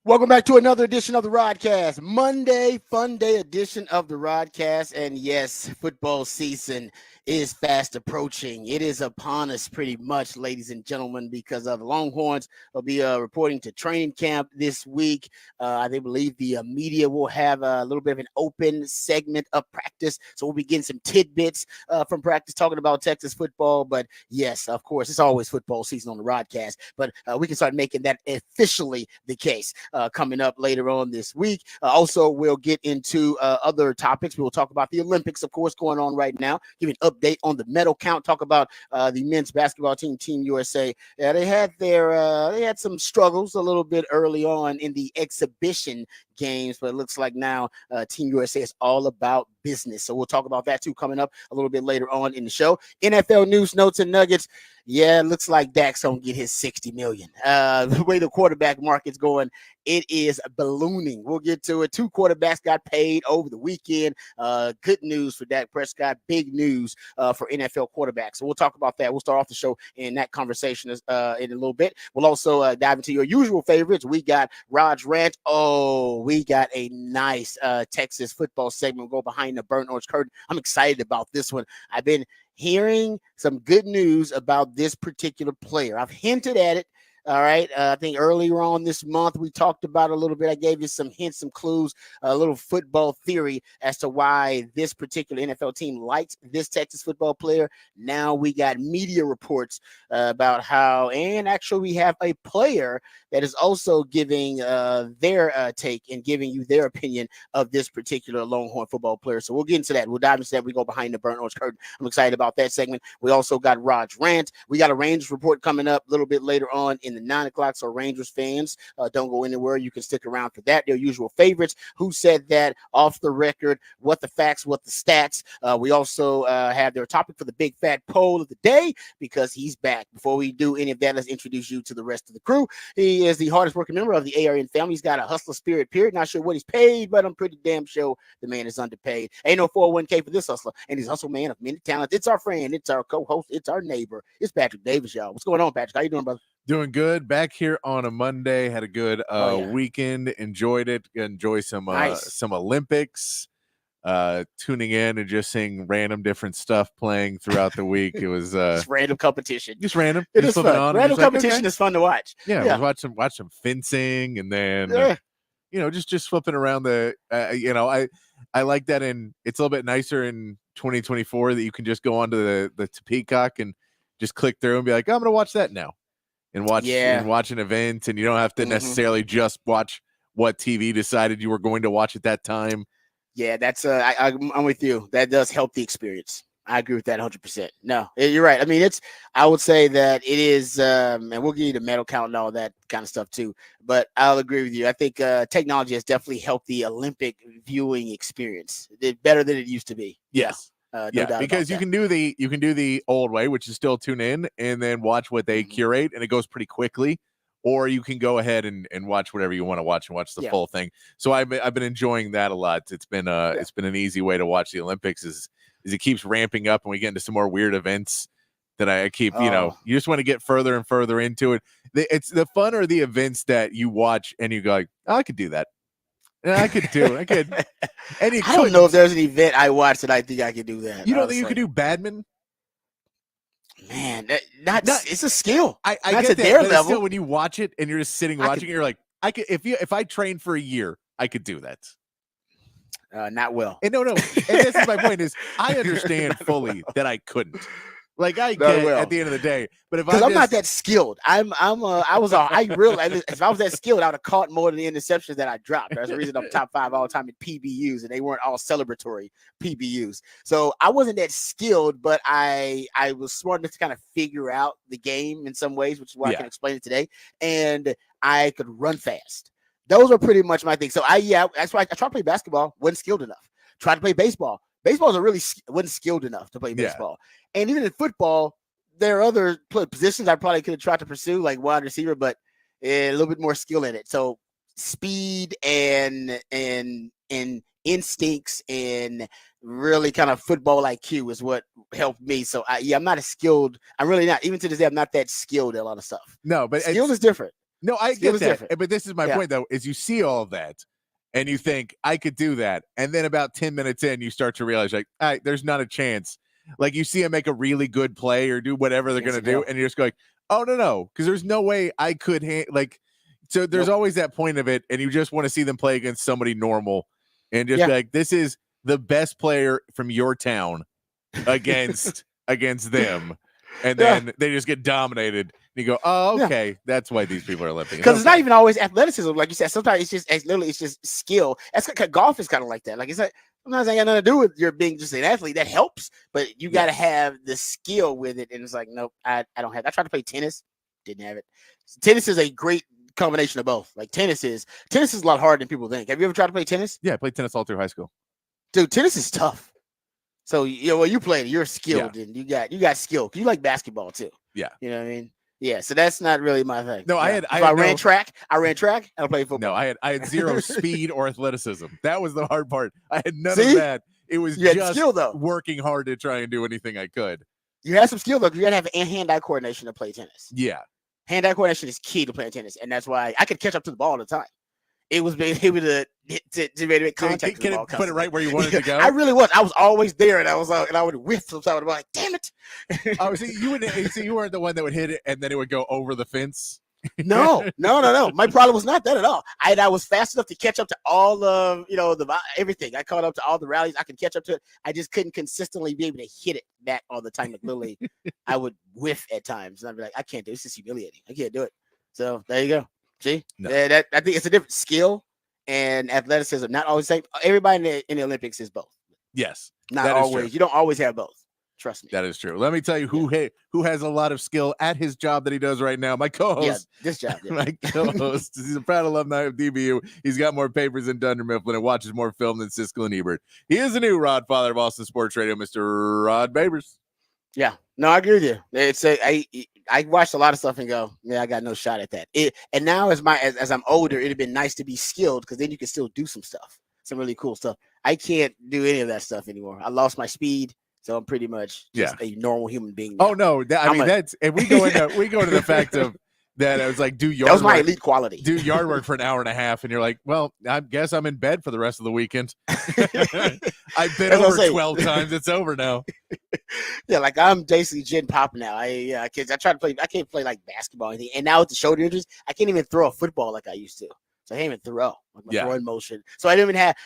Welcome back to another edition of the Rodcast. Monday, fun day edition of the Rodcast. And yes, football season is fast approaching. It is upon us pretty much, ladies and gentlemen, because the Longhorns will be reporting to training camp this week. I believe the media will have a little bit of an open segment of practice. So we'll be getting some tidbits from practice talking about Texas football. But yes, of course, it's always football season on the Rodcast. But we can start making that officially the case. Coming up later on this week. Also, we'll get into other topics. We will talk about the Olympics, of course, going on right now. Give an update on the medal count. Talk about the men's basketball team, Team USA. They had some struggles a little bit early on in the exhibition games, but it looks like now Team USA is all about business. So we'll talk about that too coming up a little bit later on in the show. NFL news, notes, and nuggets. Yeah, it looks like Dak's gonna get his $60 million. The way the quarterback market's going, it is ballooning. We'll get to it. 2 quarterbacks got paid over the weekend. Good news for Dak Prescott. Big news for NFL quarterbacks. So we'll talk about that. We'll start off the show in that conversation in a little bit. We'll also dive into your usual favorites. We got Rod's Rant. Oh, we got a nice Texas football segment. We'll go behind the burnt orange curtain. I'm excited about this one. I've been hearing some good news about this particular player. I've hinted at it. All right. I think earlier on this month, we talked about a little bit. I gave you some hints, some clues, a little football theory as to why this particular NFL team likes this Texas football player. Now we got media reports about how, and actually we have a player that is also giving their take and giving you their opinion of this particular Longhorn football player. So we'll get into that. We'll dive into that. We go behind the burnt orange curtain. I'm excited about that segment. We also got Rod's Rant. We got a Rangers report coming up a little bit later on in the 9 o'clock. So Rangers fans, don't go anywhere. You can stick around for that. Their usual favorites. Who said that? Off the record. What the facts? What the stats? We also have their topic for the big fat poll of the day because he's back. Before we do any of that, let's introduce you to the rest of the crew. He is the hardest working member of the ARN family. He's got a hustler spirit, period. Not sure what he's paid, but I'm pretty damn sure the man is underpaid. Ain't no 401k for this hustler. And he's hustle man of many talents. It's our friend. It's our co-host. It's our neighbor. It's Patrick Davis, y'all. What's going on, Patrick? How you doing, brother? Doing good. Back here on a Monday. Had a good weekend. Enjoyed it. Enjoy some Olympics. Tuning in and just seeing random different stuff playing throughout the week. It was just random competition. Just random. It is fun. Random competition is fun to watch. Yeah. Watch some fencing and then just flipping around the. I like that, and it's a little bit nicer in 2024 that you can just go onto the Peacock and just click through and be like, oh, I'm going to watch that now. And watch an event, and you don't have to necessarily just watch what TV decided you were going to watch at that time. Yeah, that's I'm with you. That does help the experience. I agree with that 100%. No, you're right. I mean, I would say that it is, and we'll give you the medal count and all that kind of stuff too. But I'll agree with you. I think technology has definitely helped the Olympic viewing experience. It's better than it used to be. Yes. No doubt because you can do the old way, which is still tune in and then watch what they curate, and it goes pretty quickly. Or you can go ahead and watch whatever you want to watch and watch the full thing. So I've been enjoying that a lot. It's been an easy way to watch the Olympics as it keeps ramping up and we get into some more weird events that I keep, you just want to get further and further into it. It's the fun or the events that you watch and you go like, oh, I could do that. Yeah, I could do. I could. And I don't know if there's an event I watched that I think I could do that. You don't think you could do badminton? Man, it's a skill. I get that, their level. Still, when you watch it and you're just sitting watching, you're like, I could. If I trained for a year, I could do that. Not well. And no. And this is my point: is I understand fully that I couldn't. Like I get at the end of the day, but if I'm not that skilled, I realized if I was that skilled, I would have caught more than the interceptions that I dropped. That's the reason I'm top 5 all time in PBUs, and they weren't all celebratory PBUs. So I wasn't that skilled, but I was smart enough to kind of figure out the game in some ways, which is why I can explain it today. And I could run fast. Those were pretty much my thing. So that's why I tried to play basketball, wasn't skilled enough. Tried to play baseball. Baseball wasn't skilled enough to play baseball. And even in football, there are other positions I probably could have tried to pursue, like wide receiver, but a little bit more skill in it. So speed and instincts and really kind of football IQ is what helped me. So I'm not as skilled. I'm really not. Even to this day, I'm not that skilled at a lot of stuff. No, but skill is different. No, I get that. But this is my point, though, is you see all of that and you think, I could do that. And then about 10 minutes in, you start to realize, like, all right, there's not a chance. Like, you see them make a really good play or do whatever they're going to do, and you're just going, oh, no, because there's no way I could so there's always that point of it, and you just want to see them play against somebody normal and just be like, this is the best player from your town against them. And then they just get dominated. And you go, oh, okay, that's why these people are limping. Because it's not even always athleticism, like you said. Sometimes it's just skill. That's golf is kind of like that. Like, it's like, sometimes it ain't got nothing to do with your being just an athlete. That helps, but you got to have the skill with it. And it's like, nope, I don't have. I tried to play tennis, didn't have it. Tennis is a great combination of both. Like, tennis is a lot harder than people think. Have you ever tried to play tennis? Yeah, I played tennis all through high school. Dude, tennis is tough. So you played it. You're skilled, and you got skill. You like basketball too. Yeah, you know what I mean. Yeah, so that's not really my thing. No, I ran track. I played football. No, I had zero speed or athleticism. That was the hard part. I had none of that. It was just skill, though. Working hard to try and do anything I could. You had some skill, though. You got to have hand-eye coordination to play tennis. Yeah, hand-eye coordination is key to playing tennis, and that's why I could catch up to the ball all the time. It was being able to make contact. Can it put it right where you wanted to go? I really was. I was always there, and I would whiff sometimes. I'd be like, "Damn it!" Oh, you weren't the one that would hit it and then it would go over the fence. No. My problem was not that at all. I was fast enough to catch up to all of everything. I caught up to all the rallies. I could catch up to it. I just couldn't consistently be able to hit it back all the time. Like, literally, I would whiff at times, and I'd be like, "I can't do this. This is humiliating. I can't do it." So there you go. See, I think it's a different skill and athleticism. Not always the same. Everybody in the Olympics is both. Yes, not always. You don't always have both. Trust me. That is true. Let me tell you who has a lot of skill at his job that he does right now. My co-host. Yeah, this job. Yeah. My co-host. He's a proud alumni of DBU. He's got more papers than Dunder Mifflin and watches more film than Siskel and Ebert. He is the new Rod Father of Austin Sports Radio, Mr. Rod Babers. Yeah, no, I agree with you. I watched a lot of stuff and go, yeah, I got no shot at that. And now as I'm older, it'd have been nice to be skilled because then you can still do some stuff, some really cool stuff. I can't do any of that stuff anymore. I lost my speed, so I'm pretty much just a normal human being now. Oh no, that's and we go into the fact of that. I was like, do yard. That was my work, elite quality. Do yard work for an hour and a half, and you're like, well, I guess I'm in bed for the rest of the weekend. I've been over 12 times. It's over now. Yeah, like I'm basically Jen Pop now. I try to play. I can't play like basketball or anything. And now with the shoulder injuries, I can't even throw a football like I used to. So I can't even throw like my throwing motion. So I didn't even have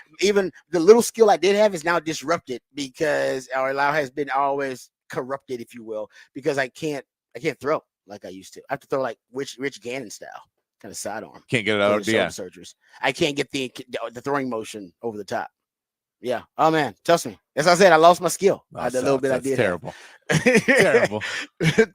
the little skill I did have is now disrupted because our allow has been always corrupted, if you will, because I can't throw like I used to. I have to throw like Rich Gannon style, kind of sidearm. Can't get it out. Yeah, surgeries. I can't get the throwing motion over the top. Yeah. Oh man, trust me. As I said, I lost my skill. A little bit I did. Terrible. Terrible.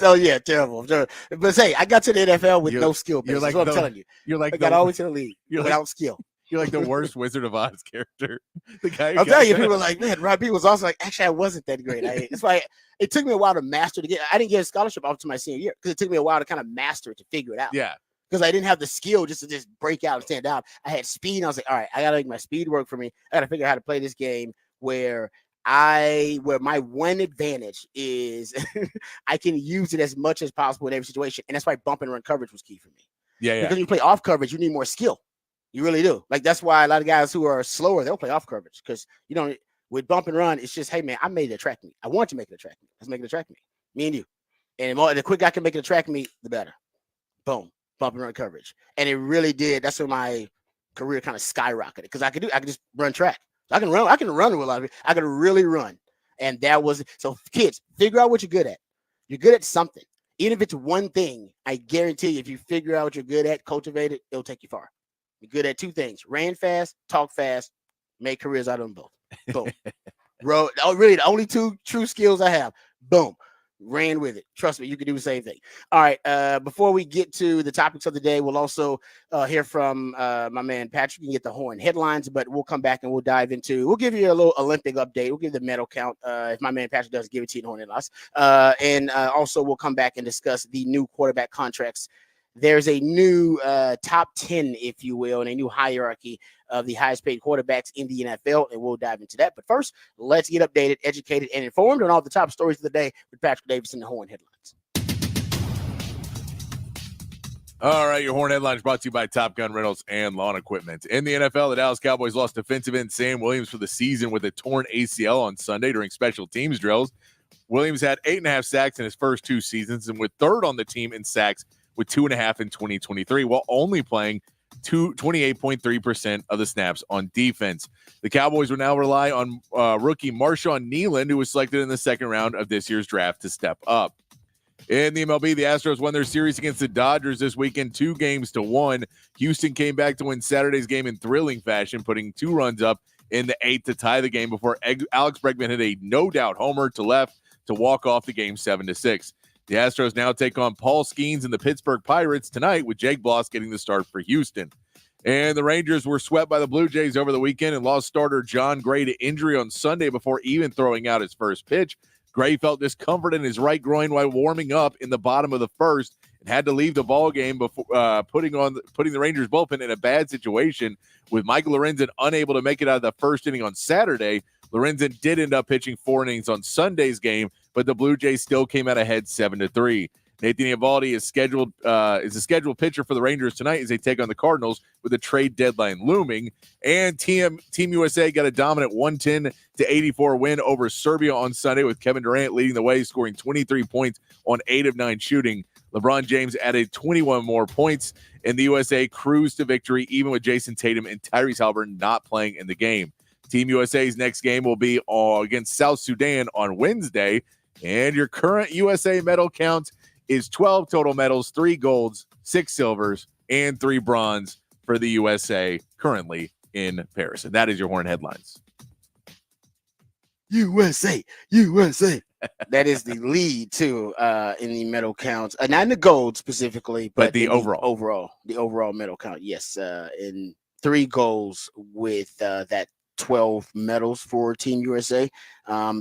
Oh yeah, terrible. But say, I got to the NFL with no skill. You're like what I'm telling you. You're like I got always in the league without skill. You're like the worst Wizard of Oz character. The guy. I'll tell you, people are like, man, Rod B was also like, actually, I wasn't that great. That's why it took me a while to master to get. I didn't get a scholarship up to my senior year because it took me a while to kind of master it to figure it out. Yeah. Because I didn't have the skill just to break out and stand out. I had speed. And I was like, all right, I got to make my speed work for me. I got to figure out how to play this game where my one advantage is I can use it as much as possible in every situation. And that's why bump and run coverage was key for me. Yeah. Because when you play off coverage, you need more skill. You really do. Like, that's why a lot of guys who are slower, they'll play off coverage because you don't with bump and run. It's just, hey man, I made it attract me. I want to make it attract me. Let's make it attract me. Me and you. And the quicker I can make it attract me, the better. Boom. Bump and run coverage. And it really did. That's when my career kind of skyrocketed because I could just run track. So I can run with a lot of it. I could really run. And that was so kids, figure out what you're good at. You're good at something. Even if it's one thing, I guarantee you, if you figure out what you're good at, cultivate it, it'll take you far. You're good at two things: ran fast, talk fast, make careers out of them both. Boom. Really, the only two true skills I have. Boom. Ran with it. Trust me, you can do the same thing. All right. Before we get to the topics of the day, we'll also hear from my man Patrick. You can get the Horn headlines, but we'll come back and we'll give you a little Olympic update. We'll give the medal count if my man Patrick does give it to you in Horn headlines. And also we'll come back and discuss the new quarterback contracts. There's a new top 10, if you will, and a new hierarchy of the highest paid quarterbacks in the NFL, and we'll dive into that. But first, let's get updated, educated, and informed on all the top stories of the day with Patrick Davis and the Horn headlines. All right, your Horn headlines brought to you by Top Gun Rentals and Lawn Equipment. In the NFL, the Dallas Cowboys lost defensive end Sam Williams for the season with a torn ACL on Sunday during special teams drills. Williams had 8.5 sacks in his first 2 seasons and was third on the team in sacks with 2.5 in 2023, while only playing 28.3% of the snaps on defense. The Cowboys will now rely on rookie Marshawn Kneeland, who was selected in the second round of this year's draft, to step up. In the MLB, the Astros won their series against the Dodgers this weekend, 2-1. Houston came back to win Saturday's game in thrilling fashion, putting 2 runs up in the 8th to tie the game before Alex Bregman hit a no-doubt homer to left to walk off the game 7-6. The Astros now take on Paul Skeens and the Pittsburgh Pirates tonight, with Jake Bloss getting the start for Houston. And the Rangers were swept by the Blue Jays over the weekend and lost starter John Gray to injury on Sunday before even throwing out his first pitch. Gray felt discomfort in his right groin while warming up in the bottom of the first and had to leave the ball game before putting the Rangers bullpen in a bad situation, with Michael Lorenzen unable to make it out of the first inning on Saturday. Lorenzen did end up pitching 4 innings on Sunday's game, but the Blue Jays still came out ahead 7-3. Nathan Eovaldi is a scheduled pitcher for the Rangers tonight as they take on the Cardinals, with a trade deadline looming. And Team USA got a dominant 110-84 win over Serbia on Sunday, with Kevin Durant leading the way, scoring 23 points on 8 of 9 shooting. LeBron James added 21 more points, and the USA cruised to victory, even with Jason Tatum and Tyrese Haliburton not playing in the game. Team USA's next game will be against South Sudan on Wednesday, and your current USA medal count is 12 total medals, 3 golds, 6 silvers, and 3 bronze for the USA currently in Paris. And that is your Horn headlines. USA. That is the lead too in the medal counts, not in the gold specifically, but the overall medal count. Yes, in 3 golds with that 12 medals for Team USA.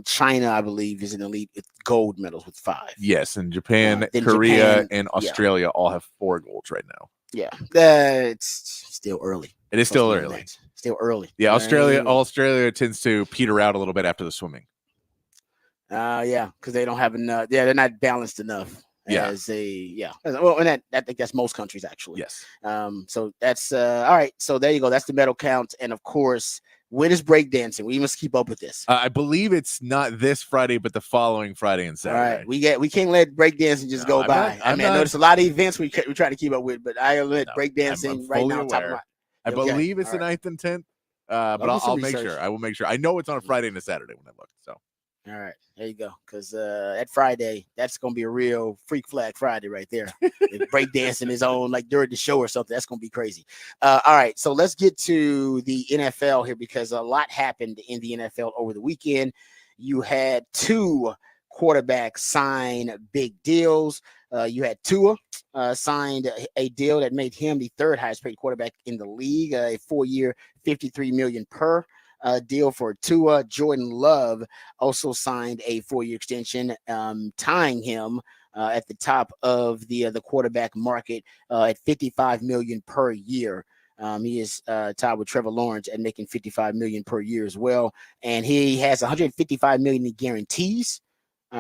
China, I believe, is in the lead with gold medals with 5. Yes, and Japan, Korea, and Australia all have 4 golds right now. Yeah, it's still early. It is still early. Still early. Yeah, Australia tends to peter out a little bit after the swimming. Yeah, because they don't have enough. Yeah, they're not balanced enough. Yeah. Well, and I think that's most countries actually. Yes. So that's all right. So there you go. That's the medal count, and of course, when is breakdancing? We must keep up with this. I believe it's not this Friday, but the following Friday and Saturday. All right, we can't let breakdancing just go by. I know there's a lot of events we try to keep up with, but I let breakdancing right now. I believe it's the 9th and 10th, but I'll make sure. I will make sure. I know it's on a Friday and a Saturday when I look. So. All right, there you go. Because that Friday, that's gonna be a real freak flag Friday right there. If breakdancing is on like during the show or something, that's gonna be crazy. All right, so let's get to the NFL here, because a lot happened in the NFL over the weekend. You had 2 quarterbacks sign big deals. You had Tua signed a deal that made him the 3rd highest paid quarterback in the league, a 4-year, $53 million per. Deal for Tua. Jordan Love also signed a 4-year extension, tying him at the top of the quarterback market at $55 million per year. He is tied with Trevor Lawrence at making $55 million per year as well, and he has $155 million in guarantees.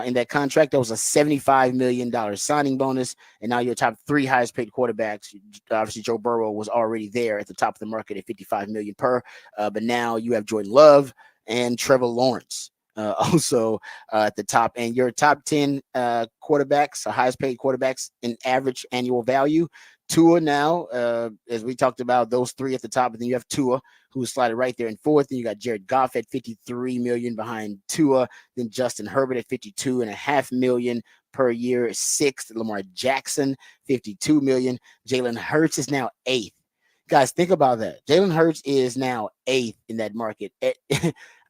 In that contract, that was a $75 million signing bonus, and now your top 3 highest paid quarterbacks. Obviously, Joe Burrow was already there at the top of the market at $55 million per, but now you have Jordan Love and Trevor Lawrence also at the top, and your top 10 quarterbacks, highest paid quarterbacks in average annual value. Tua now, as we talked about, those 3 at the top, and then you have Tua, who's slided right there in 4th, and you got Jared Goff at $53 million behind Tua, then Justin Herbert at $52.5 million per year, 6th. Lamar Jackson, $52 million. Jalen Hurts is now 8th. Guys, think about that. Jalen Hurts is now 8th in that market.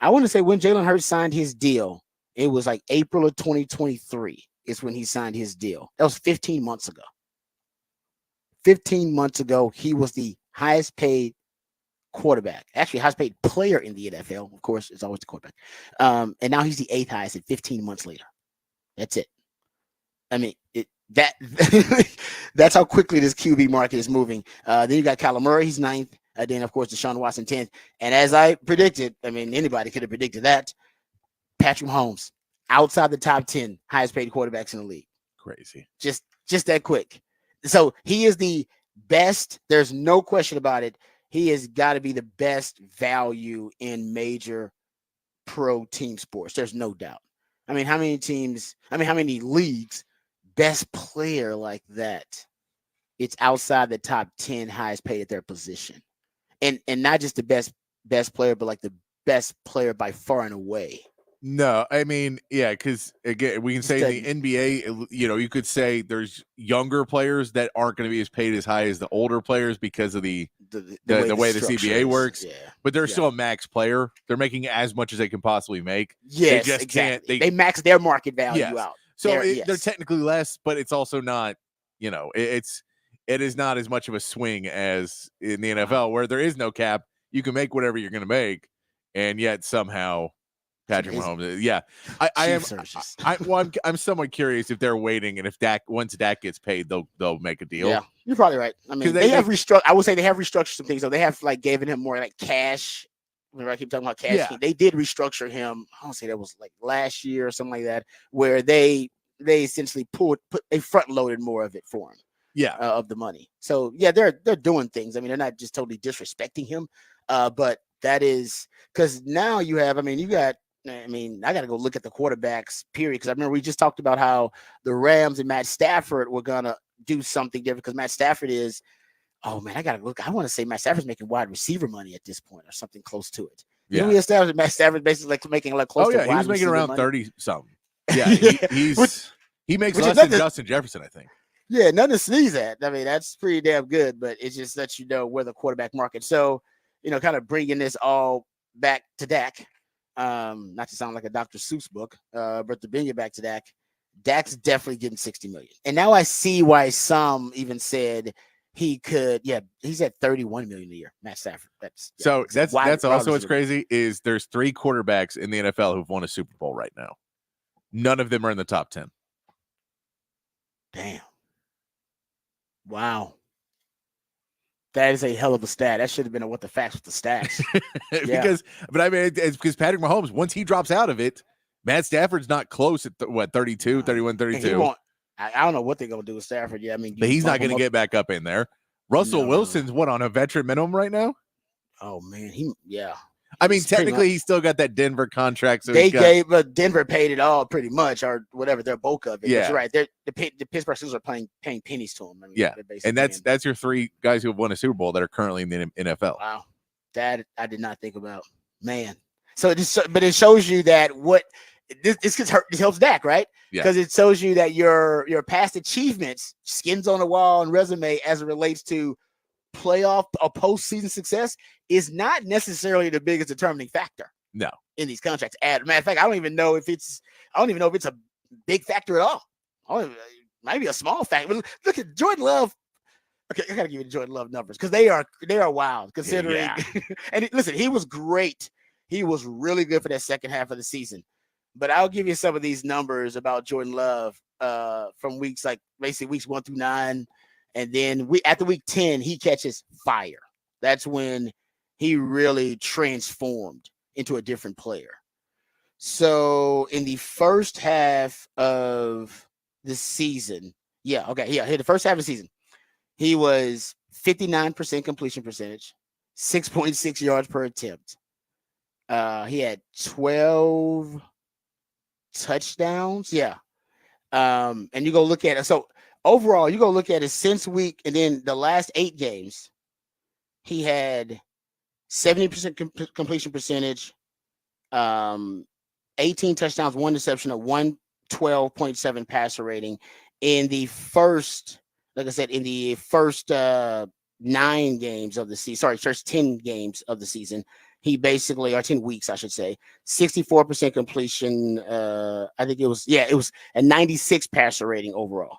I want to say when Jalen Hurts signed his deal, it was like April of 2023 is when he signed his deal. That was 15 months ago. 15 months ago, he was the highest paid quarterback, actually highest paid player in the NFL. Of course, it's always the quarterback. And now he's the 8th highest at 15 months later. That's it. I mean, that's how quickly this QB market is moving. Then you got Kyler Murray, he's 9th. Then, of course, Deshaun Watson 10th. And as I predicted, I mean, anybody could have predicted that. Patrick Mahomes, outside the top 10 highest paid quarterbacks in the league. Crazy. Just that quick. So he is the best. There's no question about it. He has got to be the best value in major pro team sports. There's no doubt. I mean, how many teams? I mean, how many leagues? Best player like that. It's outside the top 10 highest paid at their position, and not just the best player, but like the best player by far and away. No, I mean, yeah, because again, we can say in the NBA, you could say there's younger players that aren't going to be as paid as high as the older players because of the way the CBA works. Yeah. But they're still a max player. They're making as much as they can possibly make. Yes, they just exactly. They max their market value out. So they're technically less, but it's also not. It is not as much of a swing as in the NFL where there is no cap. You can make whatever you're going to make, and yet somehow. Patrick Mahomes, yeah, I'm somewhat curious if they're waiting, and if once Dak gets paid, they'll make a deal. Yeah, you're probably right. I mean, they have restructured. I would say they have restructured some things. So they have like given him more like cash. Remember, I keep talking about cash. Yeah. They did restructure him. I want to say that was like last year or something like that, where they essentially they front loaded more of it for him. Yeah, of the money. So yeah, they're doing things. I mean, they're not just totally disrespecting him, but that is because now you have. I mean, you got. I mean, I got to go look at the quarterbacks, period, because I remember we just talked about how the Rams and Matt Stafford were going to do something different because Matt Stafford is, oh, man, I got to look. I want to say Matt Stafford's making wide receiver money at this point or something close to it. Yeah. We established Matt Stafford basically like making like close to wide receiver money. He was making around 30-something. Yeah, he makes less than Justin Jefferson, I think. Yeah, nothing to sneeze at. I mean, that's pretty damn good, but it just lets you know where the quarterback market. So, kind of bringing this all back to Dak. Not to sound like a Dr. Seuss book, but to bring it back to Dak, Dak's definitely getting $60 million. And now I see why some even said he could. Yeah, he's at $31 million a year. Matt Stafford. That's also what's crazy is there's 3 quarterbacks in the NFL who've won a Super Bowl right now. None of them are in the top 10. Damn. Wow. That is a hell of a stat. That should have been a what the facts with the stats. But I mean, it's because Patrick Mahomes, once he drops out of it, Matt Stafford's not close at 32, 31, 32. I don't know what they're going to do with Stafford. Yeah, I mean, but he's not going to get back up in there. Russell Wilson's on a veteran minimum right now? Oh man, I mean, technically, he's still got that Denver contract. So Denver paid it all pretty much, or whatever, their bulk of it. Yeah, you're right. The Pittsburgh Steelers are paying pennies to him. I mean, and that's your 3 guys who have won a Super Bowl that are currently in the NFL. Wow, that I did not think about, man. So but it shows you that this helps Dak, right? Because it shows you that your past achievements, skins on the wall, and resume as it relates to playoff or postseason success is not necessarily the biggest determining factor. No, in these contracts. Matter of fact, I don't even know if it's a big factor at all. Maybe a small factor. Look at Jordan Love. Okay, I gotta give you Jordan Love numbers because they are wild considering. Yeah. And listen, he was great. He was really good for that second half of the season. But I'll give you some of these numbers about Jordan Love from weeks 1 through 9. And then after week 10, he catches fire. That's when he really transformed into a different player. So in the first half of the season, the first half of the season, he was 59% completion percentage, 6.6 yards per attempt. He had 12 touchdowns. Yeah. And you go look at it. So overall, you go look at it since week, and then the last 8 games, he had 70% completion percentage, 18 touchdowns, 1 interception, a 112.7 passer rating. In the first, like I said, in the first 9 games of the season, first 10 games of the season, he basically, or 10 weeks, I should say, 64% completion. I think it was a 96 passer rating overall.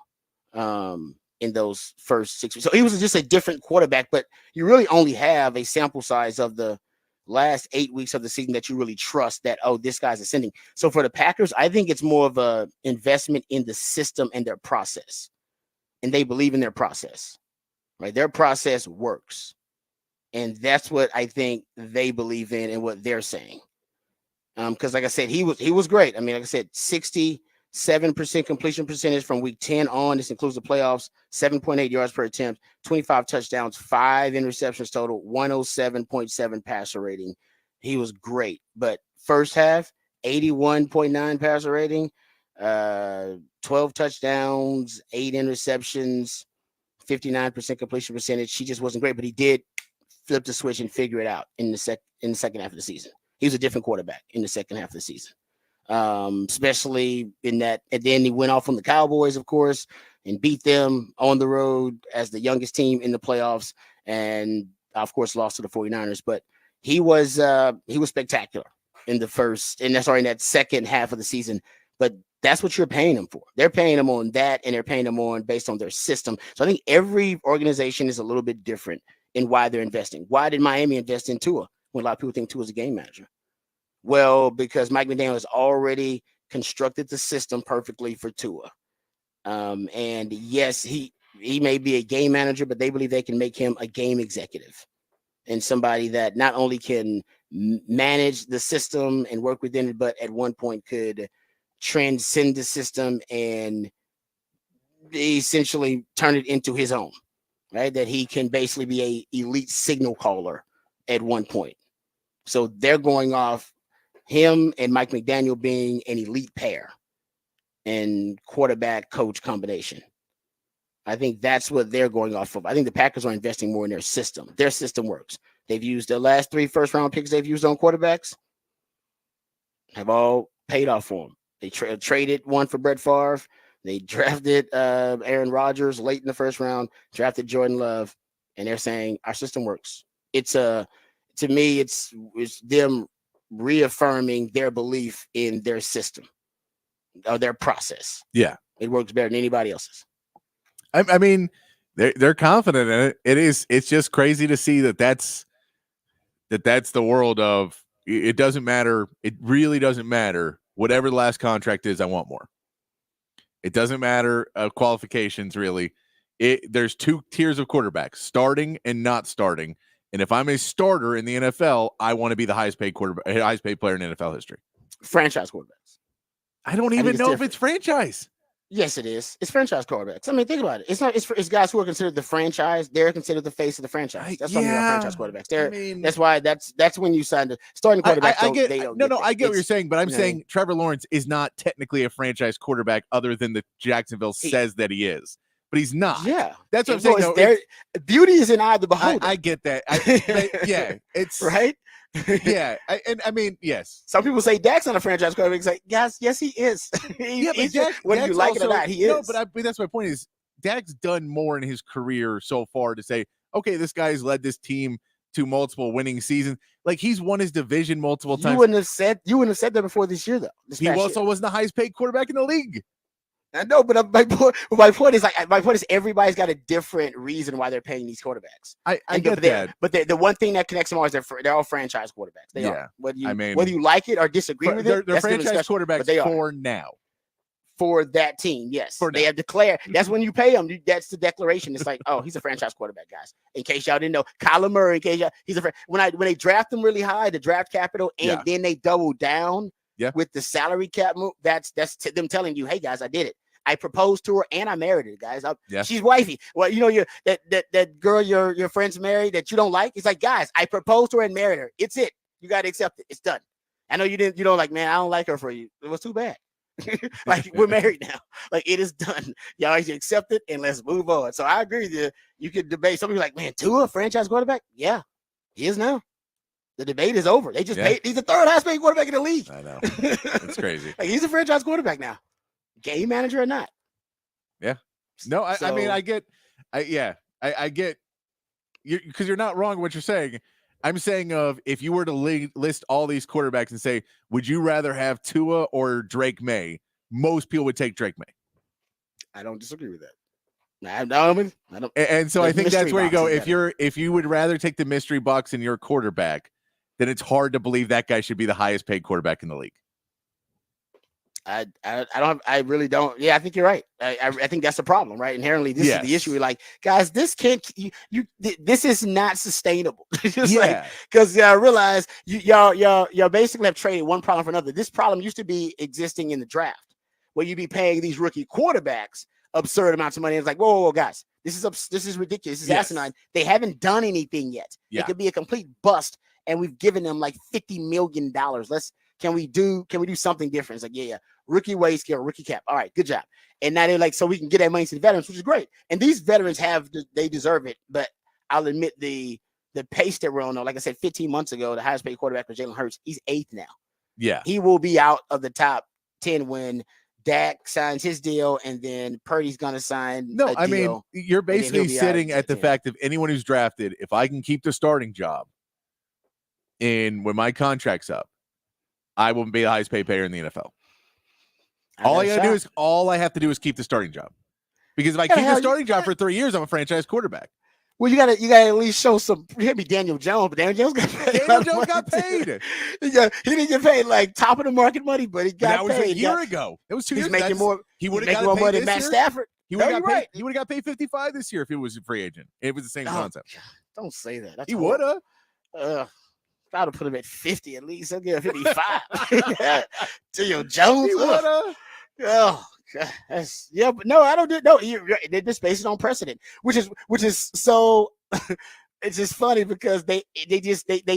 In those first 6 weeks. So he was just a different quarterback, but you really only have a sample size of the last 8 weeks of the season that you really trust that, this guy's ascending. So for the Packers, I think it's more of a investment in the system and their process. And they believe in their process, right? Their process works. And that's what I think they believe in and what they're saying. Because like I said, he was great. I mean, like I said, 60 7% completion percentage from week 10 on. This includes the playoffs. 7.8 yards per attempt, 25 touchdowns, 5 interceptions total, 107.7 passer rating. He was great. But first half, 81.9 passer rating, 12 touchdowns, 8 interceptions, 59% completion percentage. She just wasn't great, but he did flip the switch and figure it out in the second half of the season. He was a different quarterback in the second half of the season, especially in that. And then he went off on the Cowboys, of course, and beat them on the road as the youngest team in the playoffs, and of course lost to the 49ers. But he was spectacular in that second half of the season. But that's what you're paying them for. They're paying them on that, and they're paying them on based on their system. So I think every organization is a little bit different in why they're investing. Why did Miami invest in Tua when a lot of people think Tua is a game manager? Well, because Mike McDaniel has already constructed the system perfectly for Tua. And yes, he may be a game manager, but they believe they can make him a game executive and somebody that not only can manage the system and work within it, but at one point could transcend the system and essentially turn it into his own, right? That he can basically be a elite signal caller at one point. So they're going off him and Mike McDaniel being an elite pair and quarterback coach combination. I think that's what they're going off of. I think the Packers are investing more in their system. Their system works. They've used the last 3 first-round picks they've used on quarterbacks have all paid off for them. They traded one for Brett Favre. They drafted Aaron Rodgers late in the first round, drafted Jordan Love, and they're saying our system works. To me, it's them reaffirming their belief in their system or their process. Yeah, it works better than anybody else's. I mean, they're confident in it. It's just crazy to see that's the world of. It doesn't matter. It really doesn't matter. Whatever the last contract is, I want more. It doesn't matter qualifications, really. There's 2 tiers of quarterbacks, starting and not starting. And if I'm a starter in the NFL, I want to be the highest paid player in NFL history. Franchise quarterbacks. I don't even know if it's franchise. Yes, it is. It's franchise quarterbacks. I mean, think about it. It's not. It's guys who are considered the franchise. They're considered the face of the franchise. That's why they're franchise quarterbacks. That's why that's when you sign the starting quarterback. I get what you're saying, but I'm saying Trevor Lawrence is not technically a franchise quarterback, other than the Jacksonville says that he is. But he's not. Yeah, that's what I'm saying. Beauty is in eye of the beholder. I get that. It's right. Yeah, I mean, yes. Some people say Dak's not a franchise quarterback. It's like, yes, he is. Whether you like it or not, he is. No, but that's my point. Is Dak's done more in his career so far to say, okay, this guy's led this team to multiple winning seasons. Like, he's won his division multiple times. You wouldn't have said that before this year, though. He also wasn't the highest paid quarterback in the league. I know, but my point is everybody's got a different reason why they're paying these quarterbacks. I get that. But the one thing that connects them all is they're all franchise quarterbacks. They are. Whether you like it or disagree with it, they're franchise quarterbacks for now. For that team, yes. They have declared. That's when you pay them. That's the declaration. It's like, oh, he's a franchise quarterback, guys. In case y'all didn't know, Kyler Murray. He's when they draft him really high, the draft capital, and then they double down with the salary cap move. That's them telling you, hey guys, I did it. I proposed to her and I married her, guys. She's wifey. Well, that girl your friend's married that you don't like. It's like, guys, I proposed to her and married her. It's it. You got to accept it. It's done. I know you didn't. You don't like, man. I don't like her for you. It was too bad. Like, we're married now. Like, it is done. Y'all accept it and let's move on. So I agree with you. You could debate. Some people are like, man, Tua, franchise quarterback. Yeah, he is now. The debate is over. They just paid. He's the 3rd highest paid quarterback in the league. I know. It's crazy. Like, he's a franchise quarterback now. Game manager or not. Yeah. No, I mean, I get you, because you're not wrong what you're saying. I'm saying if you were to list all these quarterbacks and say, would you rather have Tua or Drake May? Most people would take Drake May. I don't disagree with that. I don't. And so I think that's where you go. If you would rather take the mystery box in your quarterback, then it's hard to believe that guy should be the highest paid quarterback in the league. I really don't. Yeah, I think you're right. I think that's the problem, right? Inherently, this is the issue. We're like, guys, this can't. This is not sustainable. Because I realize y'all basically have traded one problem for another. This problem used to be existing in the draft, where you be paying these rookie quarterbacks absurd amounts of money. It's like, whoa, guys, this is ridiculous. This is asinine. They haven't done anything yet. Yeah. It could be a complete bust, and we've given them like $50 million. Can we do something different? It's like, yeah, rookie wage scale, rookie cap. All right, good job. And now they're like, so we can get that money to the veterans, which is great. And these veterans they deserve it. But I'll admit the pace that we're on, like I said, 15 months ago, the highest paid quarterback was Jalen Hurts. He's 8th now. Yeah. He will be out of the top 10 when Dak signs his deal, and then Purdy's going to sign No, a deal, you're basically sitting at the fact of anyone who's drafted, if I can keep the starting job, and when my contract's up, I will be the highest paid player in the NFL. All I have to do is keep the starting job. Because if I keep the starting job for 3 years, I'm a franchise quarterback. Well, you gotta at least show some. He'll be Daniel Jones, but Daniel Jones got paid. Daniel Jones got paid. He didn't get paid like top of the market money, but he got paid. That was a year ago. It was 2 years ago. Making more. He would have got more money than Matt Stafford. He would have got paid. He would have got paid $55 this year if he was a free agent. It was the same concept. Don't say that. That's he would have. I would have put him at 50 at least. I'll give him 55. Daniel Jones. He would have. Oh. But no, I don't do no. They're just based on precedent, which is so. It's just funny because they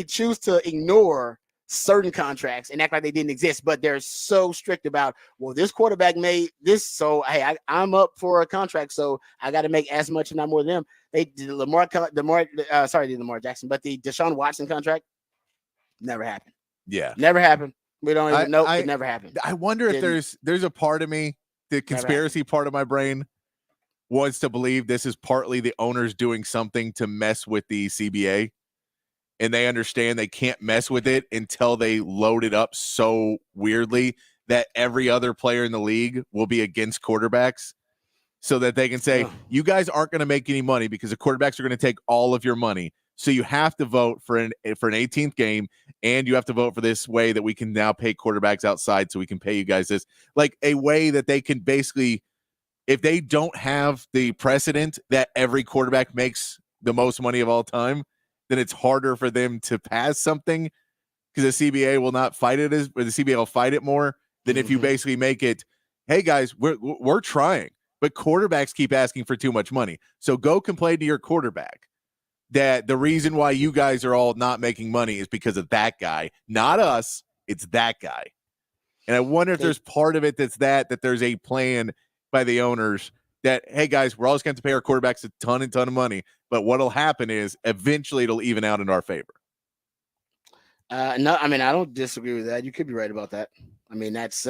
choose to ignore certain contracts and act like they didn't exist, but they're so strict about, well, this quarterback made this, so hey, I'm up for a contract, so I got to make as much, if not more than them. They did the Lamar Jackson, but the Deshaun Watson contract never happened. Yeah, never happened. We don't even know. It never happened. I wonder if there's a part of me, the conspiracy part of my brain, wants to believe this is partly the owners doing something to mess with the CBA, and they understand they can't mess with it until they load it up so weirdly that every other player in the league will be against quarterbacks, so that they can say, you guys aren't going to make any money because the quarterbacks are going to take all of your money. So you have to vote for an 18th game, and you have to vote for this way that we can now pay quarterbacks outside, so we can pay you guys this, like a way that they can basically, if they don't have the precedent that every quarterback makes the most money of all time, then it's harder for them to pass something, because the CBA will not fight it or the CBA will fight it more than if you basically make it, hey guys, we're trying, but quarterbacks keep asking for too much money. So go complain to your quarterback that the reason why you guys are all not making money is because of that guy, not us. It's that guy. And I wonder if there's part of it that's that there's a plan by the owners that, hey guys, we're always going to pay our quarterbacks a ton of money, but what'll happen is eventually it'll even out in our favor. No, I mean, I don't disagree with that. You could be right about that. I mean, that's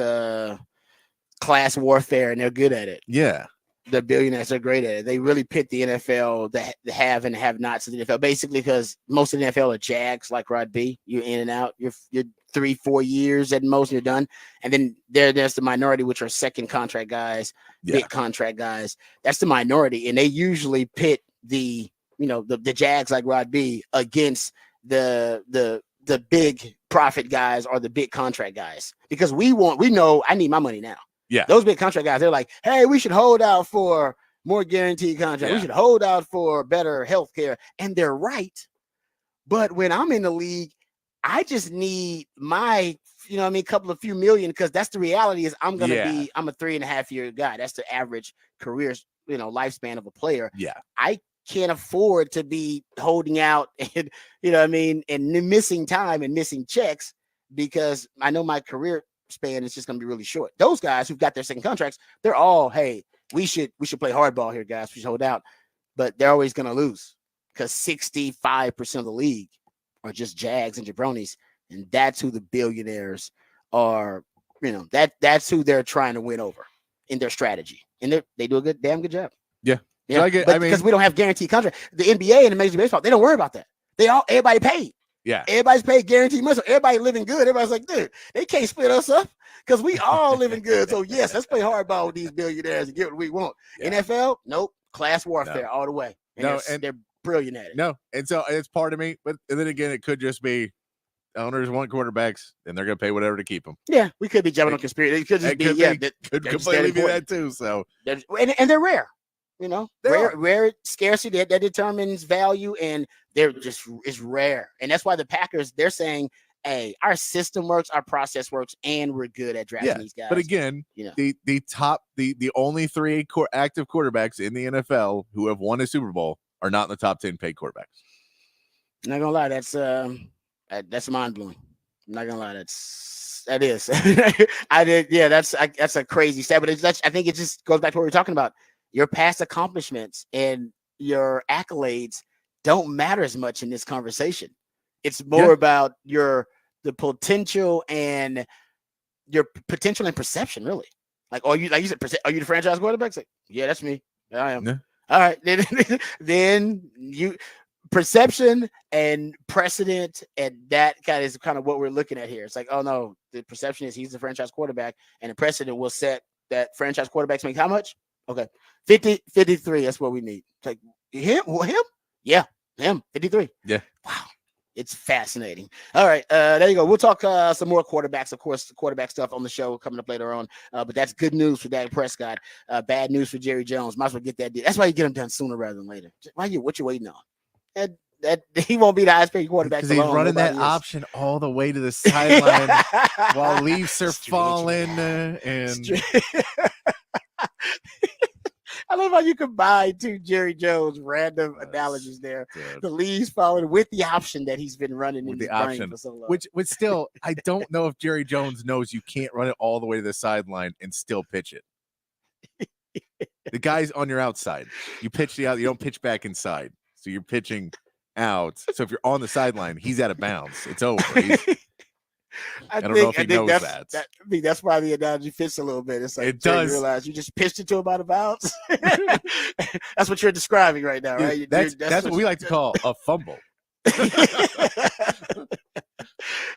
class warfare, and they're good at it. Yeah. The billionaires are great at it. They really pit the NFL, the have and have-nots of the NFL, basically, because most of the NFL are Jags, like Rod B. You're in and out. You're 3-4 years at most, and you're done. And then there's the minority, which are second contract guys, big contract guys. That's the minority, and they usually pit the Jags, like Rod B, against the big profit guys or the big contract guys, because we know I need my money now. Yeah, those big contract guys, they're like, hey, we should hold out for more guaranteed contract. Yeah. We should hold out for better health care. And they're right. But when I'm in the league, I just need my, couple of few million, because that's the reality is I'm a 3.5 year guy. That's the average career, lifespan of a player. Yeah. I can't afford to be holding out and, and missing time and missing checks, because I know my career span is just going to be really short. Those guys who've got their second contracts, they're all, hey, we should play hardball here, guys. We should hold out, but they're always going to lose, because 65% of the league are just Jags and jabronis, and that's who the billionaires are. That's who they're trying to win over in their strategy, and they do a damn good job. Yeah, because we don't have guaranteed contract. The NBA and the Major League Baseball, they don't worry about that. Everybody paid. Yeah, everybody's paid guaranteed money. So everybody living good. Everybody's like, dude, they can't split us up, because we all living good. So yes, let's play hardball with these billionaires and get what we want. Yeah. NFL, nope, class warfare all the way. And they're brilliant at it. No, and so it's part of me, but then again, it could just be owners want quarterbacks, and they're going to pay whatever to keep them. Yeah, we could be jumping on conspiracy. It could just could completely be that too. So and they're rare. Rare scarcity that determines value, and they're just is rare. And that's why the Packers, they're saying hey, our system works, our process works, and we're good at drafting these guys. But again, the only 3 active quarterbacks in the NFL who have won a Super Bowl are not in the top 10 paid quarterbacks. I'm not gonna lie, that's mind blowing. I'm not gonna lie, that is. That's a crazy stat, but I think it just goes back to what we were talking about. Your past accomplishments and your accolades don't matter as much in this conversation. It's more about the potential and your potential and perception, really. Like you said, are you the franchise quarterback? Like, yeah, that's me. I am. Yeah. All right, then you perception and precedent, and that is kind of what we're looking at here. It's like, oh no, the perception is he's the franchise quarterback, and the precedent will set that franchise quarterbacks make how much? Okay, 53. That's what we need. It's like him? Yeah, him. 53. Yeah. Wow. It's fascinating. All right, there you go. We'll talk some more quarterbacks, of course, quarterback stuff on the show coming up later on. But that's good news for Dak Prescott. Bad news for Jerry Jones. Might as well get that deal. That's why you get him done sooner rather than later. What you waiting on? That he won't be the highest paid quarterback because he's running that option all the way to the sideline while leaves are falling. And I love how you combine 2 Jerry Jones random analogies there. Good. The leaves falling with the option that he's been running with in the option for so long. Which still, I don't know if Jerry Jones knows you can't run it all the way to the sideline and still pitch it. The guy's on your outside. You pitch the out. You don't pitch back inside. So you're pitching out. So if you're on the sideline, he's out of bounds. It's over. I don't know if he knows that. I mean, that's why the analogy fits a little bit. It's like it does. You realize you just pitched it to him out of bounds. That's what you're describing right now, right? That's what we like to call a fumble.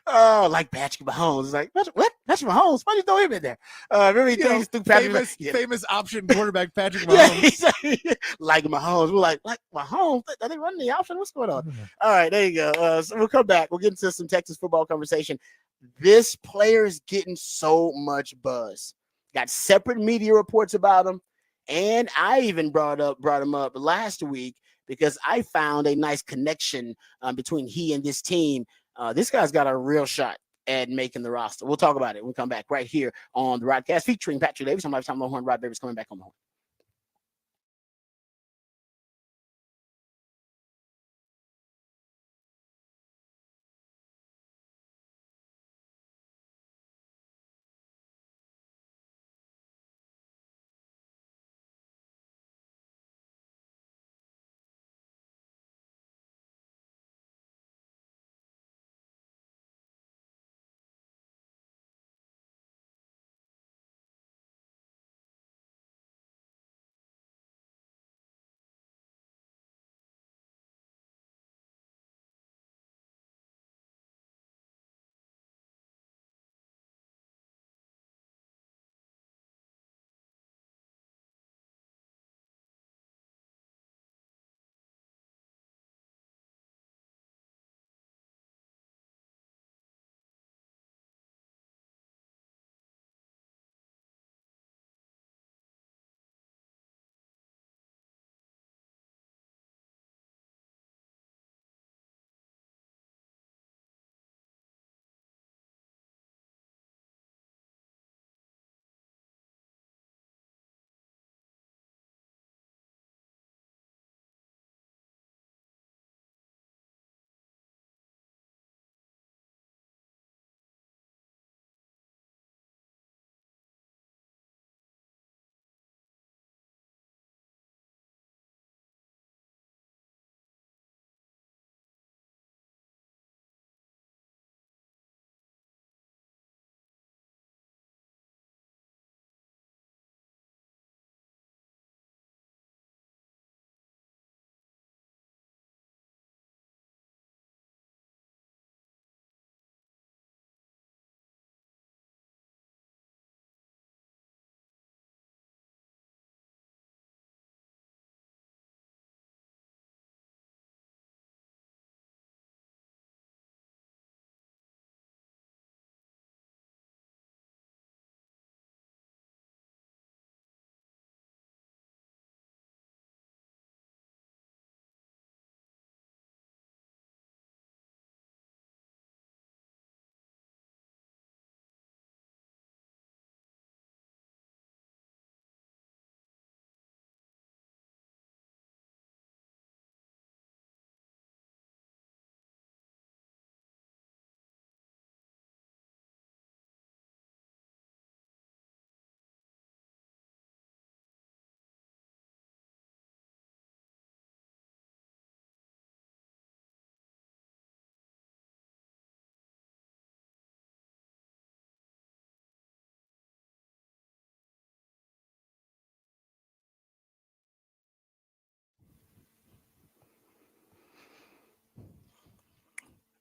Oh, like Patrick Mahomes. It's like, what? Patrick Mahomes? Why did you throw him in there? Remember things through Patrick famous option quarterback Patrick Mahomes. Like Mahomes. We're like Mahomes? Are they running the option? What's going on? All right, there you go. So we'll come back. We'll get into some Texas football conversation. This player is getting so much buzz. Got separate media reports about him. And I even brought him up last week because I found a nice connection between he and this team. This guy's got a real shot at making the roster. We'll talk about it when we come back right here on the Rodcast featuring Patrick Davis. I'm Lifetime Longhorn. Rod Davis coming back on the horn.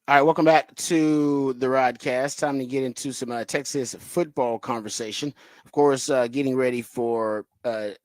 All right, welcome back to the Rodcast. Time to get into some Texas football conversation. Of course, getting ready for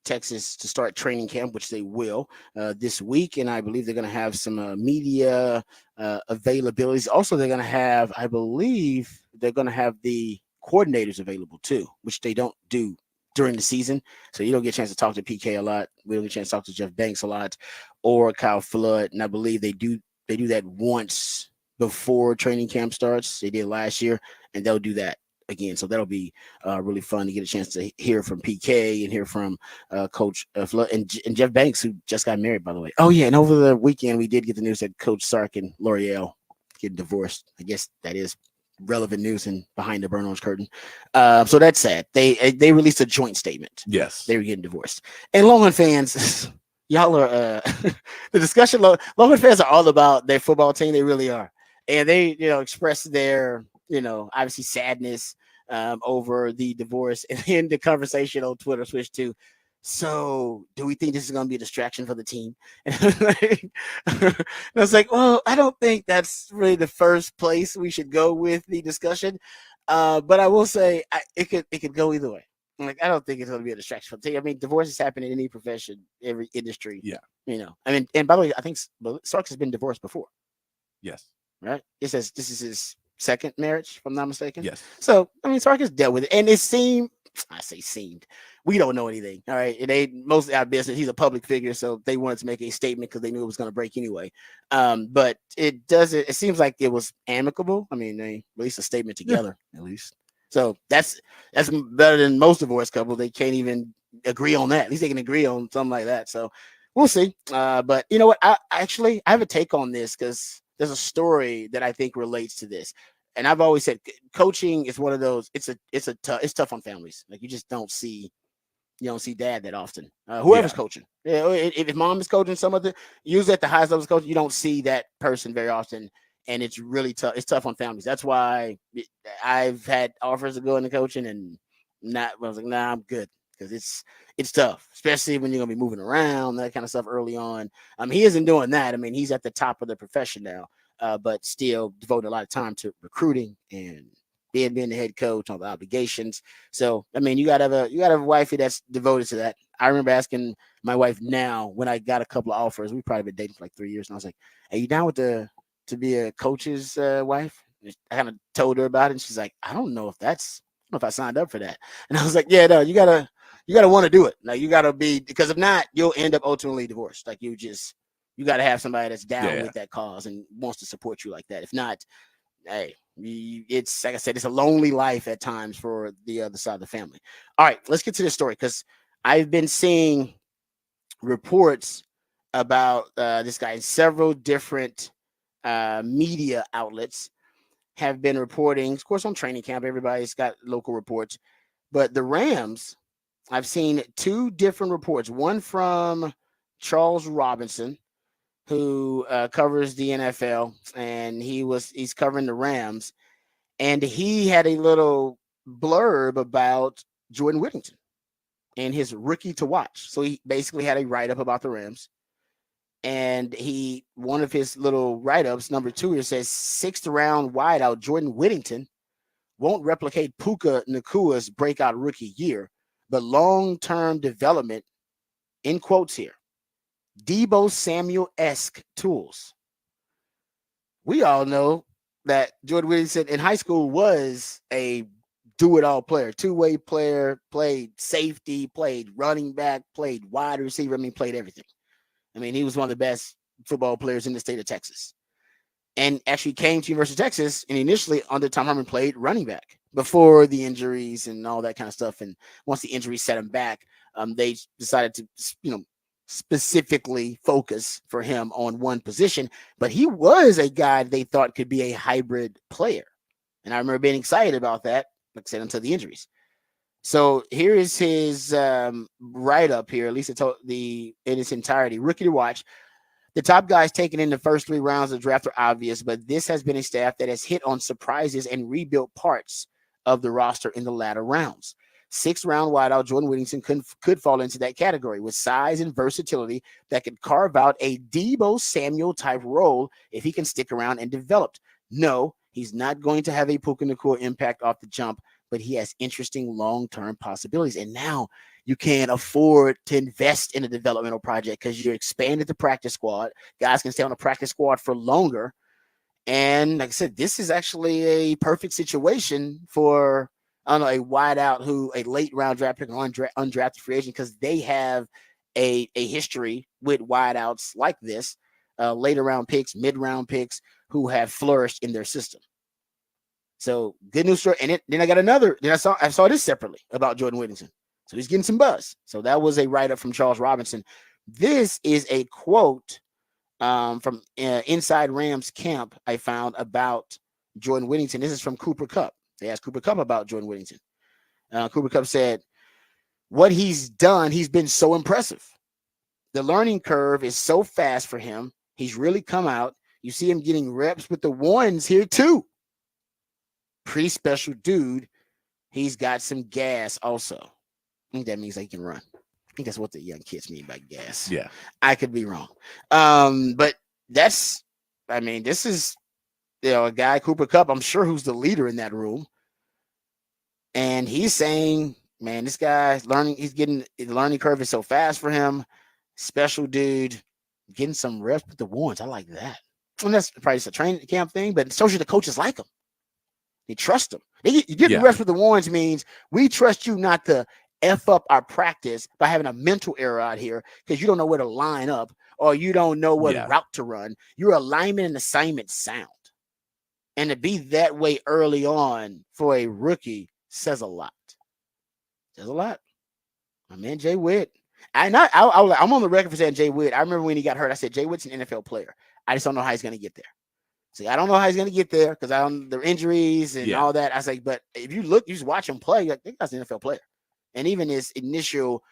Texas to start training camp, which they will this week, and I believe they're going to have some media availabilities. Also, they're going to have, I believe, they're going to have the coordinators available too, which they don't do during the season. So you don't get a chance to talk to PK a lot. We don't get a chance to talk to Jeff Banks a lot, or Kyle Flood, and I believe they do that once before training camp starts. They did last year, and they'll do that again. So that'll be really fun to get a chance to hear from PK and hear from Coach Flood and Jeff Banks, who just got married, by the way. Oh, yeah. And over the weekend, we did get the news that Coach Sark and L'Oreal getting divorced. I guess that is relevant news and behind the burn orange curtain. So that's sad. They released a joint statement. Yes. They were getting divorced. And Longhorn fans, y'all are the discussion. Longhorn fans are all about their football team. They really are. And they, express their, obviously sadness over the divorce. And then the conversation on Twitter switched to, so do we think this is going to be a distraction for the team? And I was like, well, I don't think that's really the first place we should go with the discussion. But I will say it could go either way. Like, I don't think it's going to be a distraction for the team. I mean, divorces happen in any profession, every industry. Yeah. I mean, and by the way, I think Starks has been divorced before. Yes. Right? It says this is his second marriage, if I'm not mistaken. Yes. So, I mean, Sark has dealt with it. And it seemed, we don't know anything. All right. It ain't mostly our business. He's a public figure. So they wanted to make a statement because they knew it was going to break anyway. But it seems like it was amicable. I mean, they released a statement together, at least. So that's better than most divorce couples. They can't even agree on that. At least they can agree on something like that. So we'll see. But you know what? I have a take on this because there's a story that I think relates to this. And I've always said coaching is one of those. It's tough on families. Like you don't see dad that often. Whoever's coaching. If mom is coaching usually at the highest level of coaching, you don't see that person very often. And it's really tough. It's tough on families. That's why I've had offers to go into coaching and I was like, nah, I'm good. Because it's tough, especially when you're gonna be moving around, that kind of stuff early on. He isn't doing that. I mean, he's at the top of the profession now, but still devoting a lot of time to recruiting and being the head coach, all the obligations. So, I mean, you gotta have a wifey that's devoted to that. I remember asking my wife now when I got a couple of offers. We've probably been dating for like 3 years, and I was like, "Are you down with to be a coach's wife?" I kind of told her about it, and she's like, "I don't know if I signed up for that." And I was like, "Yeah, no, you gotta want to do it. Like you gotta be, because if not, you'll end up ultimately divorced. Like you gotta have somebody that's down with that cause and wants to support you like that. If not, hey, it's like I said, it's a lonely life at times for the other side of the family." All right, let's get to this story because I've been seeing reports about this guy in several different media outlets have been reporting, of course, on training camp. Everybody's got local reports, but the Rams, I've seen two different reports. One from Charles Robinson, who covers the NFL, and he's covering the Rams, and he had a little blurb about Jordan Whittington and his rookie to watch. So he basically had a write-up about the Rams. And one of his little write-ups, number 2, here says 6th round wideout Jordan Whittington won't replicate Puka Nakua's breakout rookie year, but long-term development, in quotes here, Deebo Samuel-esque tools. We all know that Jordan Whittington in high school was a do-it-all player, two-way player, played safety, played running back, played wide receiver. I mean, played everything. I mean, he was one of the best football players in the state of Texas. And actually came to University of Texas and initially under Tom Herman played running back before the injuries and all that kind of stuff. And once the injuries set him back, they decided to, specifically focus for him on one position. But he was a guy they thought could be a hybrid player. And I remember being excited about that, like I said, until the injuries. So here is his write-up here, at least in its entirety. Rookie to watch. The top guys taken in the first 3 rounds of the draft are obvious, but this has been a staff that has hit on surprises and rebuilt parts of the roster in the latter rounds. 6th round wideout Jordan Whittington could fall into that category with size and versatility that could carve out a Deebo Samuel type role if he can stick around and develop. No, he's not going to have a Puka Nacua impact off the jump, but he has interesting long-term possibilities. And now you can afford to invest in a developmental project because you're expanded the practice squad. Guys can stay on the practice squad for longer. And like I said, this is actually a perfect situation for, I don't know, a wideout who a late round draft pick or undrafted free agent, because they have a history with wideouts like this, later round picks, mid round picks who have flourished in their system. So good news story. And then I got another. Then I saw this separately about Jordan Whittington. So he's getting some buzz. So that was a write up from Charles Robinson. This is a quote from Inside Rams camp I found about Jordan Whittington. This is from Cooper Kupp. They asked Cooper Kupp about Jordan Whittington. Cooper Kupp said, what he's done, he's been so impressive. The learning curve is so fast for him. He's really come out. You see him getting reps with the ones here too. Pretty special dude. He's got some gas also. I think that means he can run. I think that's what the young kids mean by gas. Yeah. I could be wrong. But this is, a guy, Cooper Kupp, I'm sure, who's the leader in that room. And he's saying, man, this guy's learning. The learning curve is so fast for him. Special dude, getting some reps with the ones. I like that. And that's probably just a training camp thing, but so should the coaches like him. They trust him. You get the reps with the ones means we trust you not to F up our practice by having a mental error out here because you don't know where to line up or you don't know what route to run. Your alignment and assignment sound. And to be that way early on for a rookie says a lot. Says a lot. My man, Jay Witt. I'm on the record for saying Jay Witt. I remember when he got hurt, I said, Jay Witt's an NFL player. I just don't know how he's going to get there. See, I don't know how he's going to get there because the injuries and all that. I was like, but if you just watch him play, like, that guy's an NFL player. And even his initial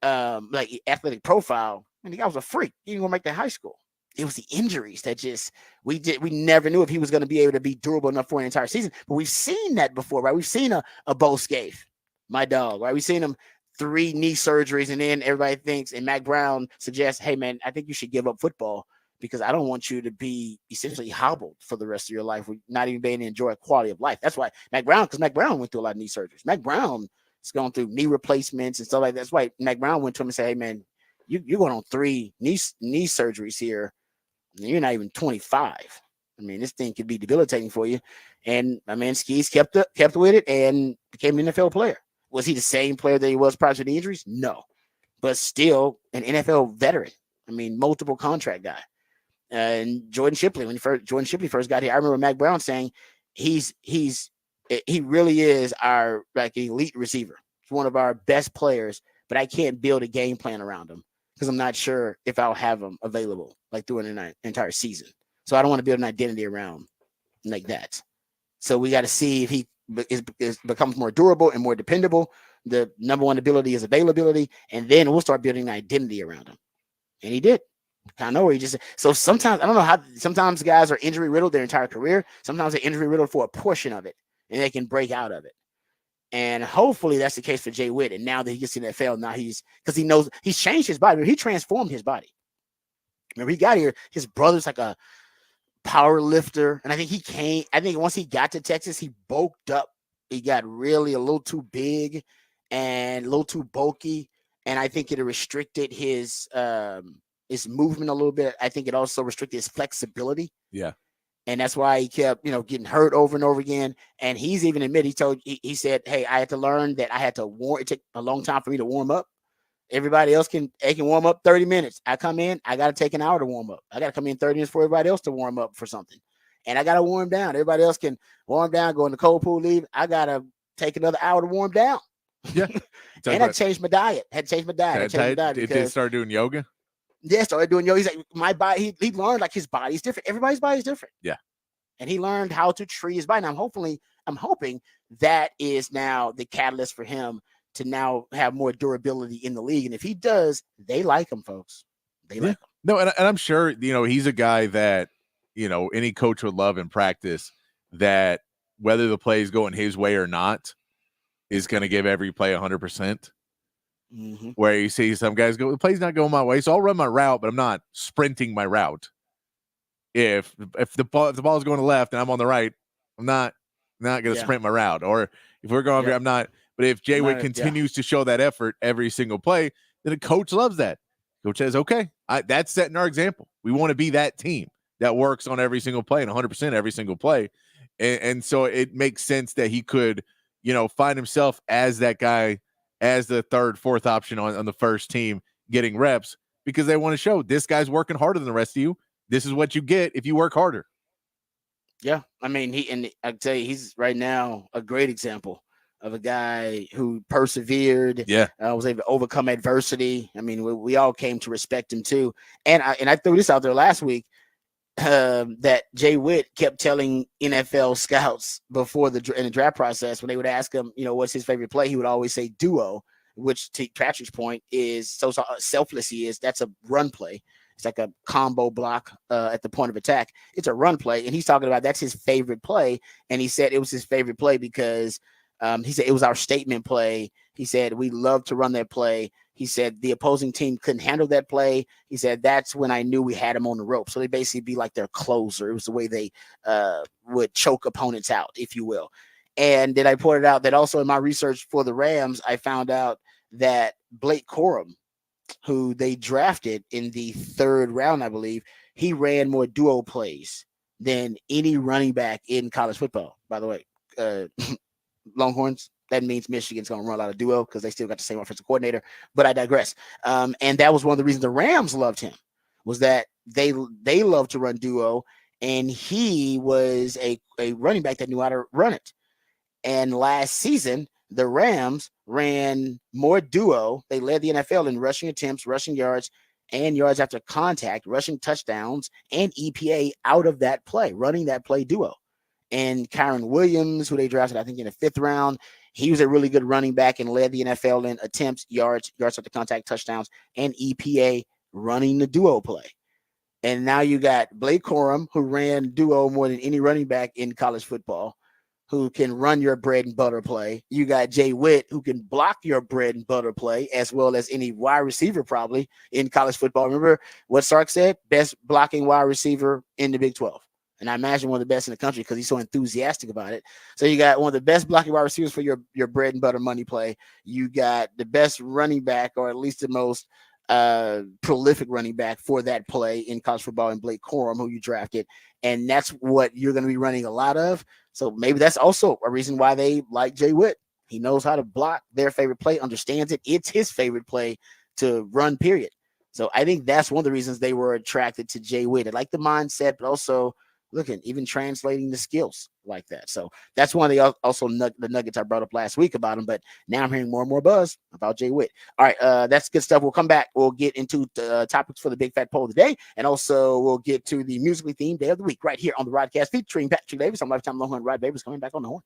athletic profile, the guy was a freak. He didn't go make that high school. It was the injuries that we never knew if he was going to be able to be durable enough for an entire season. But we've seen that before, right? We've seen a Bo Scaife, my dog, right? We've seen him 3 knee surgeries, and then everybody thinks, and Mac Brown suggests, hey, man, I think you should give up football because I don't want you to be essentially hobbled for the rest of your life with not even being able to enjoy quality of life. That's why Mac Brown went through a lot of knee surgeries. Mac Brown is going through knee replacements and stuff like that. That's why Mac Brown went to him and said, hey, man, you're going on 3 knee surgeries here. And you're not even 25. I mean, this thing could be debilitating for you. And my man Skis kept with it and became an NFL player. Was he the same player that he was prior to the injuries? No. But still an NFL veteran. I mean, multiple contract guy. And Jordan Shipley, Jordan Shipley first got here, I remember Mac Brown saying he really is our elite receiver. He's one of our best players, but I can't build a game plan around him because I'm not sure if I'll have him available through an entire season. So I don't want to build an identity around like that. So we got to see if he becomes more durable and more dependable. The number one ability is availability, and then we'll start building an identity around him. And he did. I know where he just so sometimes I don't know how sometimes guys are injury riddled their entire career. Sometimes they're injury riddled for a portion of it, and they can break out of it. And hopefully that's the case for Jay Witt. And now that he gets in the NFL, now because he knows he's changed his body. He transformed his body. Remember, he got here, his brother's like a power lifter. And I think once he got to Texas, he bulked up. He got really a little too big and a little too bulky. And I think it restricted his movement a little bit. I think it also restricted his flexibility. Yeah. And that's why he kept, getting hurt over and over again. And he's even admitted, he said, hey, I had to learn that I had to it took a long time for me to warm up. Everybody else can warm up 30 minutes. I come in, I got to take an hour to warm up. I got to come in 30 minutes for everybody else to warm up for something. And I got to warm down. Everybody else can warm down, go in the cold pool, leave. I got to take another hour to warm down. Yeah. And I changed my diet. Did he start doing yoga? Yeah, started doing yoga. He's like, my body, he learned his body's different. Everybody's body's different. Yeah. And he learned how to treat his body. And I'm hoping that is now the catalyst for him to now have more durability in the league. And if he does, they like him, folks. They like him. No, and I'm sure, he's a guy that, any coach would love in practice, that whether the play is going his way or not is going to give every play 100%. Mm-hmm. Where you see some guys go, the play's not going my way, so I'll run my route, but I'm not sprinting my route. if the ball is going to left and I'm on the right, I'm not going to sprint my route. Or if we're going over here, I'm not. But if Jay Witt continues to show that effort every single play, then a coach loves that. Coach says, okay, that's setting our example. We want to be that team that works on every single play and 100% every single play. And so it makes sense that he could, find himself as that guy, as the third, fourth option on the first team getting reps, because they want to show this guy's working harder than the rest of you. This is what you get if you work harder. Yeah. I mean, I tell you, he's right now a great example of a guy who persevered. Yeah. Was able to overcome adversity. I mean, we all came to respect him too. And I threw this out there last week. That Jay Witt kept telling NFL scouts before in the draft process, when they would ask him, what's his favorite play, he would always say duo, which to Patrick's point is so selfless he is. That's a run play. It's like a combo block at the point of attack. It's a run play, and he's talking about that's his favorite play. And he said it was his favorite play because he said it was our statement play. He said we love to run that play. He said the opposing team couldn't handle that play. He said that's when I knew we had him on the rope. So they basically be like their closer. It was the way they would choke opponents out, if you will. And then I pointed out that also in my research for the Rams, I found out that Blake Corum, who they drafted in the third round, I believe, he ran more duo plays than any running back in college football, by the way. Longhorns, that means Michigan's going to run a lot of duo because they still got the same offensive coordinator. But I digress. And that was one of the reasons the Rams loved him, was that they love to run duo, and he was a running back that knew how to run it. And last season, the Rams ran more duo. They led the NFL in rushing attempts, rushing yards, and yards after contact, rushing touchdowns, and EPA out of that play, running that play duo. And Kyron Williams, who they drafted, I think, in the 5th round, he was a really good running back and led the NFL in attempts, yards after contact, touchdowns, and EPA running the duo play. And now you got Blake Corum, who ran duo more than any running back in college football, who can run your bread and butter play. You got Jay Witt, who can block your bread and butter play, as well as any wide receiver probably in college football. Remember what Sark said? Best blocking wide receiver in the Big 12. And I imagine one of the best in the country because he's so enthusiastic about it. So you got one of the best blocking wide receivers for your bread and butter money play. You got the best running back, or at least the most prolific running back for that play in college football, in Blake Corum, who you drafted. And that's what you're going to be running a lot of. So maybe that's also a reason why they like Jay Witt. He knows how to block their favorite play, understands it. It's his favorite play to run, period. So I think that's one of the reasons they were attracted to Jay Witt. They like the mindset, but also even translating the skills like that. So that's one of the also the nuggets I brought up last week about him. But now I'm hearing more and more buzz about Jay Witt. All right, that's good stuff. We'll come back. We'll get into topics for the Big Fat Poll of the day, and also we'll get to the musically themed day of the week right here on the Rodcast featuring Patrick Davis. I'm Lifetime Longhorn Rod Davis coming back on the horn.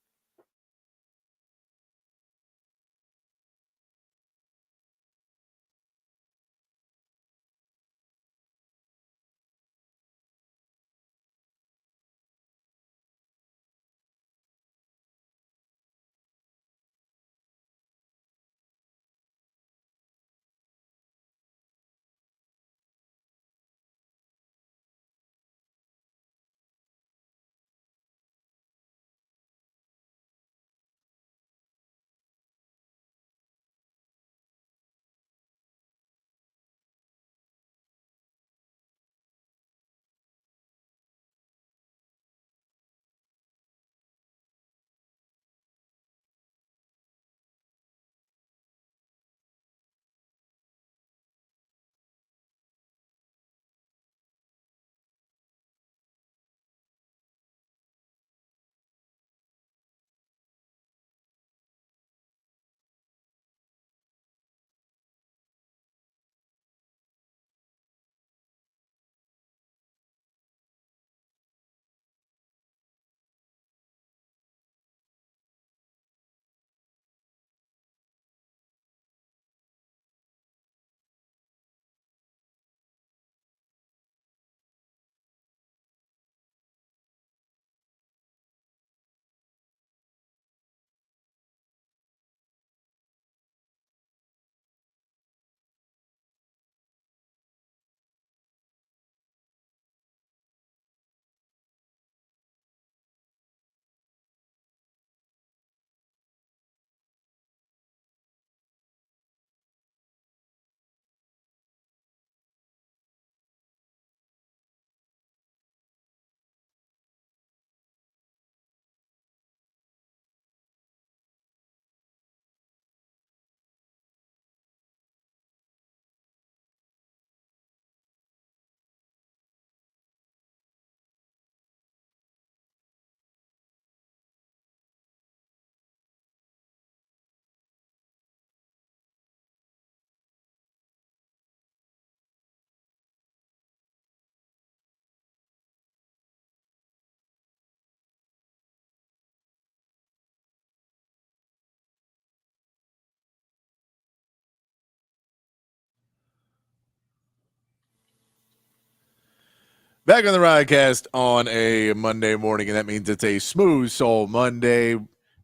Back on the Rodcast on a Monday morning, and that means it's a smooth soul Monday,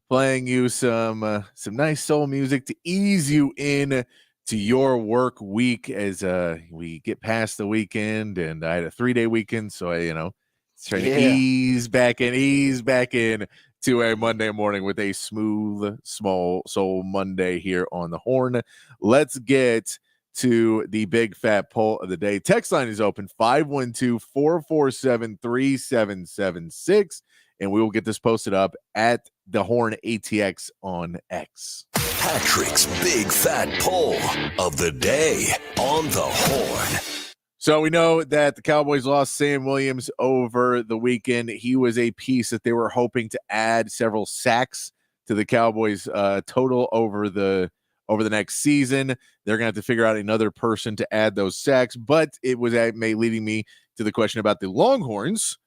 playing you some nice soul music to ease you in to your work week as we get past the weekend. And I had a 3-day weekend, so I trying to ease back in to a Monday morning with a smooth, small soul Monday here on the Horn. Let's get to the big fat poll of the day. Text line is open 512-447-3776, and we will get this posted up at the Horn ATX on X. Patrick's big fat poll of the day on the Horn. So we know that the Cowboys lost Sam Williams over the weekend. He was a piece that they were hoping to add several sacks to the Cowboys total over the next season. They're going to have to figure out another person to add those sacks, but it was leading me to the question about the Longhorns,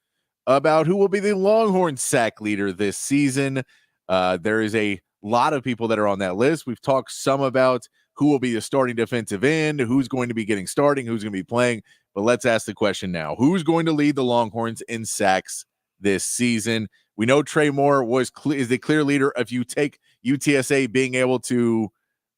about who will be the Longhorns sack leader this season. There is a lot of people that are on that list. We've talked some about who will be the starting defensive end, who's going to be getting starting, who's going to be playing, but let's ask the question now. Who's going to lead the Longhorns in sacks this season? We know Trey Moore is the clear leader. If you take UTSA being able to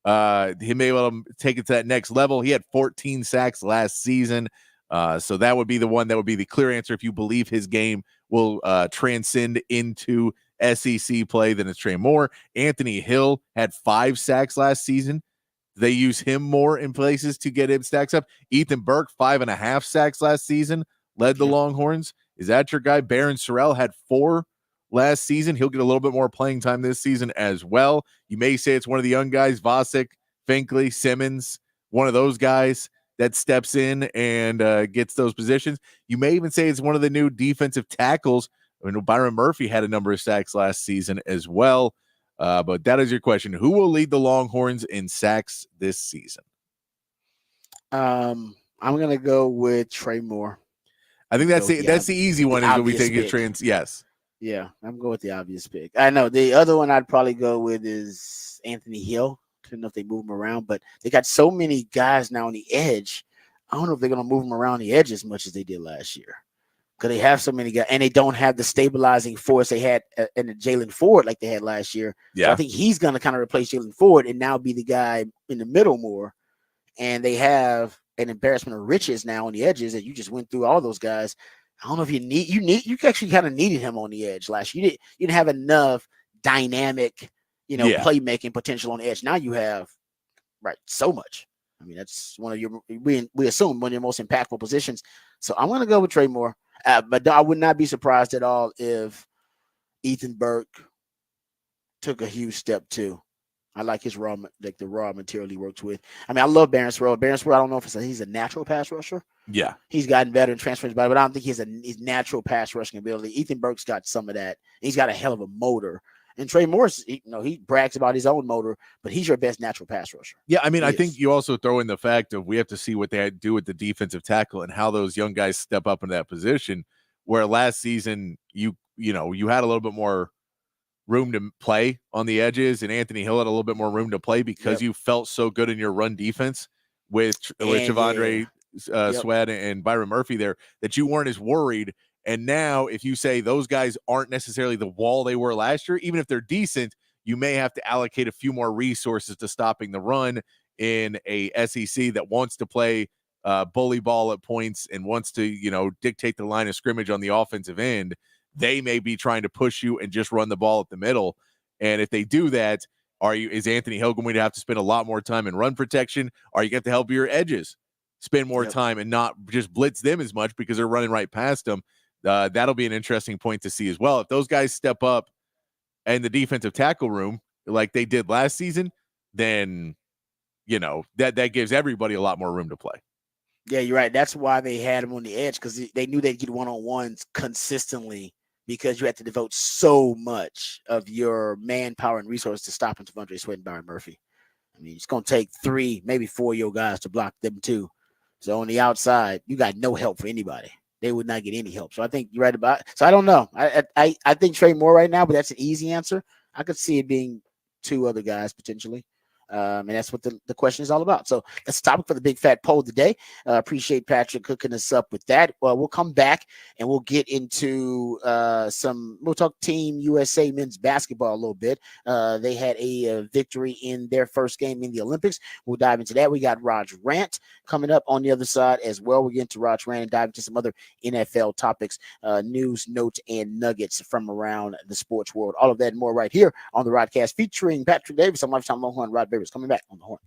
him able to take it to that next level. He had 14 sacks last season. So that would be the one that would be the clear answer. If you believe his game will transcend into SEC play, then it's Trey Moore. Anthony Hill had 5 sacks last season. They use him more in places to get him stacks up. Ethan Burke, 5.5 sacks last season, led the Longhorns. Is that your guy? Barron Sorrell had 4 last season. He'll get a little bit more playing time this season as well. You may say it's one of the young guys, Vosick, Finkley, Simmons, one of those guys that steps in and gets those positions. You may even say it's one of the new defensive tackles. I mean, Byron Murphy had a number of sacks last season as well. But that is your question. Who will lead the Longhorns in sacks this season? I'm going to go with Trey Moore. I think that's the easy one is when we take a trans. Yes. Yeah, I'm going with the obvious pick. I know the other one I'd probably go with is Anthony Hill. I don't know if they move him around, but they got so many guys now on the edge. I don't know if they're going to move him around the edge as much as they did last year because they have so many guys, and they don't have the stabilizing force they had in the Jalen Ford like they had last year. Yeah, so I think he's going to kind of replace Jalen Ford and now be the guy in the middle more. And they have an embarrassment of riches now on the edges, and you just went through all those guys. I don't know if you actually kind of needed him on the edge last year. You didn't have enough dynamic, playmaking potential on the edge. Now you have so much. I mean, that's one of your we assume one of your most impactful positions. So I'm going to go with Trey Moore, but I would not be surprised at all if Ethan Burke took a huge step too. I like his raw material he works with. I mean, I love Barron Sorrell. Barron Sorrell, I don't know if he's a natural pass rusher. Yeah. He's gotten better and transfers, but I don't think he's natural pass rushing ability. Ethan Burke's got some of that. He's got a hell of a motor. And Trey Morris, he brags about his own motor, but he's your best natural pass rusher. Yeah, I mean, I think you also throw in the fact of we have to see what they do with the defensive tackle and how those young guys step up in that position, where last season you had a little bit more room to play on the edges, and Anthony Hill had a little bit more room to play because you felt so good in your run defense with Chavondre Sweat and Byron Murphy there that you weren't as worried. And now if you say those guys aren't necessarily the wall they were last year, even if they're decent, you may have to allocate a few more resources to stopping the run in a SEC that wants to play bully ball at points and wants to, dictate the line of scrimmage on the offensive end. They may be trying to push you and just run the ball at the middle. And if they do that, is Anthony Hill going to have to spend a lot more time in run protection? Are you going to help your edges spend more time and not just blitz them as much because they're running right past them? That'll be an interesting point to see as well. If those guys step up in the defensive tackle room like they did last season, then, that gives everybody a lot more room to play. Yeah, you're right. That's why they had him on the edge, because they knew they'd get one-on-ones consistently because you had to devote so much of your manpower and resources to stopping Chavondre Sweat and Byron Murphy. I mean, it's going to take 3, maybe 4 of your guys to block them too. So on the outside, you got no help for anybody. They would not get any help. So I think you're right about it. So I don't know. I think Trey Moore right now, but that's an easy answer. I could see it being 2 other guys potentially. And that's what the question is all about. So that's the topic for the big fat poll today. Appreciate Patrick hooking us up with that. We'll come back and we'll get into we'll talk Team USA men's basketball a little bit. They had a victory in their first game in the Olympics. We'll dive into that. We got Raj Rant coming up on the other side as well. We'll get into Raj Rant and dive into some other NFL topics, news, notes, and nuggets from around the sports world. All of that and more right here on the Rodcast featuring Patrick Davis. I'm Lifetime Longhorn Rod Davis coming back on the horn.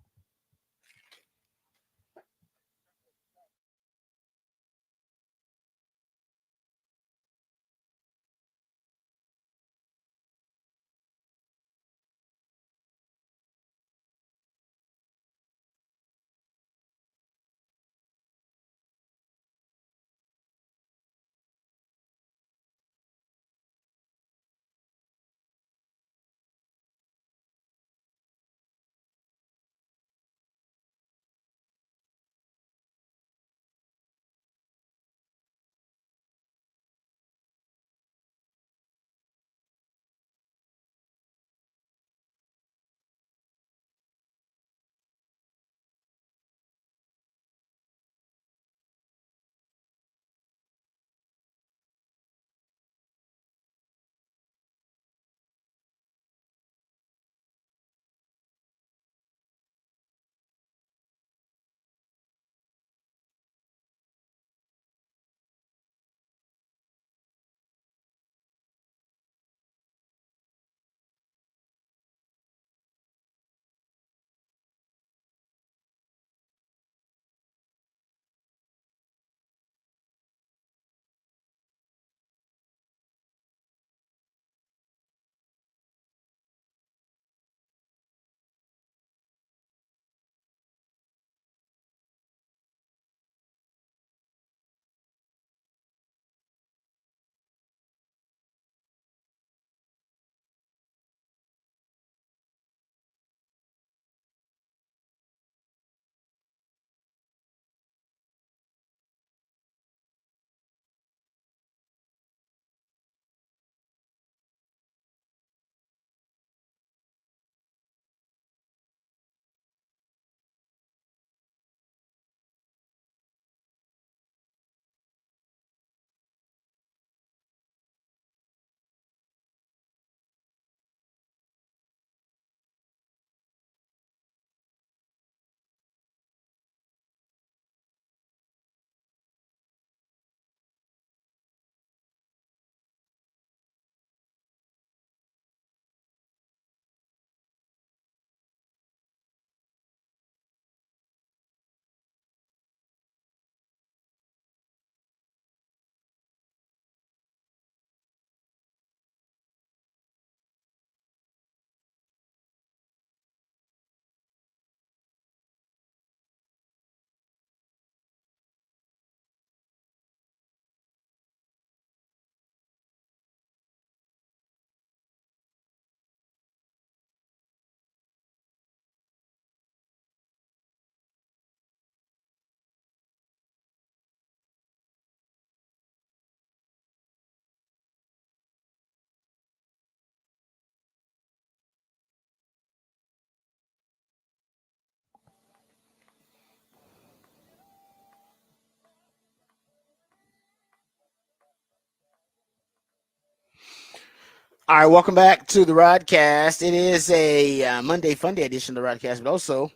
All right, welcome back to the Rodcast. It is a Monday Fun Day edition of the Rodcast, but also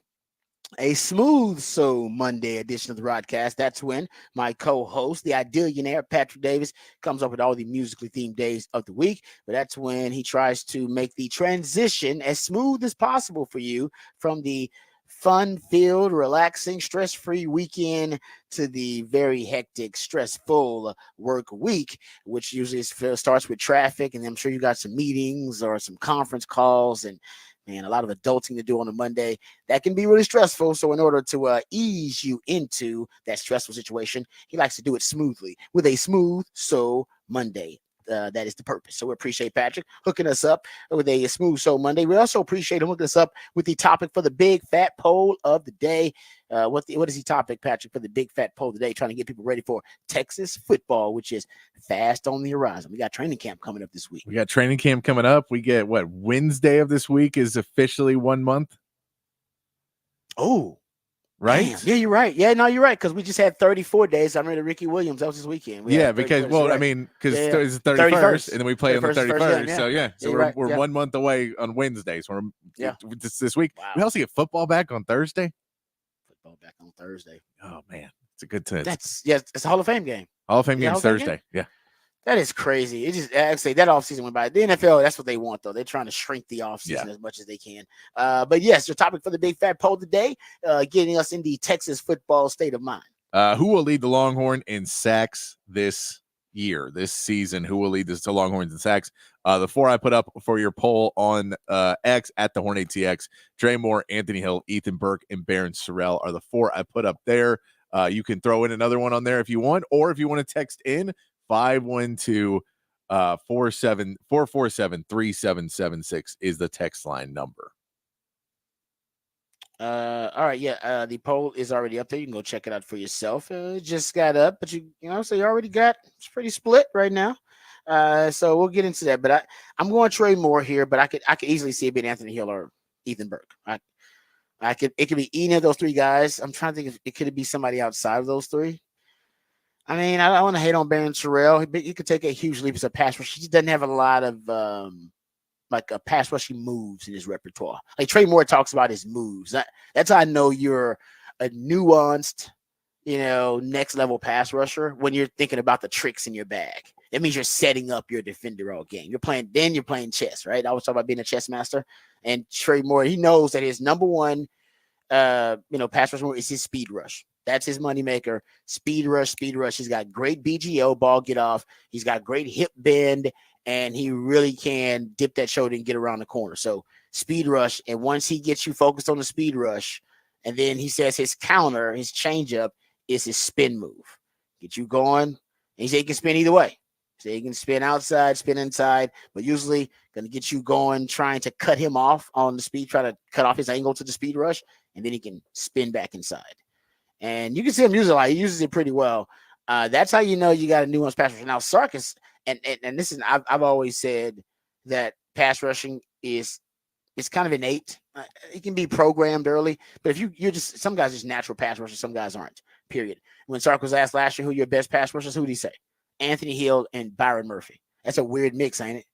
a smooth Monday edition of the Rodcast. That's when my co-host, the Idealionaire Patrick Davis, comes up with all the musically themed days of the week. But that's when he tries to make the transition as smooth as possible for you from the fun-filled, relaxing, stress-free weekend to the very hectic, stressful work week, which usually starts with traffic. And I'm sure you got some meetings or some conference calls and a lot of adulting to do on a Monday. That can be really stressful. So in order to ease you into that stressful situation, he likes to do it smoothly with a smooth Monday. That is the purpose. So we appreciate Patrick hooking us up with a smooth Monday. We also appreciate him hooking us up with the topic for the big fat poll of the day. What is the topic, Patrick, for the big fat poll today? Trying to get people ready for Texas football, which is fast on the horizon. We got training camp coming up this week. We get Wednesday of this week is officially 1 month. Oh, right? Damn. Yeah, you're right. Yeah, no, you're right. Because we just had 34 days. I remember Ricky Williams. That was this weekend. Because I mean, because it's the 31st, and then we play on the 31st. So we're 1 month away on Wednesdays. So this week. Wow. We also get football back on Thursday. Football back on Thursday. Oh man, it's a good time. It's a Hall of Fame game. Hall of Fame game's Thursday. Yeah. That is crazy. It just actually that offseason went by. The NFL, that's what they want, though. They're trying to shrink the offseason as much as they can. But yes, your topic for the big fat poll today, getting us in the Texas football state of mind. Who will lead the Longhorn in sacks this season? Who will lead the Longhorns in sacks? The 4 I put up for your poll on X at the Horn ATX: Dre Moore, Anthony Hill, Ethan Burke, and Barron Sorrell are the 4 I put up there. You can throw in another one on there if you want, or if you want to text in 512-447-3776 is the text line number. All right, the poll is already up there. You can go check it out for yourself. Just got up, but so you already got, it's pretty split right now. So we'll get into that. But I'm going Trey Moore here, but I could easily see it being Anthony Hill or Ethan Burke. It could be any of those 3 guys. I'm trying to think if it could be somebody outside of those 3. I mean, I don't want to hate on Barron Sorrell. He could take a huge leap as a pass rusher. He just doesn't have a lot of pass rushing moves in his repertoire. Like Trey Moore talks about his moves. That's how I know you're a nuanced, next level pass rusher when you're thinking about the tricks in your bag. That means you're setting up your defender all game. You're playing chess, right? I was talking about being a chess master. And Trey Moore, he knows that his number one pass rush is his speed rush. That's his moneymaker. Speed rush. He's got great BGO, ball get off. He's got great hip bend, and he really can dip that shoulder and get around the corner. So speed rush, and once he gets you focused on the speed rush, and then he says his counter, his changeup, is his spin move. Get you going. And he said he can spin either way. So he can spin outside, spin inside, but usually going to get you going, trying to cut him off on the speed, try to cut off his angle to the speed rush, and then he can spin back inside. And you can see him use it a lot. He uses it pretty well. That's how you know you got a nuanced pass rusher. Now, Sark is, and this is, I've always said that pass rushing it's kind of innate. It can be programmed early, but if you're just, some guys are just natural pass rushers, some guys aren't, period. When Sark was asked last year who your best pass rushers, who did he say? Anthony Hill and Byron Murphy. That's a weird mix, ain't it?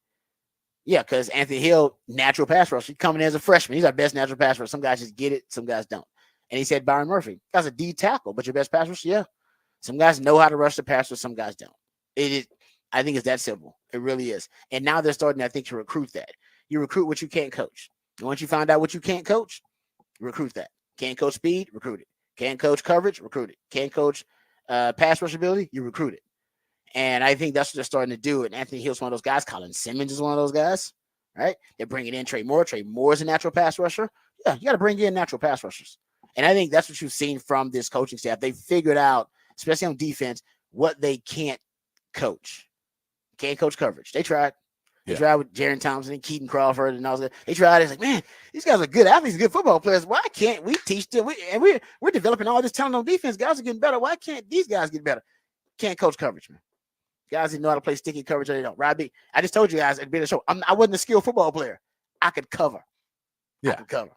Yeah, because Anthony Hill, natural pass rusher, coming in as a freshman. He's our best natural pass rusher. Some guys just get it, some guys don't. And he said Byron Murphy, guy's a D tackle, but your best pass rusher, yeah. Some guys know how to rush the passer, some guys don't. I think it's that simple. It really is. And now they're starting, I think, to recruit that. You recruit what you can't coach. And once you find out what you can't coach, recruit that. Can't coach speed, recruit it. Can't coach coverage, recruit it. Can't coach pass rush ability, you recruit it. And I think that's what they're starting to do. And Anthony Hill's one of those guys. Colin Simmons is one of those guys, right? They're bringing in Trey Moore. Trey Moore is a natural pass rusher. Yeah, you got to bring in natural pass rushers. And I think that's what you've seen from this coaching staff. They figured out, especially on defense, what they can't coach. Can't coach coverage. They tried. They tried with Jaron Thompson and Keaton Crawford and all that. They tried. It's like, man, these guys are good athletes, good football players. Why can't we teach them? We're developing all this talent on defense. Guys are getting better. Why can't these guys get better? Can't coach coverage, man. Guys didn't know how to play sticky coverage. They don't. Robbie, I just told you guys at the beginning of the show, I wasn't a skilled football player. I could cover. Yeah. I could cover.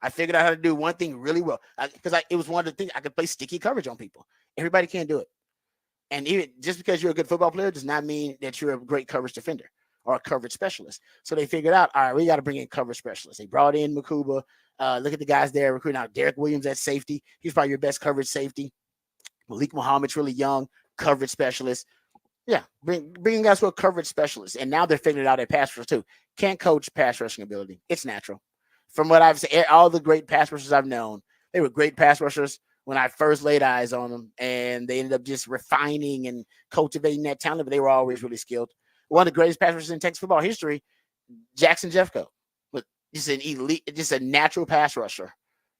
I figured out how to do one thing really well because it was one of the things I could play sticky coverage on people. Everybody can't do it. And even just because you're a good football player does not mean that you're a great coverage defender or a coverage specialist. So they figured out, all right, we got to bring in coverage specialists. They brought in Makuba. Look at the guys there recruiting out. Derek Williams at safety. He's probably your best coverage safety. Malik Muhammad's really young, coverage specialist. Yeah, bringing guys who are coverage specialists. And now they're figuring it out at pass rush too. Can't coach pass rushing ability. It's natural. From what I've seen, all the great pass rushers I've known, they were great pass rushers when I first laid eyes on them. And they ended up just refining and cultivating that talent, but they were always really skilled. One of the greatest pass rushers in Texas football history, Jackson Jeffcoat, but just an elite, just a natural pass rusher.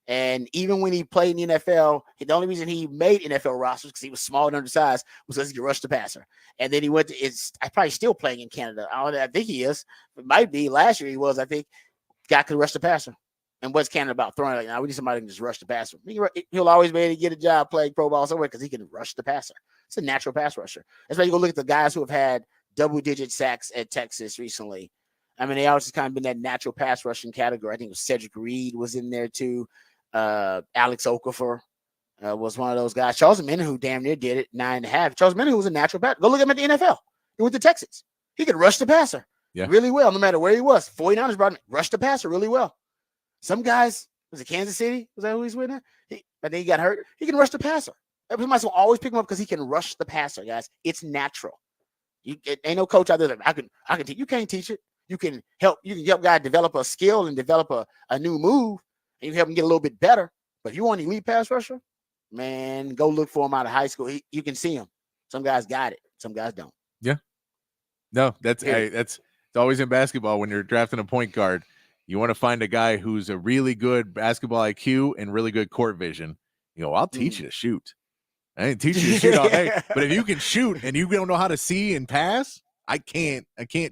And even when he played in the NFL, the only reason he made NFL rosters because he was small and undersized was because he could rush the passer. And then he went to I'm probably still playing in Canada. I think he is. It might be. Last year he was, I think. Guy could rush the passer. And what's Canada about? Throwing like, we need somebody who can just rush the passer. He'll always be able to get a job playing pro ball somewhere because he can rush the passer. It's a natural pass rusher. That's why you go look at the guys who have had double-digit sacks at Texas recently. I mean, they always kind of been that natural pass rushing category. I think it was Cedric Reed was in there too. Alex Okafor was one of those guys. Charles Omenihu damn near did it 9.5. Charles Omenihu was a natural passer. Go look at him at the NFL. He went to Texas. He could rush the passer really well, no matter where he was. 49ers brought him, rushed the passer really well. Some guys, was it Kansas City? Was that who he's with? But then he got hurt. He can rush the passer. Somebody will always pick him up because he can rush the passer, guys. It's natural. Ain't no coach out there that I can teach. You can't teach it. You can help guys develop a skill and develop a new move, and you can help them get a little bit better. But if you want an elite pass rusher, man, go look for him out of high school. You can see him. Some guys got it. Some guys don't. Yeah. No, it's always in basketball when you're drafting a point guard. You want to find a guy who's a really good basketball IQ and really good court vision. You know, I'll teach you to shoot. I ain't teaching you to shoot all day. But if you can shoot and you don't know how to see and pass, I can't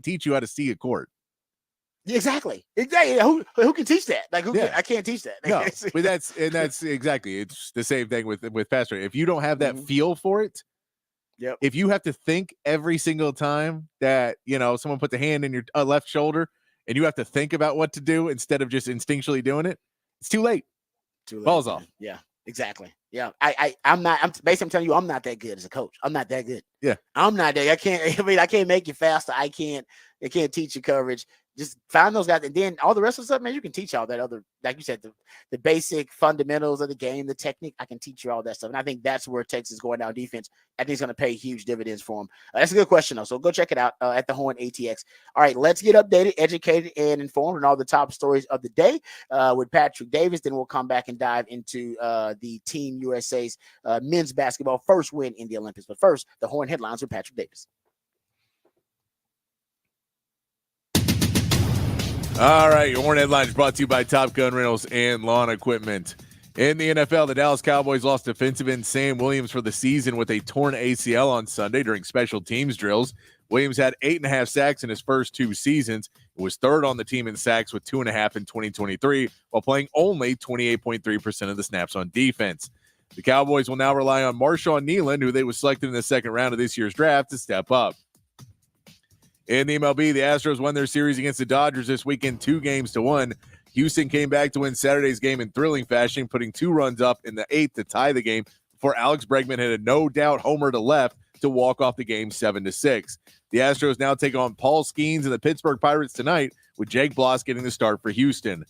teach you how to see a court. Exactly. Who can teach that? Like I can't teach that. No, but that's exactly. It's the same thing with pass rush. If you don't have that feel for it, if you have to think every single time that someone put the hand in your left shoulder and you have to think about what to do instead of just instinctually doing it, it's too late. Balls off. Yeah, exactly. Yeah, I'm telling you, I'm not that good as a coach. I'm not that good. Yeah, I'm not that. I can't make you faster. I can't teach you coverage. Just find those guys, and then all the rest of the stuff, man, you can teach all that other, like you said, the basic fundamentals of the game, the technique. I can teach you all that stuff, and I think that's where Texas is going now. Defense, I think it's going to pay huge dividends for them. That's a good question, though. So go check it out at the Horn ATX. All right, let's get updated, educated, and informed on all the top stories of the day with Patrick Davis. Then we'll come back and dive into the Team USA's men's basketball first win in the Olympics. But first, the Horn headlines with Patrick Davis. All right, your Horn headlines brought to you by Top Gun Rentals and Lawn Equipment. In the NFL, the Dallas Cowboys lost defensive end Sam Williams for the season with a torn ACL on Sunday during special teams drills. Williams had 8.5 sacks in his first 2 seasons. He was third on the team in sacks with 2.5 in 2023, while playing only 28.3% of the snaps on defense. The Cowboys will now rely on Marshawn Kneeland, who they was selected in the second round of this year's draft, to step up. In the MLB, the Astros won their series against the Dodgers this weekend 2-1. Houston came back to win Saturday's game in thrilling fashion, putting 2 runs up in the 8th to tie the game before Alex Bregman hit a no-doubt homer to left to walk off the game 7-6. The Astros now take on Paul Skeens and the Pittsburgh Pirates tonight, with Jake Bloss getting the start for Houston.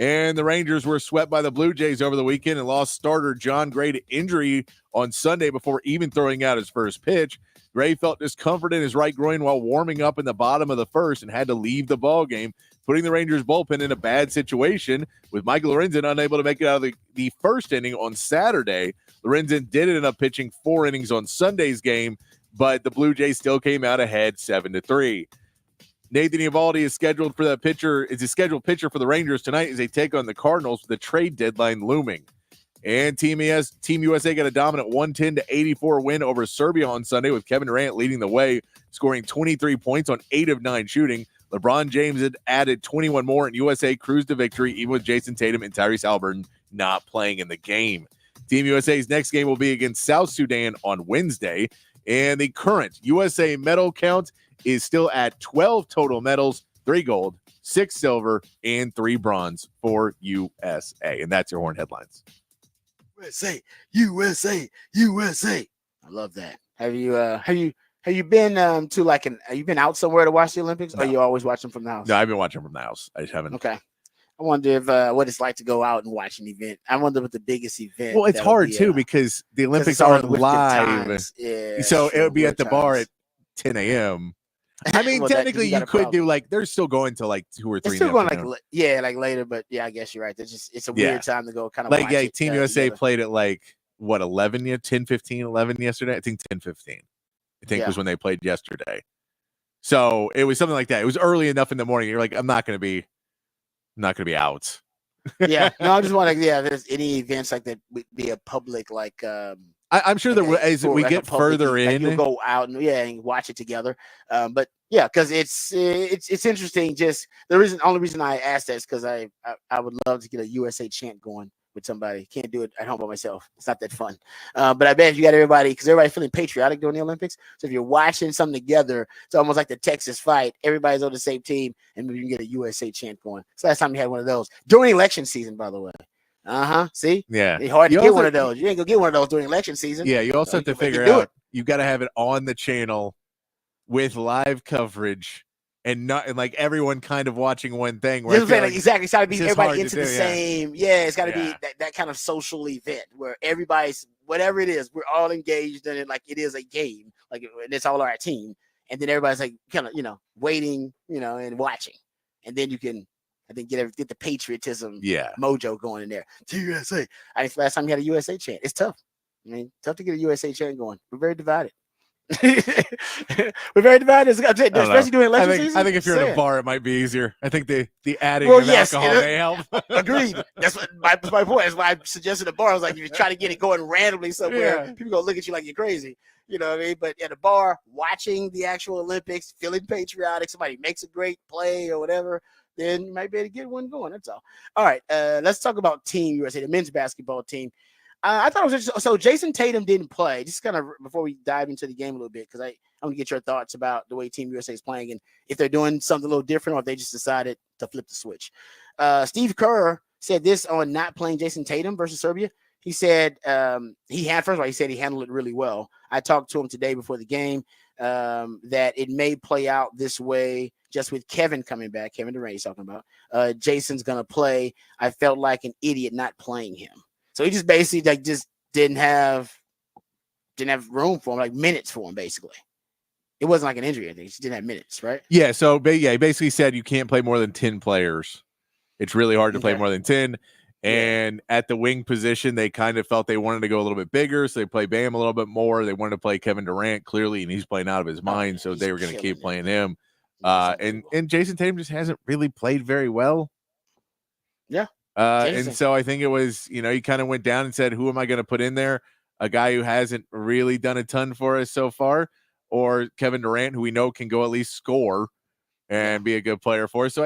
And the Rangers were swept by the Blue Jays over the weekend and lost starter John Gray to injury on Sunday before even throwing out his first pitch. Gray felt discomfort in his right groin while warming up in the bottom of the first and had to leave the ballgame, putting the Rangers bullpen in a bad situation, with Michael Lorenzen unable to make it out of the first inning on Saturday. Lorenzen did end up pitching 4 innings on Sunday's game, but the Blue Jays still came out ahead 7-3. Nathan Eovaldi is scheduled for the pitcher. Is a scheduled pitcher for the Rangers tonight as they take on the Cardinals with the trade deadline looming. And Team USA got a dominant 110-84 win over Serbia on Sunday, with Kevin Durant leading the way, scoring 23 points on 8 of 9 shooting. LeBron James had added 21 more, and USA cruised to victory, even with Jason Tatum and Tyrese Haliburton not playing in the game. Team USA's next game will be against South Sudan on Wednesday, and the current USA medal count is still at 12 total medals, 3 gold, 6 silver, and 3 bronze for USA. And that's your Horn headlines. USA. I love that. Have you been have you been out somewhere to watch the Olympics? No. Or you always watch them from the house? No, I've been watching from the house. I just haven't. Okay. I wonder if what it's like to go out and watch an event. I wonder what the biggest event. Well, it's hard too because the Olympics aren't live. Yeah, so it would be at the bar at 10 a.m. I mean, well, technically, you could do they're still going to 2 or 3. They're still going later, but yeah, I guess you're right. It's a weird time to go kind of Team USA played at 10:15, 11 yesterday. I think 10:15. I think was when they played yesterday. So it was something like that. It was early enough in the morning. You're like, I'm not going to be out. Yeah, no, I just want to. Yeah, if there's any events like that, would be a public I'm sure as we get further in, you'll go out and watch it together. But yeah, because it's interesting. Just the only reason I asked that is because I would love to get a USA chant going with somebody. Can't do it at home by myself. It's not that fun. But I bet if you got everybody, because everybody's feeling patriotic during the Olympics. So if you're watching something together, it's almost like the Texas fight. Everybody's on the same team, and maybe you can get a USA chant going. So last time we had one of those during election season, by the way. See? Yeah. It's hard to get one of those. You ain't going to get one of those during election season. Yeah, you also have to figure out, you've got to have it on the channel with live coverage and like everyone kind of watching one thing. Where Exactly. It's got to be everybody into the same. Yeah, it's got to be that kind of social event where everybody's, whatever it is, we're all engaged in it like it is a game. Like it's all our team. And then everybody's like kind of, waiting, and watching. And then you can, I think, get the patriotism mojo going in there. USA. Last time you had a USA chant. It's tough. I mean, tough to get a USA chant going. We're very divided. We're very divided, especially during election season. I think if you're in a bar, it might be easier. I think the adding of alcohol may help. Agreed. That's what my point. That's why I suggested a bar. I was like, if you try to get it going randomly somewhere, people gonna look at you like you're crazy. You know what I mean? But at a bar, watching the actual Olympics, feeling patriotic, somebody makes a great play or whatever, then you might be able to get one going. That's all. All right, let's talk about Team USA, the men's basketball team. I thought it was so Jason Tatum didn't play. Just kind of before we dive into the game a little bit, because I want to get your thoughts about the way Team USA is playing and if they're doing something a little different or if they just decided to flip the switch. Steve Kerr said this on not playing Jason Tatum versus Serbia. He said first of all, he said he handled it really well. I talked to him today before the game that it may play out this way just with Kevin coming back. Kevin Durant he's talking about. Jason's going to play. I felt like an idiot not playing him. So he just basically just didn't have room for him, like minutes for him, basically. It wasn't like an injury or anything. He just didn't have minutes, right? Yeah. So he basically said you can't play more than 10 players. It's really hard to play more than 10. And at the wing position, they kind of felt they wanted to go a little bit bigger. So they play Bam a little bit more. They wanted to play Kevin Durant clearly, and he's playing out of his mind. So they were going to keep playing him. And Jason Tatum just hasn't really played very well. Yeah. And so I think it was, he kind of went down and said, who am I going to put in there? A guy who hasn't really done a ton for us so far, or Kevin Durant, who we know can go at least score and be a good player for us. So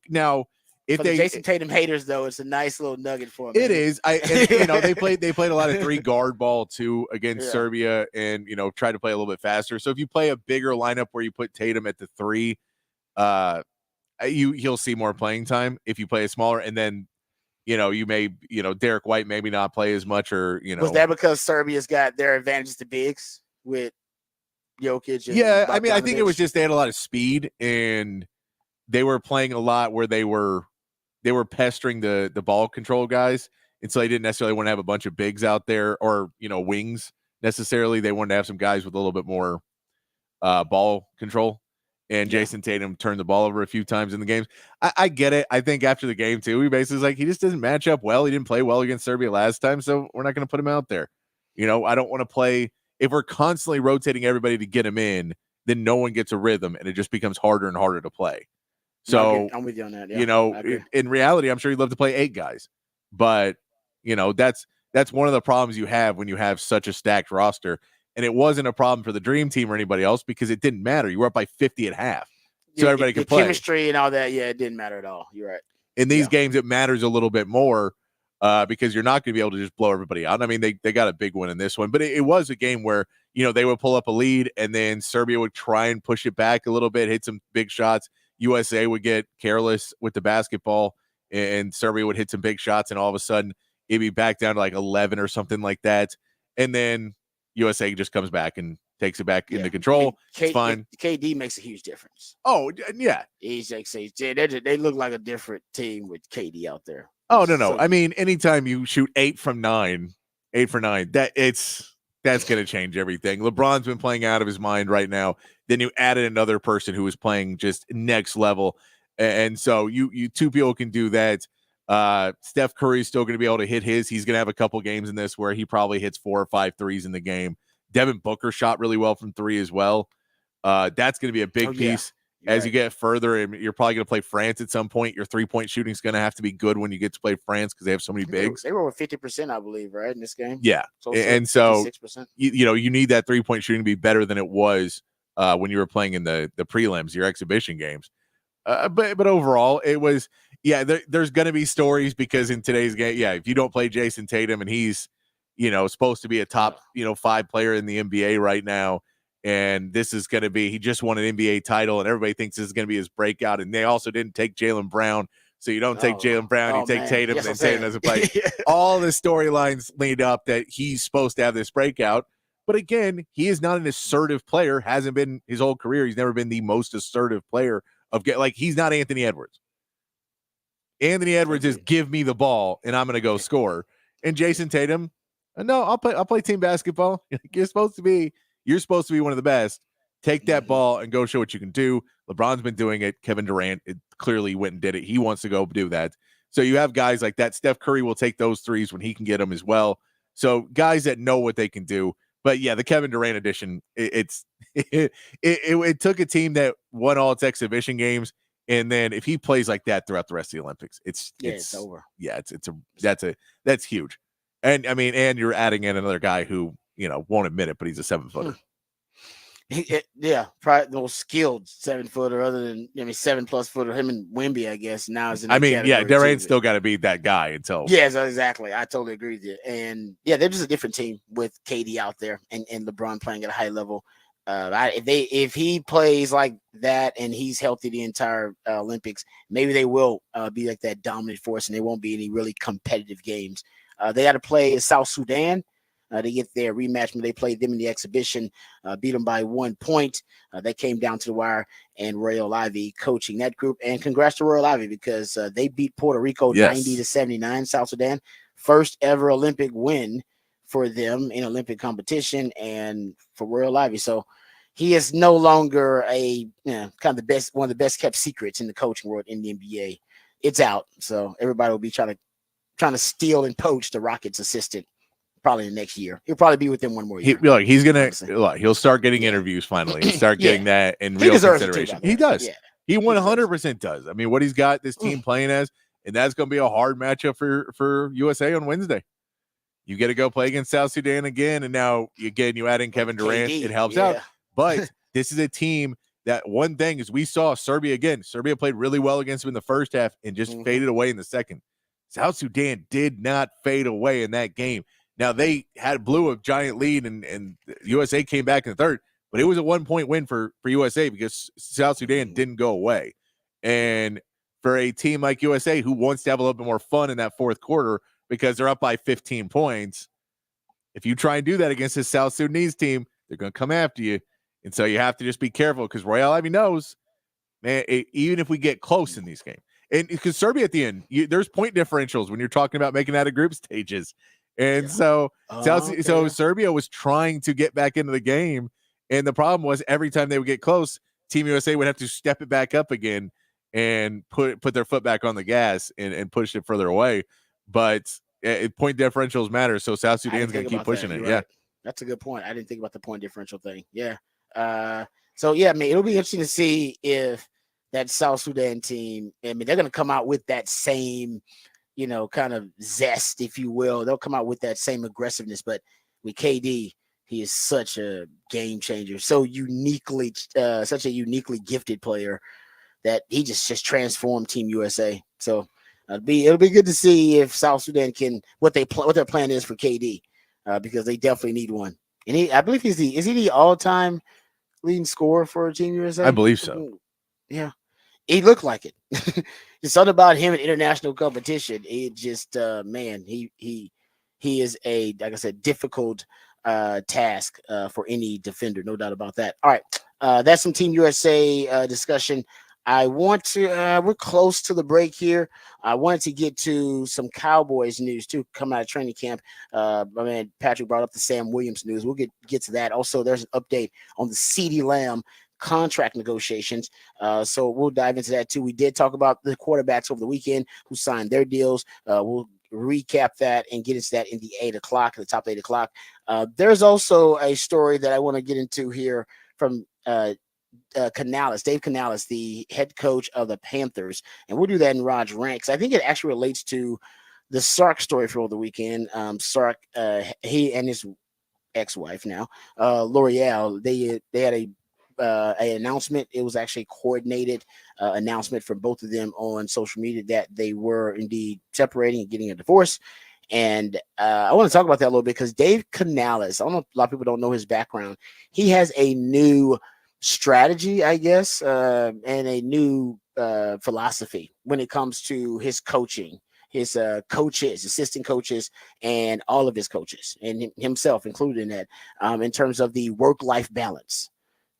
now if for the Jason Tatum haters, though, it's a nice little nugget for them. It is. They played a lot of 3 guard ball too against Serbia, and tried to play a little bit faster. So if you play a bigger lineup where you put Tatum at the 3, he'll see more playing time. If you play a smaller, and then you may Derek White maybe not play as much, or was that because Serbia's got their advantages to bigs with Jokic? And I mean, I think it was just they had a lot of speed and they were playing a lot where they were pestering the ball control guys, and so they didn't necessarily want to have a bunch of bigs out there or wings necessarily. They wanted to have some guys with a little bit more ball control. And Jason Tatum turned the ball over a few times in the games. I get it. I think after the game, too, he basically was like, he just doesn't match up well. He didn't play well against Serbia last time, so we're not going to put him out there. I don't want to play. If we're constantly rotating everybody to get him in, then no one gets a rhythm, and it just becomes harder and harder to play. So I'm with you on that. Yeah, in reality, I'm sure you'd love to play 8 guys. But, that's one of the problems you have when you have such a stacked roster. And it wasn't a problem for the Dream Team or anybody else because it didn't matter. You were up by 50 at half. So everybody could play. Chemistry and all that, it didn't matter at all. You're right. In these games, it matters a little bit more because you're not going to be able to just blow everybody out. I mean, they got a big one in this one. But it was a game where, they would pull up a lead and then Serbia would try and push it back a little bit, hit some big shots. USA would get careless with the basketball and Serbia would hit some big shots. And all of a sudden, it'd be back down to like 11 or something like that. And then USA just comes back and takes it back into control. I mean, it's fine. KD makes a huge difference. Oh, yeah. He's like, they look like a different team with KD out there. Oh, no. So, I mean, anytime you shoot 8 for 9, that's going to change everything. LeBron's been playing out of his mind right now. Then you added another person who is playing just next level. And so you 2 people can do that. Steph Curry's still going to be able to hit his. He's going to have a couple games in this where he probably hits 4 or 5 threes in the game. Devin Booker shot really well from 3 as well. That's going to be a big piece as you get further. And you're probably going to play France at some point. Your 3-point shooting is going to have to be good when you get to play France because they have so many bigs. They were over 50%, I believe, right, in this game? Yeah. And so, you need that 3-point shooting to be better than it was when you were playing in the prelims, your exhibition games. But overall, it was, there's going to be stories because in today's game, if you don't play Jason Tatum and he's, supposed to be a top, 5 player in the NBA right now, and this is going to be, he just won an NBA title and everybody thinks this is going to be his breakout. And they also didn't take Jaylen Brown, So you don't take Jaylen Brown, you take Tatum, yes, and Tatum doesn't play. All the storylines lead up that he's supposed to have this breakout. But again, he is not an assertive player, hasn't been his whole career. He's never been the most assertive player he's not Anthony Edwards. Anthony Edwards is give me the ball and I'm going to go score. And Jason Tatum, no, I'll play team basketball. You're supposed to be one of the best. Take that ball and go show what you can do. LeBron's been doing it. Kevin Durant clearly went and did it. He wants to go do that. So you have guys like that. Steph Curry will take those threes when he can get them as well. So guys that know what they can do. But yeah, the Kevin Durant edition, it took a team that won all its exhibition games, and then if he plays like that throughout the rest of the Olympics, it's over. Yeah, that's huge. And I mean, and you're adding in another guy who won't admit it, but he's a 7-footer. Probably the most skilled 7-footer, other than 7+ footer. Him and Wemby, I guess now is in. Durant's still got to be that guy until. Yes, exactly. I totally agree with you. And they're just a different team with KD out there and LeBron playing at a high level. If he plays like that and he's healthy the entire Olympics, maybe they will be like that dominant force, and there won't be any really competitive games. They got to play South Sudan. They get their rematch when they played them in the exhibition, beat them by 1 point. They came down to the wire, and Royal Ivy coaching that group. And congrats to Royal Ivy because they beat Puerto Rico 90-79, South Sudan. First ever Olympic win for them in Olympic competition and for Royal Ivy. So he is no longer kind of one of the best kept secrets in the coaching world in the NBA. It's out. So everybody will be trying to steal and poach the Rockets assistant. Probably the next year. He'll probably be with them one more year. He'll start getting interviews finally and start getting that in real consideration. He does. Yeah. He 100% does. I mean, what he's got this team playing as, and that's going to be a hard matchup for USA on Wednesday. You get to go play against South Sudan again, and now you add in Kevin Durant. It helps out. But this is a team that one thing is we saw Serbia again. Serbia played really well against them in the first half and just faded away in the second. South Sudan did not fade away in that game. Now, they blew a giant lead, and USA came back in the third, but it was a 1-point win for USA because South Sudan didn't go away. And for a team like USA who wants to have a little bit more fun in that fourth quarter because they're up by 15 points, if you try and do that against this South Sudanese team, they're going to come after you. And so you have to just be careful because Royal Ivy knows, man, even if we get close in these games. And because Serbia at the end, there's point differentials when you're talking about making out of group stages. And so Serbia was trying to get back into the game. And the problem was every time they would get close, Team USA would have to step it back up again and put their foot back on the gas and push it further away. But point differentials matter. So South Sudan's going to keep pushing it. Right. Yeah. That's a good point. I didn't think about the point differential thing. Yeah. It'll be interesting to see if that South Sudan team, they're going to come out with that same kind of zest, if you will. They'll come out with that same aggressiveness, but with KD, he is such a game changer, such a uniquely gifted player that he just transformed Team USA. So it'll be good to see if South Sudan can what their plan is for KD, because they definitely need one. And I believe is he the all-time leading scorer for Team USA? I believe so. Yeah. He looked like it. There's something about him in international competition. It just, he is like I said, difficult task for any defender, no doubt about that. All right, that's some Team USA discussion. I want to. We're close to the break here. I wanted to get to some Cowboys news too, coming out of training camp. My man Patrick brought up the Sam Williams news. We'll get to that. Also, there's an update on the CeeDee Lamb contract negotiations. So we'll dive into that too. We did talk about the quarterbacks over the weekend who signed their deals. We'll recap that and get into that in the 8 o'clock, the top 8 o'clock. There's also a story that I want to get into here from Canales, Dave Canales, the head coach of the Panthers. And we'll do that in Rod's Ranks. I think it actually relates to the Sark story for over the weekend. Sark, he and his ex-wife now, L'Oreal, they had an announcement. It was actually a coordinated announcement from both of them on social media that they were indeed separating and getting a divorce. And I want to talk about that a little bit because Dave Canales, I don't know, a lot of people don't know his background. He has a new strategy, I guess, and a new philosophy when it comes to his coaching, his coaches, assistant coaches, and all of his coaches, and himself included in that, in terms of the work-life balance.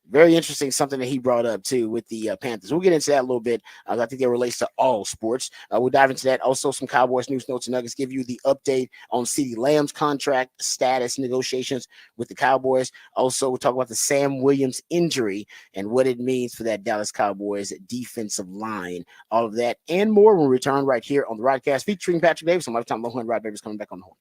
Very interesting, something that he brought up too with the Panthers. We'll get into that a little bit. I think it relates to all sports. We'll dive into that. Also, some Cowboys news, notes, and nuggets. Give you the update on CeeDee Lamb's contract status negotiations with the Cowboys. Also, we'll talk about the Sam Williams injury and what it means for that Dallas Cowboys defensive line. All of that and more when we return right here on the Rodcast featuring Patrick Davis on Lifetime Longhorn. Rod Davis coming back on the horn.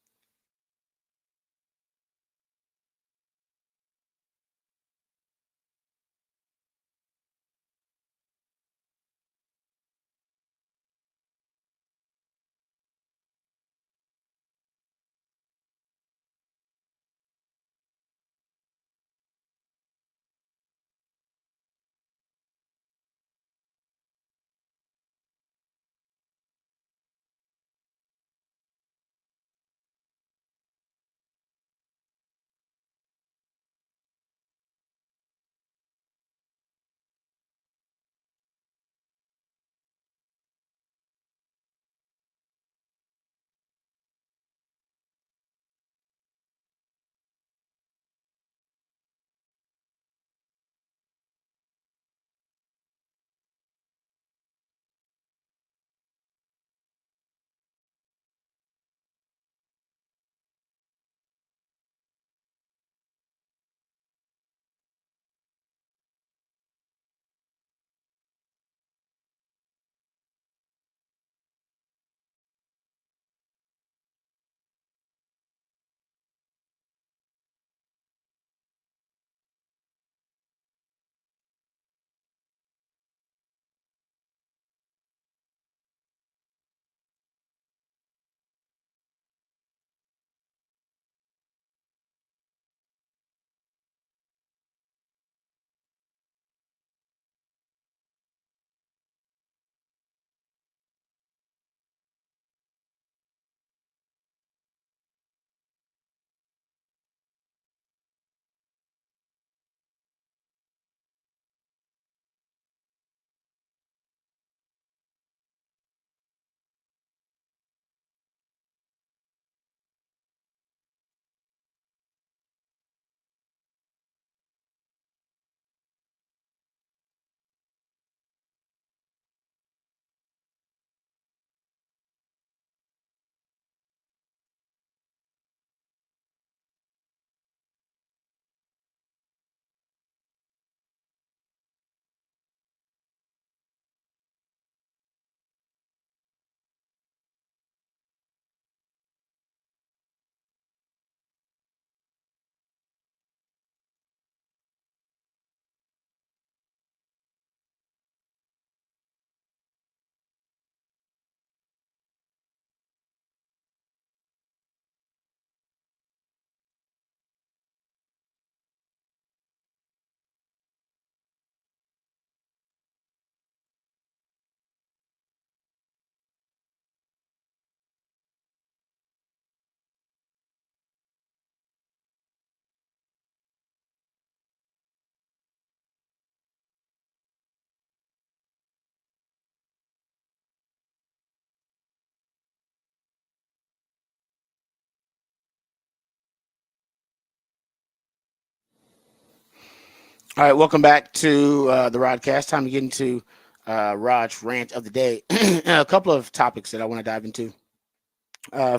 All right, welcome back to the Rodcast. Time to get into Rod's rant of the day. A couple of topics that I want to dive into.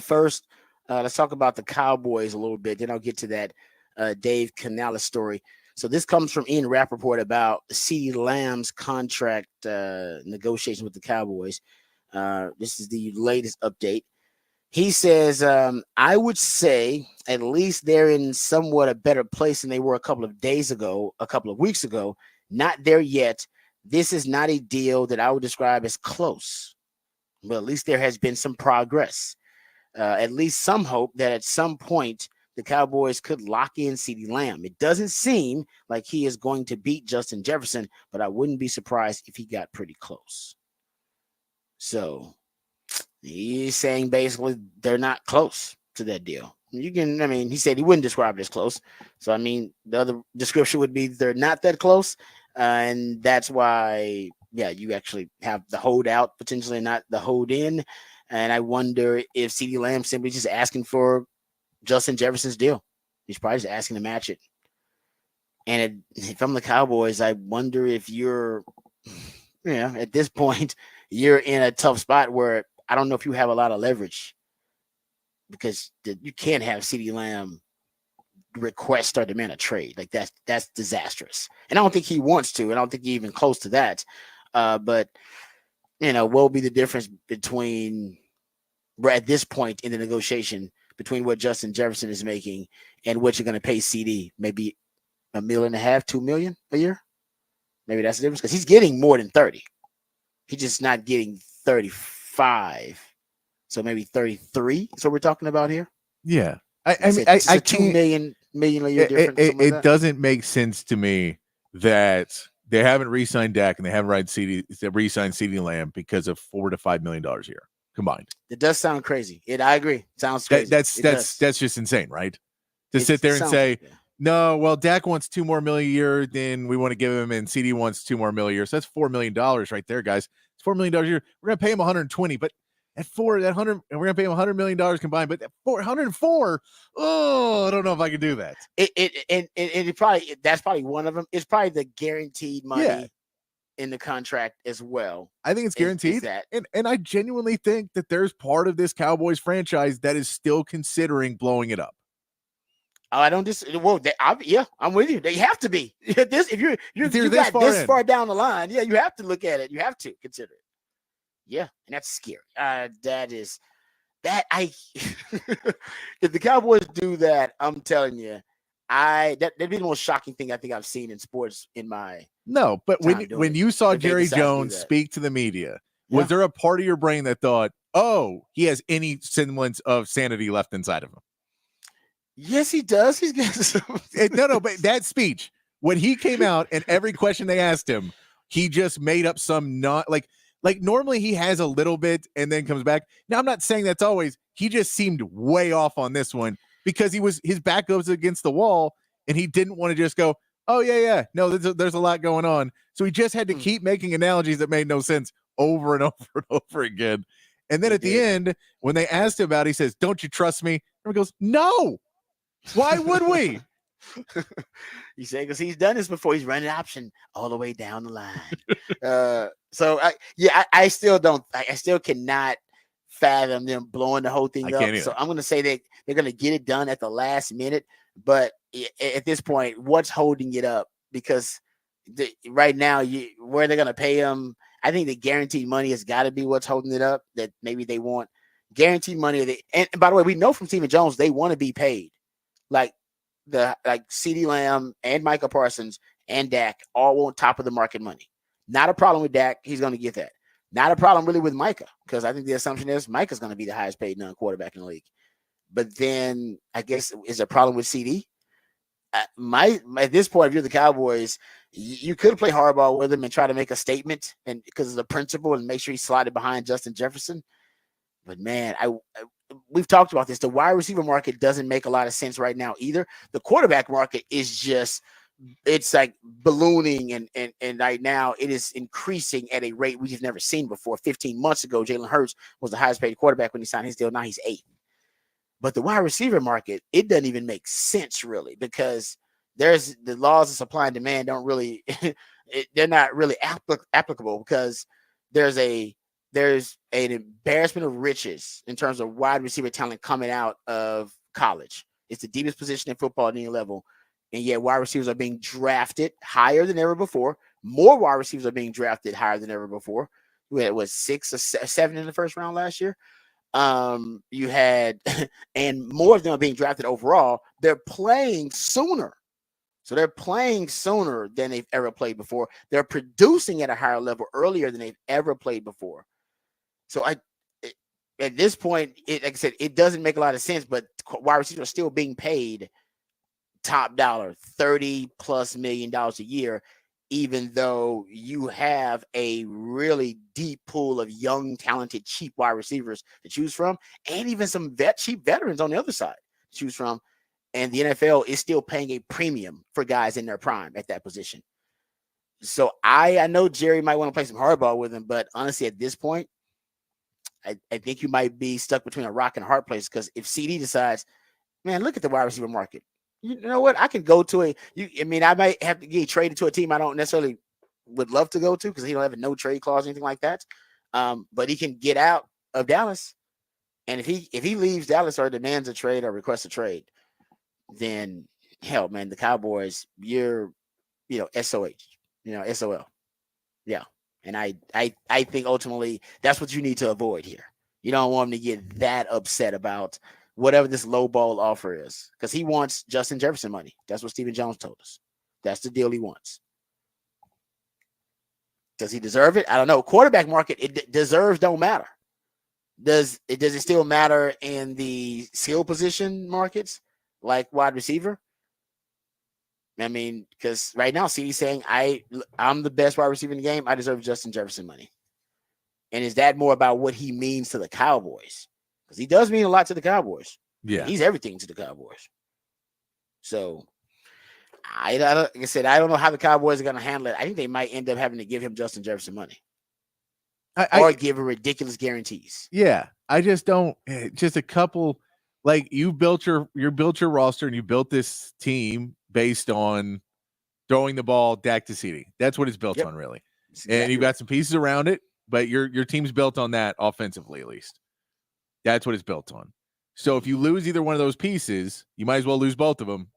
First, let's talk about the Cowboys a little bit. Then I'll get to that Dave Canales story. So this comes from Ian Rappaport about CeeDee Lamb's contract negotiation with the Cowboys. This is the latest update. He says, I would say at least they're in somewhat a better place than they were a couple of weeks ago. Not there yet. This is not a deal that I would describe as close, but at least there has been some progress. At least some hope that at some point the Cowboys could lock in CeeDee Lamb. It doesn't seem like he is going to beat Justin Jefferson, but I wouldn't be surprised if he got pretty close. So he's saying basically they're not close to that deal. You can, I mean, he said he wouldn't describe it as close. So, I mean, the other description would be they're not that close. And that's why, yeah, you actually have the holdout potentially, not the hold in. And I wonder if CeeDee Lamb simply just asking for Justin Jefferson's deal. He's probably just asking to match it. And if I'm the Cowboys, I wonder if you're, at this point, you're in a tough spot where I don't know if you have a lot of leverage because you can't have CeeDee Lamb request or demand a trade. Like that's disastrous. And I don't think he wants to. I don't think he's even close to that. But what will be the difference between at this point in the negotiation between what Justin Jefferson is making and what you're going to pay CD? Maybe $1.5 million, $2 million a year. Maybe that's the difference because he's getting more than 30. He's just not getting 35. So maybe 33 is what we're talking about here. Yeah. I mean, I $2 million a year difference. It doesn't make sense to me that they haven't re-signed Dak and they haven't re-signed CeeDee Lamb because of $4 to $5 million a year combined. It does sound crazy. I agree. Sounds crazy. That's just insane, right? To sit there and say, no, well, Dak wants $2 more million a year than we want to give him, and CD wants $2 more million a year. So that's $4 million right there, guys. It's $4 million a year. We're gonna pay him 120, but at 100, and we're gonna pay him $100 million combined. But at 104, I don't know if I can do that. It probably that's probably one of them. It's probably the guaranteed money in the contract as well. I think it's guaranteed. Is that. And I genuinely think that there's part of this Cowboys franchise that is still considering blowing it up. I don't I'm with you. They have to be. If you're this far down the line, you have to look at it. You have to consider it. Yeah, and that's scary. If the Cowboys do that, I'm telling you, that'd be the most shocking thing I think I've seen in sports in my but when you saw Jerry Jones speak to the media, was there a part of your brain that thought, oh, he has any semblance of sanity left inside of him? Yes, he does. He's got no, but that speech, when he came out and every question they asked him, he just made up some like normally he has a little bit and then comes back. Now, I'm not saying that's always. He just seemed way off on this one because his back goes against the wall and he didn't want to just go, oh, yeah. No, there's a lot going on. So he just had to keep making analogies that made no sense over and over and over again. And then at the end, when they asked him about it, he says, don't you trust me? And he goes, no. Why would we? He said because he's done this before. He's running option all the way down the line. I still cannot fathom them blowing the whole thing up. So I'm going to say that they're going to get it done at the last minute. But at this point, what's holding it up? Because right now, where they're going to pay him, I think the guaranteed money has got to be what's holding it up. That maybe they want guaranteed money. And by the way, we know from Stephen Jones they want to be paid. Like CeeDee Lamb and Micah Parsons and Dak all want top of the market money. Not a problem with Dak. He's going to get that. Not a problem really with Micah because I think the assumption is Micah's going to be the highest paid non-quarterback in the league. But then I guess is a problem with CD. At this point, if you're the Cowboys, you could play hardball with him and try to make a statement and because of the principle and make sure he slotted behind Justin Jefferson. But man, we've talked about this. The wide receiver market doesn't make a lot of sense right now either. The quarterback market is it's like ballooning and right now it is increasing at a rate we've never seen before. 15 months ago, Jalen Hurts was the highest paid quarterback when he signed his deal. Now he's 8th. But the wide receiver market, it doesn't even make sense really because there's the laws of supply and demand don't really, they're not really applicable because there's an embarrassment of riches in terms of wide receiver talent coming out of college. It's the deepest position in football at any level. And yet wide receivers are being drafted higher than ever before. More wide receivers are being drafted higher than ever before. We had 6 or 7 in the first round last year. You had, and more of them are being drafted overall. They're playing sooner. So they're playing sooner than they've ever played before. They're producing at a higher level earlier than they've ever played before. So at this point, like I said, it doesn't make a lot of sense, but wide receivers are still being paid top dollar, $30+ million a year, even though you have a really deep pool of young, talented, cheap wide receivers to choose from, and even some cheap veterans on the other side. choose from. And the NFL is still paying a premium for guys in their prime at that position. So I know Jerry might want to play some hardball with him, but honestly, at this point, I think you might be stuck between a rock and a hard place, because if CD decides, man, look at the wide receiver market. You know what? I can go to I might have to get traded to a team I don't necessarily would love to go to, because he don't have a no trade clause or anything like that. But he can get out of Dallas. And if he leaves Dallas or demands a trade or requests a trade, then hell, man, the Cowboys, you're, SOH, SOL. Yeah. And I think ultimately that's what you need to avoid here. You don't want him to get that upset about whatever this low ball offer is, because he wants Justin Jefferson money. That's what Stephen Jones told us. That's the deal he wants. Does he deserve it? I don't know. Quarterback market, it deserves don't matter. Does it still matter in the skill position markets like wide receiver? I mean, because right now CD's saying I'm the best wide receiver in the game. I deserve Justin Jefferson money. And is that more about what he means to the Cowboys? Because he does mean a lot to the Cowboys. Yeah, he's everything to the Cowboys. So like I said, I don't know how the Cowboys are going to handle it. I think they might end up having to give him Justin Jefferson money, or give him ridiculous guarantees. Yeah, I just don't. Just a couple. Like, you built your roster and you built this team based on throwing the ball Dak to CD. That's what it's built on, really. Exactly. And you've got some pieces around it, but your team's built on that offensively, at least. That's what it's built on. So if you lose either one of those pieces, you might as well lose both of them.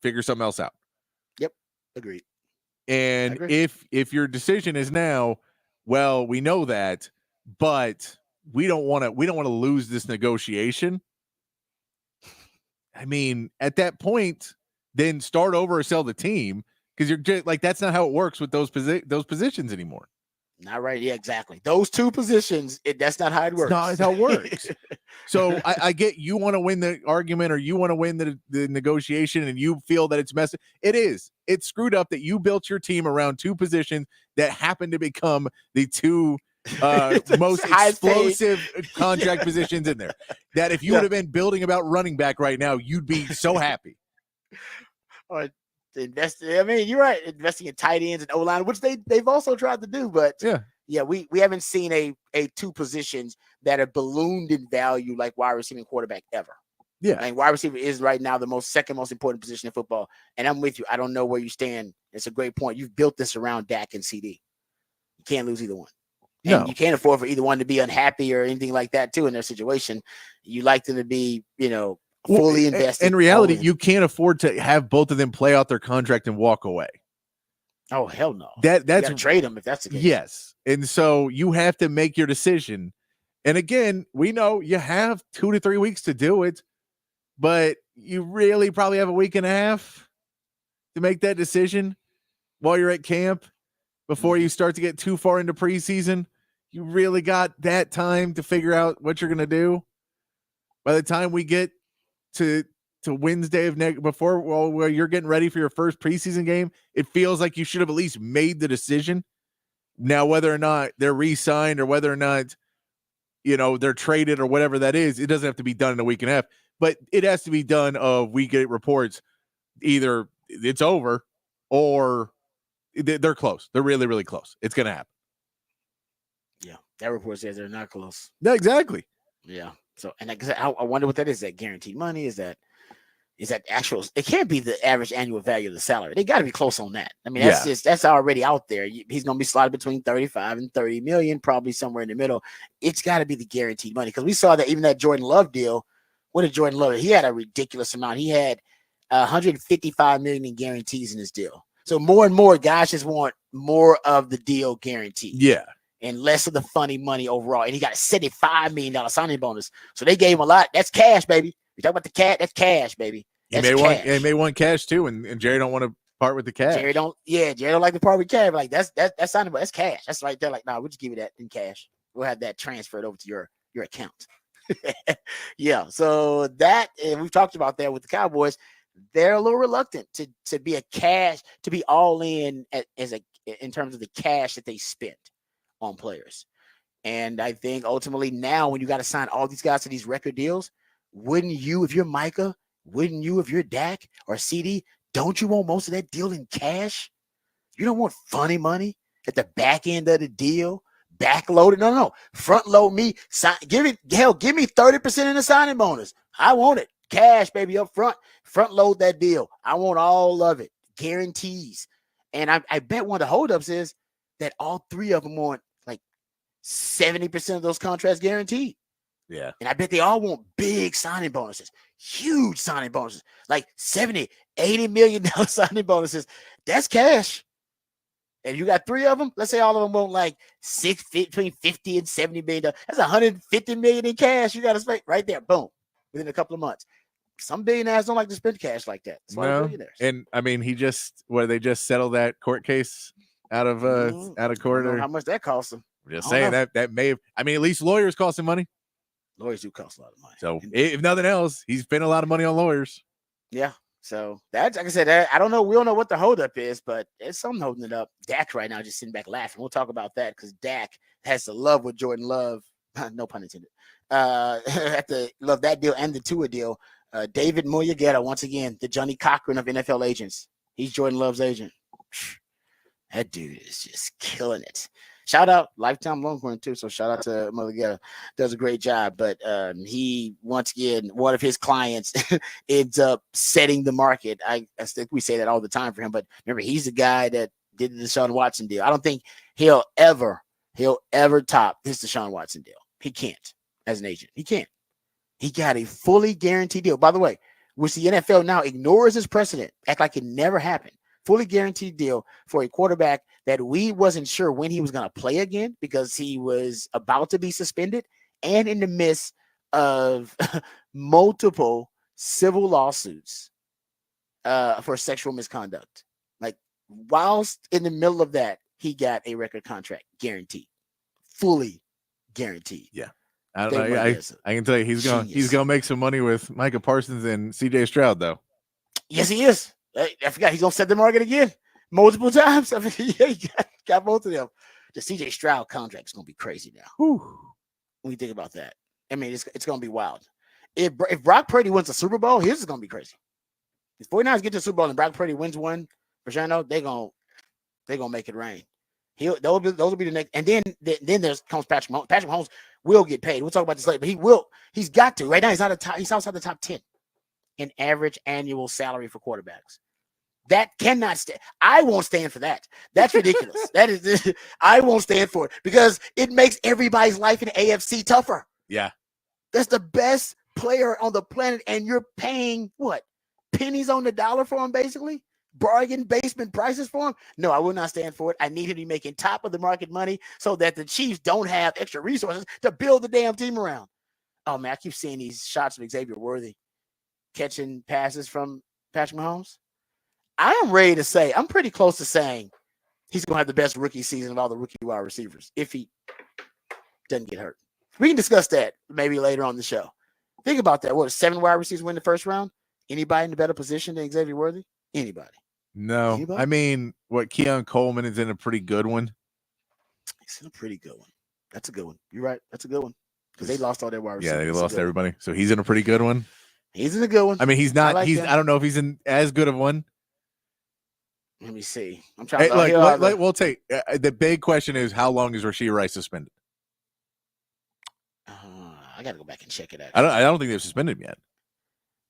Figure something else out. Yep, agreed. And if your decision is now, well, we know that, but we don't want to lose this negotiation. I mean, at that point, then start over or sell the team, because you're just like, that's not how it works with those positions anymore. Not right. Yeah, exactly. Those two positions, that's not how it works. It's not how it works. So I get you want to win the argument, or you want to win the negotiation, and you feel that it's messy. It is. It's screwed up that you built your team around two positions that happen to become the two most explosive contract positions in there. That if you would have been building about running back right now, you'd be so happy. Or investing. I mean, you're right. Investing in tight ends and O-line, which they've also tried to do, but we haven't seen a two positions that are ballooned in value like wide receiver and quarterback ever. Yeah, and wide receiver is right now the second most important position in football. And I'm with you. I don't know where you stand. It's a great point. You've built this around Dak and CD. You can't lose either one. And you can't afford for either one to be unhappy or anything like that too in their situation. You like them to be, fully invested. In reality, you can't afford to have both of them play out their contract and walk away. Oh, hell no. That's trade them if that's the case. Yes. And so you have to make your decision. And again, we know you have 2 to 3 weeks to do it, but you really probably have a week and a half to make that decision while you're at camp before you start to get too far into preseason. You really got that time to figure out what you're going to do. By the time we get to Wednesday of where you're getting ready for your first preseason game, it feels like you should have at least made the decision. Now, whether or not they're re-signed or whether or not, they're traded or whatever that is, it doesn't have to be done in a week and a half, but it has to be done we get reports either it's over or they're close. They're really, really close. It's going to happen. Yeah. That report says they're not close. Yeah, exactly. Yeah. So, and I wonder what that is. That guaranteed money? Is that actual? It can't be the average annual value of the salary. They got to be close on that. I mean, that's already out there. He's going to be slotted between 35 and 30 million, probably somewhere in the middle. It's got to be the guaranteed money, because we saw that even that Jordan Love deal. What did Jordan Love? He had a ridiculous amount. He had 155 million in guarantees in his deal. So more and more guys just want more of the deal guaranteed. Yeah. And less of the funny money overall. And he got a $75 million signing bonus. So they gave him a lot. That's cash, baby. You talk about the cat, that's cash, baby. He may want cash too, and Jerry don't want to part with the cash. Jerry don't like to part with cash. Like that's signing bonus. That's we'll just right there. Like, we'll just give you that in cash. We'll have that transferred over to your account. Yeah. So that, and we've talked about that with the Cowboys. They're a little reluctant to be all in in terms of the cash that they spent on players. And I think ultimately now, when you got to sign all these guys to these record deals, wouldn't you, if you're Micah Wouldn't you if you're Dak or CD? Don't you want most of that deal in cash? You don't want funny money at the back end of the deal, backloaded. No. Front load me. Give me 30% in the signing bonus. I want it. Cash, baby, up front. Front load that deal. I want all of it. Guarantees. And I bet one of the holdups is that all three of them want like 70% of those contracts guaranteed. Yeah. And I bet they all want big signing bonuses, huge signing bonuses, like $70, $80 million signing bonuses. That's cash. And you got three of them. Let's say all of them want like between 50 and 70 million. That's 150 million in cash. You got to spend right there. Boom. Within a couple of months. Some billionaires don't like to spend cash like that. That's why they're billionaires. And I mean, they just settled that court case out of court. I don't know how much that cost them. I'm just saying that may have. I mean, at least lawyers cost him money. Lawyers do cost a lot of money. So if nothing else, he's spent a lot of money on lawyers. Yeah. So that's, like I said, I don't know. We don't know what the holdup is, but there's something holding it up. Dak right now just sitting back laughing. We'll talk about that because Dak has to love what Jordan Love, no pun intended, have to love that deal and the Tua deal. David Muyagetta, once again, the Johnny Cochran of NFL agents. He's Jordan Love's agent. That dude is just killing it. Shout out, lifetime Longhorn too. So shout out to Muyagetta, does a great job. But he, once again, one of his clients ends up setting the market. I think we say that all the time for him. But remember, he's the guy that did the Deshaun Watson deal. I don't think he'll ever top this Deshaun Watson deal. He can't as an agent. He can't. He got a fully guaranteed deal. By the way, which the NFL now ignores as precedent, act like it never happened. Fully guaranteed deal for a quarterback that we wasn't sure when he was going to play again because he was about to be suspended and in the midst of multiple civil lawsuits for sexual misconduct. Like, whilst in the middle of that, he got a record contract guaranteed, fully guaranteed. Yeah. I don't know. I can tell you he's gonna make some money with Micah Parsons and CJ Stroud, though. Yes, he is. I forgot he's gonna set the market again multiple times. I mean, yeah, he got both of them. The CJ Stroud contract is gonna be crazy now. Whew. When you think about that, I mean, it's gonna be wild. If Brock Purdy wins the Super Bowl, his is gonna be crazy. If 49ers get to the Super Bowl and Brock Purdy wins one, for sure, they're gonna make it rain. Those will be the next, and then comes Patrick Mahomes. Patrick Mahomes will get paid. We'll talk about this later, but he's got to. Right now, he's outside the top 10 in average annual salary for quarterbacks. That cannot stand. I won't stand for that. That's ridiculous. I won't stand for it because it makes everybody's life in the AFC tougher. Yeah, that's the best player on the planet, and you're paying what, pennies on the dollar for him, basically. Bargain basement prices for him? No, I will not stand for it. I need him to be making top of the market money so that the Chiefs don't have extra resources to build the damn team around. Oh, man, I keep seeing these shots of Xavier Worthy catching passes from Patrick Mahomes. I am ready to say, I'm pretty close to saying he's going to have the best rookie season of all the rookie wide receivers if he doesn't get hurt. We can discuss that maybe later on the show. Think about that. What, 7 wide receivers win the first round? Anybody in a better position than Xavier Worthy? Anybody? No. Anybody? I mean, Keon Coleman is in a pretty good one. He's in a pretty good one. That's a good one. You're right. That's a good one. Because they lost all their wide receivers. Yeah, they lost everybody. So he's in a pretty good one. He's in a good one. I mean, he's not. I don't know if he's in as good of one. Let me see. I'm trying to. We'll take the big question is how long is Rashee Rice suspended? I got to go back and check it out. I don't think they've suspended him yet.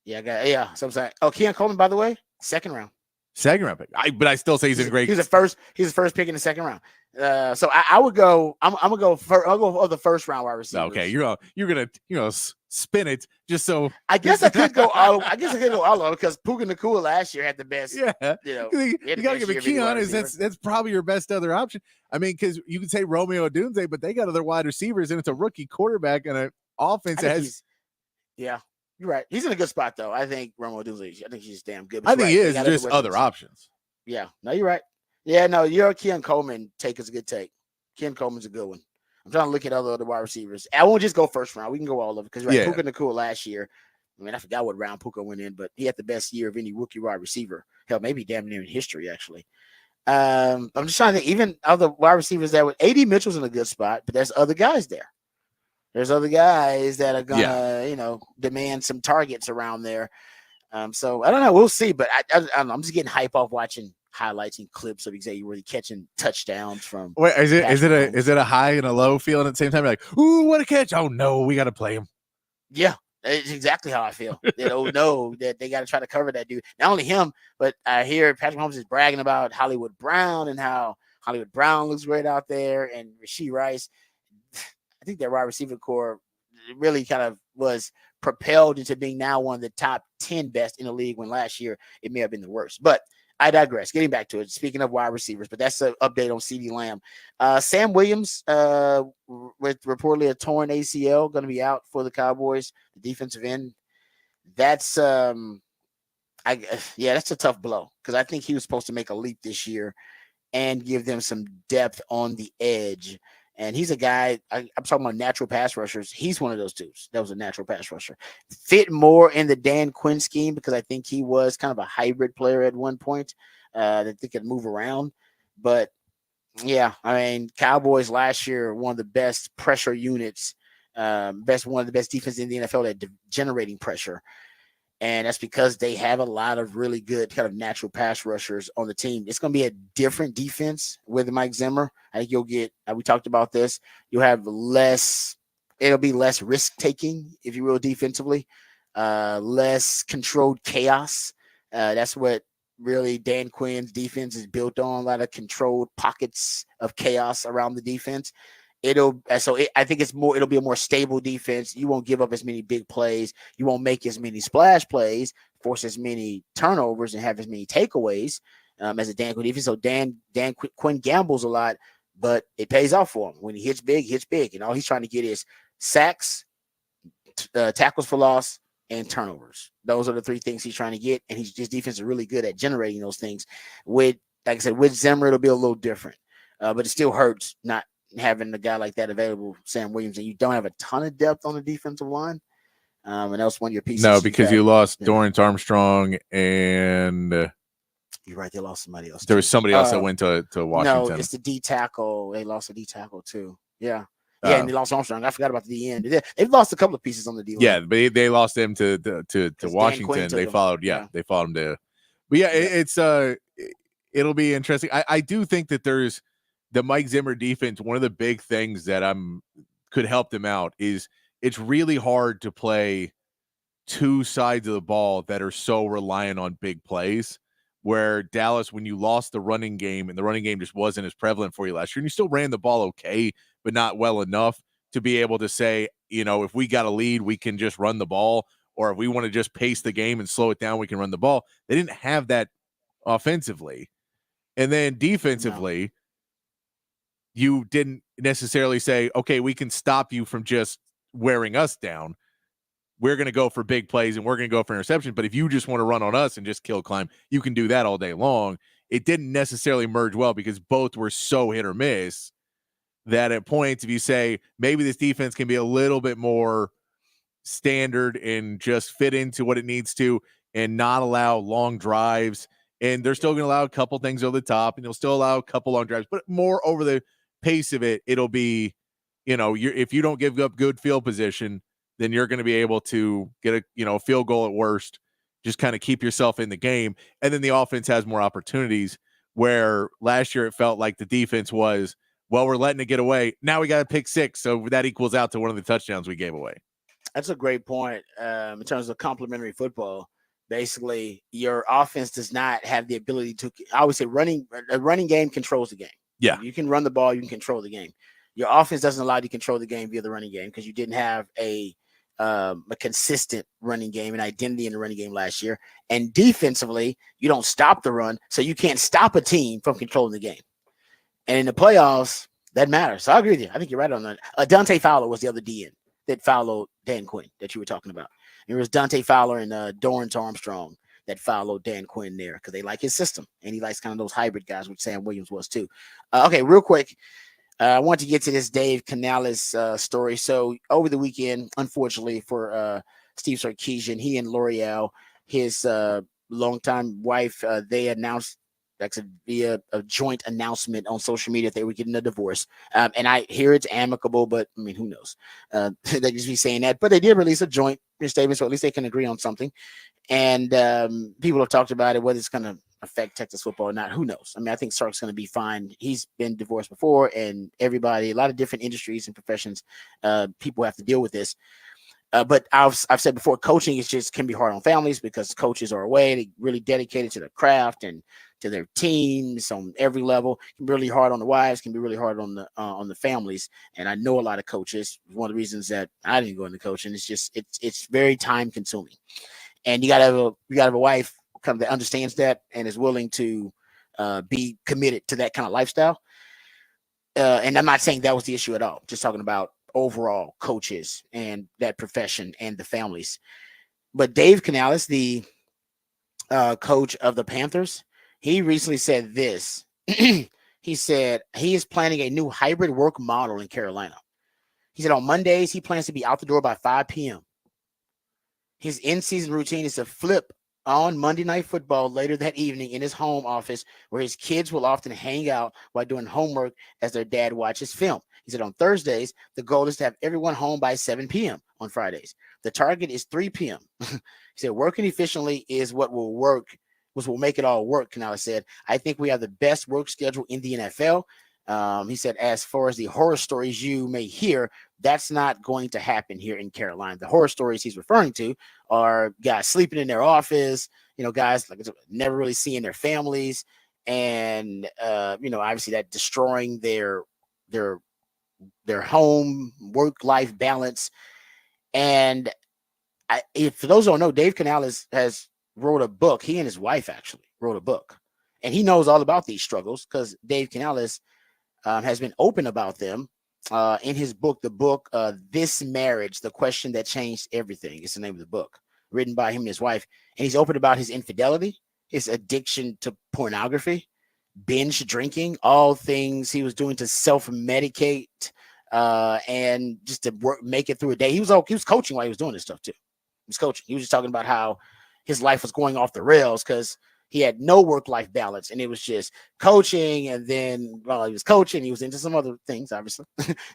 Yeah, So I'm sorry. Oh, Keon Coleman, by the way, second round pick. But I still say he's in great. He's the first pick in the second round. So I would go. I'm gonna go. I'll go for the first round wide receiver. Okay, you're gonna spin it just so. I guess I could go all. Over because Puka Nacua last year had the best. Yeah, you gotta give it Keon. That's probably your best other option. I mean, because you can say Romeo Odunze, but they got other wide receivers, and it's a rookie quarterback and an offense that has. Yeah. You're right. He's in a good spot, though. I think Romeo Odunze. I think he's damn good. I think he is. Just other options. Yeah. No, you're right. Yeah. No, your Keon Coleman take is a good take. Keon Coleman's a good one. I'm trying to look at other wide receivers. I won't just go first round. We can go all over because Puka Nacua last year. I mean, I forgot what round Puka went in, but he had the best year of any rookie wide receiver. Hell, maybe damn near in history, actually. I'm just trying to think. Even other wide receivers that would. AD Mitchell's in a good spot, but there's other guys there. There's other guys that are gonna, demand some targets around there. So I don't know. We'll see. But I'm just getting hype off watching highlights and clips of exactly really catching touchdowns from. Wait, is it a high and a low feeling at the same time? You're like, ooh, what a catch! Oh no, we got to play him. Yeah, it's exactly how I feel. They don't know that they got to try to cover that dude. Not only him, but I hear Patrick Mahomes is bragging about Hollywood Brown and how Hollywood Brown looks great out there, and Rashee Rice. I think that wide receiver core really kind of was propelled into being now one of the top 10 best in the league, when last year it may have been the worst. But I digress. Getting back to it. Speaking of wide receivers, but that's an update on CeeDee Lamb. Sam Williams, with reportedly a torn ACL, going to be out for the Cowboys, the defensive end. That's that's a tough blow, because I think he was supposed to make a leap this year and give them some depth on the edge. And he's a guy, I'm talking about natural pass rushers. He's one of those dudes that was a natural pass rusher. Fit more in the Dan Quinn scheme, because I think he was kind of a hybrid player at one point, that they could move around. But, yeah, I mean, Cowboys last year, one of the best pressure units, one of the best defenses in the NFL at generating pressure. And that's because they have a lot of really good kind of natural pass rushers on the team. It's going to be a different defense with Mike Zimmer. I think you'll get, we talked about this, you'll have it'll be less risk taking, if you will, defensively, less controlled chaos. That's what really Dan Quinn's defense is built on, a lot of controlled pockets of chaos around the defense. I think it'll be a more stable defense. You won't give up as many big plays. You won't make as many splash plays, force as many turnovers, and have as many takeaways as a Dan Quinn defense. So Dan Quinn gambles a lot, but it pays off for him. When he hits big, and all he's trying to get is sacks, tackles for loss, and turnovers. Those are the three things he's trying to get, and his defense is really good at generating those things. Like I said, with Zimmer, it'll be a little different, but it still hurts not having a guy like that available, Sam Williams, and you don't have a ton of depth on the defensive line. And that was one of your pieces. No, because you lost Dorrance Armstrong, and you're right, they lost somebody else. There was somebody else that went to Washington. No, it's the D tackle. They lost a D tackle too. Yeah. Yeah, and they lost Armstrong. I forgot about the end. They've lost a couple of pieces on the D line. Yeah, but they lost him to Washington. They followed they followed him to. But yeah, it'll be interesting. I do think that there's the Mike Zimmer defense. One of the big things that could help them out is it's really hard to play two sides of the ball that are so reliant on big plays. Where Dallas, when you lost the running game, and the running game just wasn't as prevalent for you last year, and you still ran the ball okay, but not well enough to be able to say, if we got a lead, we can just run the ball, or if we want to just pace the game and slow it down, we can run the ball. They didn't have that offensively. And then defensively, you didn't necessarily say, okay, we can stop you from just wearing us down. We're going to go for big plays and we're going to go for interceptions. But if you just want to run on us and just kill climb, you can do that all day long. It didn't necessarily merge well because both were so hit or miss that at points, if you say maybe this defense can be a little bit more standard and just fit into what it needs to and not allow long drives. And they're still going to allow a couple things over the top, and they'll still allow a couple long drives, but more over the pace of it. It'll be, if you don't give up good field position, then you're going to be able to get a field goal at worst, just kind of keep yourself in the game. And then the offense has more opportunities, where last year it felt like the defense was, well, we're letting it get away. Now we got to pick six. So that equals out to one of the touchdowns we gave away. That's a great point. In terms of complementary football, basically your offense does not have the ability to, I would say a running game controls the game. Yeah. You can run the ball. You can control the game. Your offense doesn't allow you to control the game via the running game, because you didn't have a consistent running game and identity in the running game last year. And defensively, you don't stop the run, so you can't stop a team from controlling the game. And in the playoffs, that matters. So I agree with you. I think you're right on that. Dante Fowler was the other DN that followed Dan Quinn that you were talking about. It was Dante Fowler and Dorrance Armstrong that followed Dan Quinn there, because they like his system, and he likes kind of those hybrid guys, which Sam Williams was too. Okay, real quick. I want to get to this Dave Canales story. So over the weekend, unfortunately for Steve Sarkisian, he and L'Oreal, his longtime wife, they announced via a joint announcement on social media that they were getting a divorce. And I hear it's amicable, but I mean, who knows? They just be saying that. But they did release a joint statement, so at least they can agree on something. And people have talked about it, whether it's going to affect Texas football or not. Who knows? I mean, I think Sark's going to be fine. He's been divorced before, and everybody, a lot of different industries and professions, people have to deal with this. But I've said before, coaching is just can be hard on families because coaches are away. They really dedicated to their craft and to their teams on every level. It can be really hard on the wives. Can be really hard on the families. And I know a lot of coaches. One of the reasons that I didn't go into coaching is just it's very time consuming, and you gotta have a wife kind of that understands that and is willing to be committed to that kind of lifestyle. And I'm not saying that was the issue at all. Just talking about overall coaches and that profession and the families. But Dave Canales, the coach of the Panthers, he recently said this. He said he is planning a new hybrid work model in Carolina. He said on Mondays, he plans to be out the door by 5 p.m. His in-season routine is to flip on Monday Night Football later that evening in his home office, where his kids will often hang out while doing homework as their dad watches film. He said on Thursdays, the goal is to have everyone home by 7 p.m. on Fridays. The target is 3 p.m. He said working efficiently is what will work, which will make it all work. Canales said, I think we have the best work schedule in the NFL. He said, as far as the horror stories you may hear, that's not going to happen here in Carolina. The horror stories he's referring to are guys sleeping in their office, guys like never really seeing their families, and obviously that destroying their home work life balance. And for those who don't know, Dave Canales has wrote a book. He and his wife actually wrote a book, and he knows all about these struggles because Dave Canales has been open about them in his book. The book, This Marriage, The Question That Changed Everything, is the name of the book, written by him and his wife. And he's open about his infidelity, his addiction to pornography, binge drinking, all things he was doing to self-medicate and just to make it through a day. He was coaching while he was doing this stuff too. He was coaching. He was just talking about how his life was going off the rails because he had no work-life balance, and it was just coaching. And then while he was coaching, he was into some other things, obviously,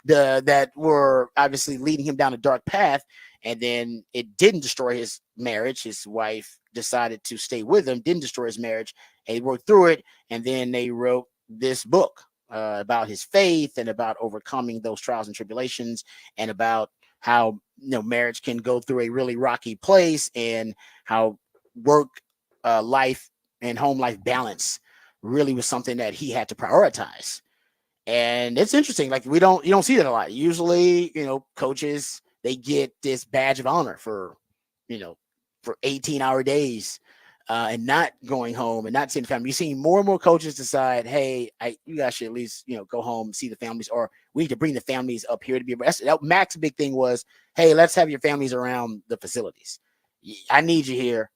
that were obviously leading him down a dark path. And then it didn't destroy his marriage. His wife decided to stay with him, didn't destroy his marriage, and he worked through it. And then they wrote this book about his faith and about overcoming those trials and tribulations, and about how marriage can go through a really rocky place, and how work life and home life balance really was something that he had to prioritize. And it's interesting, like you don't see that a lot. Usually, coaches, they get this badge of honor for 18-hour days and not going home and not seeing the family. You're seeing more and more coaches decide, hey, you guys should at least go home, see the families, or we need to bring the families up here to be. Mac's big thing was, hey, let's have your families around the facilities. I need you here,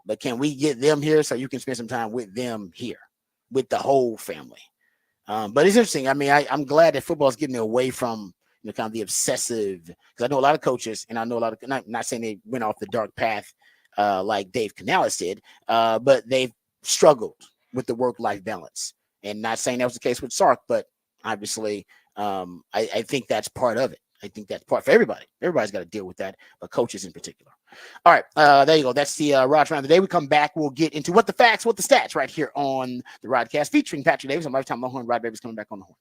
but can we get them here so you can spend some time with them here, with the whole family? But it's interesting. I mean, I'm glad that football is getting away from kind of the obsessive, because I know a lot of coaches, and I know a lot of, not saying they went off the dark path like Dave Canales did, but they've struggled with the work-life balance. And not saying that was the case with Sark, but obviously, I think that's part of it. I think that's part for everybody. Everybody's got to deal with that, but coaches in particular. All right, there you go. That's the Rod round of the day. We come back, we'll get into what the facts, what the stats, right here on the Rodcast, featuring Patrick Davis. I'm Lifetime Longhorn. Rod Davis coming back on the horn.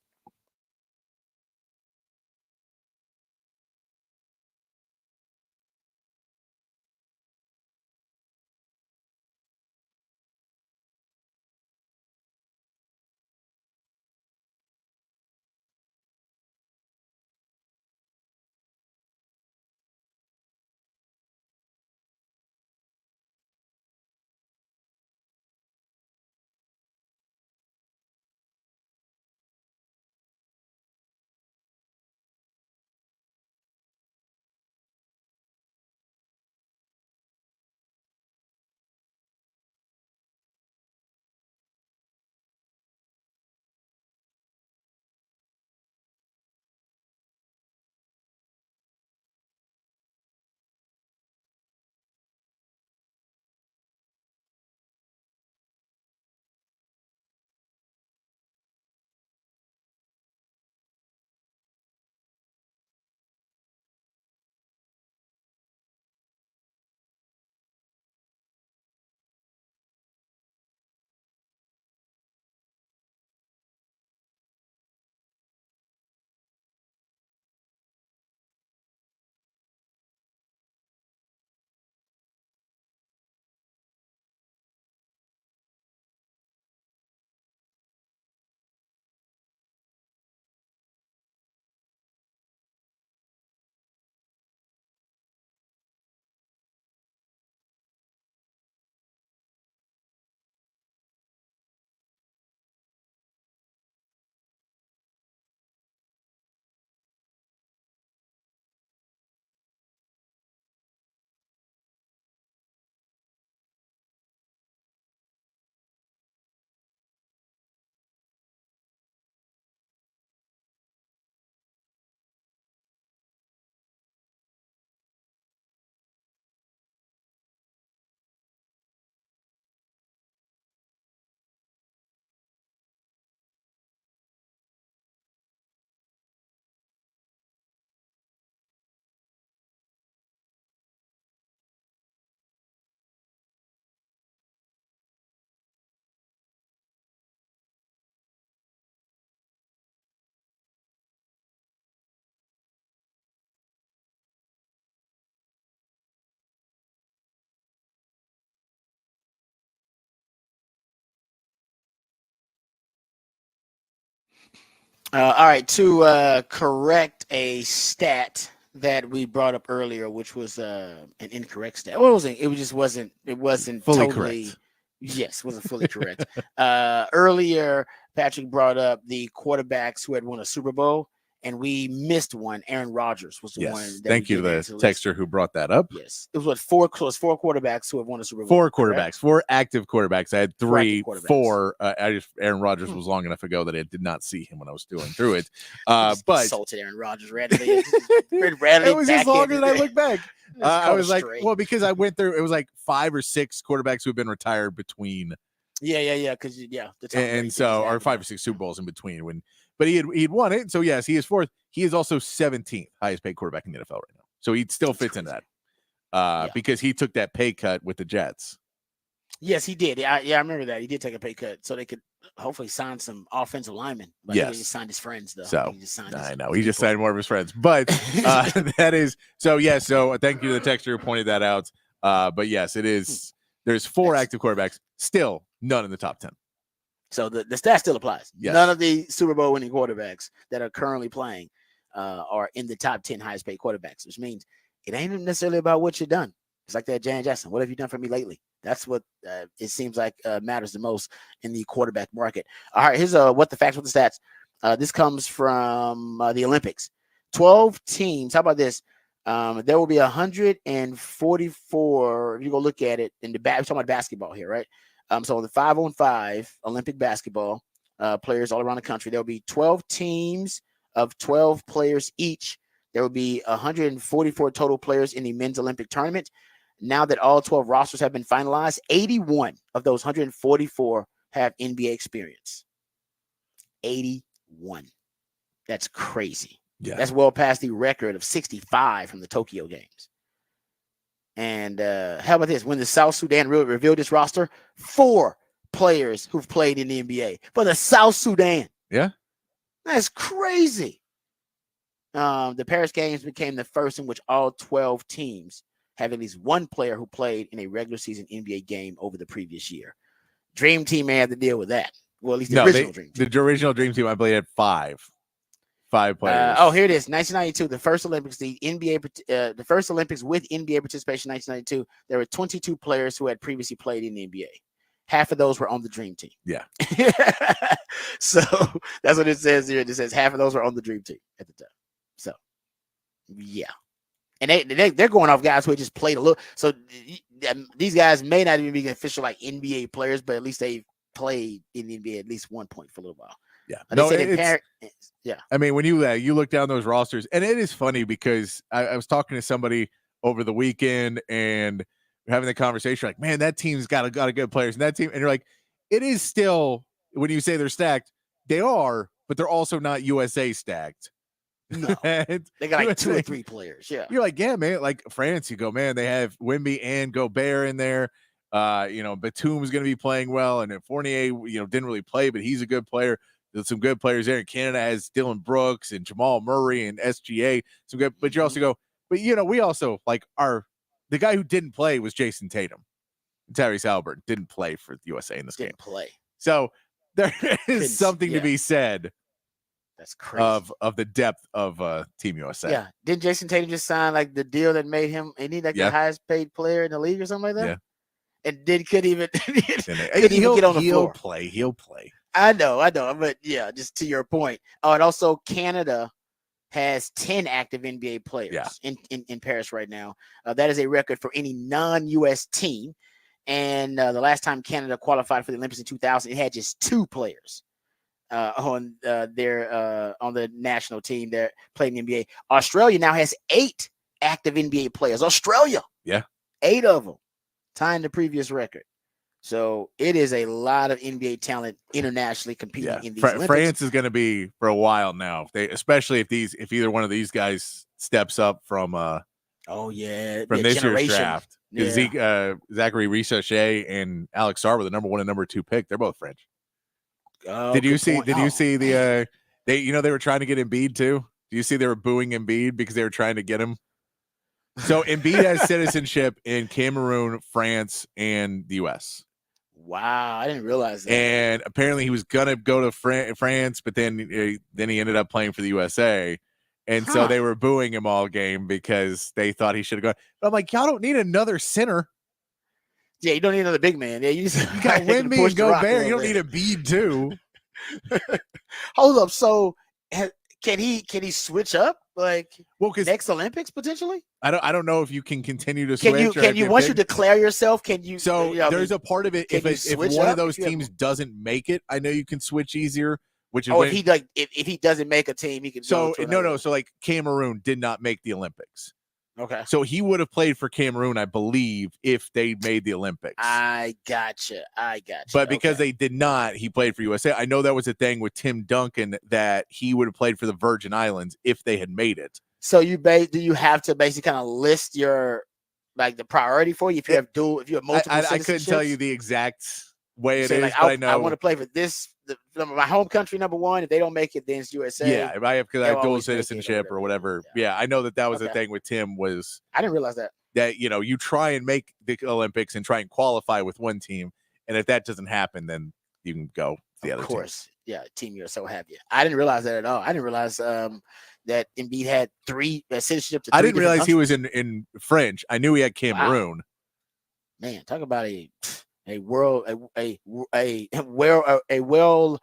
All right, to correct a stat that we brought up earlier, which was an incorrect stat. Well, it wasn't fully totally correct. Yes, wasn't fully correct. Earlier, Patrick brought up the quarterbacks who had won a Super Bowl, and we missed one. Aaron Rodgers was the one. That Thank you to the texter who brought that up. Yes, it was four quarterbacks who have won a Super Bowl. 4 quarterbacks, correct? 4 active quarterbacks. I had 3, 4. Aaron Rodgers was long enough ago that I did not see him when I was going through it. But insulted Aaron Rodgers randomly. It was just longer than I look back. I was like, well, because I went through, it was like 5 or 6 quarterbacks who have been retired between. Because and so, or 5 or 6 Super Bowls in between but he'd won it. So yes, he is 4th. He is also 17th highest paid quarterback in the NFL right now. So he still fits into that because he took that pay cut with the Jets. Yes, he did. I remember that. He did take a pay cut so they could hopefully sign some offensive linemen. But he just signed his friends, though. So he just signed more of his friends. But that is so. Yes. So thank you to the texter who pointed that out. But yes, it is. There's 4 active quarterbacks. Still none in the top 10. So the stat still applies. Yes. None of the Super Bowl winning quarterbacks that are currently playing are in the top 10 highest paid quarterbacks, which means it ain't necessarily about what you've done. It's like that Janet Jackson. What have you done for me lately? That's what it seems like matters the most in the quarterback market. All right, here's what the facts with the stats. This comes from the Olympics. 12 teams. How about this? There will be 144. If you go look at it in the back, we're talking about basketball here, right? So the 5-on-5 Olympic basketball players all around the country, there will be 12 teams of 12 players each. There will be 144 total players in the men's Olympic tournament. Now that all 12 rosters have been finalized, 81 of those 144 have NBA experience. 81. That's crazy. Yeah. That's well past the record of 65 from the Tokyo Games. And how about this? When the South Sudan revealed this roster, 4 players who've played in the NBA for the South Sudan. Yeah. That's crazy. The Paris Games became the first in which all 12 teams have at least one player who played in a regular season NBA game over the previous year. Dream Team may have to deal with that. Well, at least the original Dream Team. The original Dream Team, I believe, had 5 players. Here it is. 1992, the first Olympics, the first Olympics with NBA participation. 1992, there were 22 players who had previously played in the NBA. Half of those were on the Dream Team. Yeah. So that's what it says here. It says half of those were on the Dream Team at the time. So, yeah. And they're going off guys who just played a little. So these guys may not even be official like NBA players, but at least they've played in the NBA at least one point for a little while. Yeah. Yeah. I mean, when you look down those rosters, and it is funny because I was talking to somebody over the weekend and we're having the conversation like, man, that team's got a good players, and that team, and you're like, it is still, when you say they're stacked, they are, but they're also not USA stacked. No, they got like 2 or 3 players. Yeah, you're like, yeah, man. Like France, you go, man. They have Wemby and Gobert in there. Batum is going to be playing well, and Fournier, didn't really play, but he's a good player. There's some good players there. In Canada has Dylan Brooks and Jamal Murray and SGA. Some good, but you also go, but we also like the guy who didn't play was Jason Tatum. Tyrese Halliburton didn't play for the USA in this game. Play. So there is something to be said. That's crazy. Of the depth of Team USA. Yeah. Didn't Jason Tatum just sign like the deal that made him the highest paid player in the league or something like that? Yeah. And couldn't even he'll get on the floor. He'll play. I know. But yeah, just to your point. Oh, and also Canada has 10 active NBA players in Paris right now. That is a record for any non-US team. And the last time Canada qualified for the Olympics in 2000, it had just 2 players on the national team that played in the NBA. Australia now has 8 active NBA players. Australia. Yeah. 8 of them, tying the previous record. So it is a lot of NBA talent internationally competing in these Olympics. France is going to be for a while now. Especially if either one of these guys steps up from this year's draft. Yeah. Zachary Risacher and Alex Sarr were the number 1 and number 2 pick. They're both French. Oh, did you see the they were trying to get Embiid too? Do you see they were booing Embiid because they were trying to get him? So Embiid has citizenship in Cameroon, France, and the US. Wow, I didn't realize that. And apparently he was gonna go to France, but then he ended up playing for the USA. And so they were booing him all game because they thought he should have gone. But I'm like, y'all don't need another center. Yeah, you don't need another big man. Yeah, you got Wemby and Gobert. You don't need a Embiid too. Hold up. So can he switch up next Olympics potentially? I don't know if you can continue to switch. Can you once you declare yourself? Can you? So there's a part of it. If one of those teams doesn't make it, I know you can switch easier. Which is if he doesn't make a team, he can. So So like Cameroon did not make the Olympics. Okay. So he would have played for Cameroon, I believe, if they made the Olympics. I gotcha. But because they did not, he played for USA. I know that was a thing with Tim Duncan that he would have played for the Virgin Islands if they had made it. So do you have to basically kind of list your the priority for you if you have multiple I couldn't tell you the exact way it is, but I know I want to play for my home country number one. If they don't make it, then it's USA. Yeah, if I have dual citizenship or whatever. Yeah, I know that was the thing with Tim was. I didn't realize that. That you try and make the Olympics and try and qualify with one team, and if that doesn't happen, then you can go to the other. Of course, yeah, Team USA will have you. I didn't realize that at all. I didn't realize that Embiid had three citizenship. I didn't realize he was in French. I knew he had Cameroon. Wow. Man, talk about a well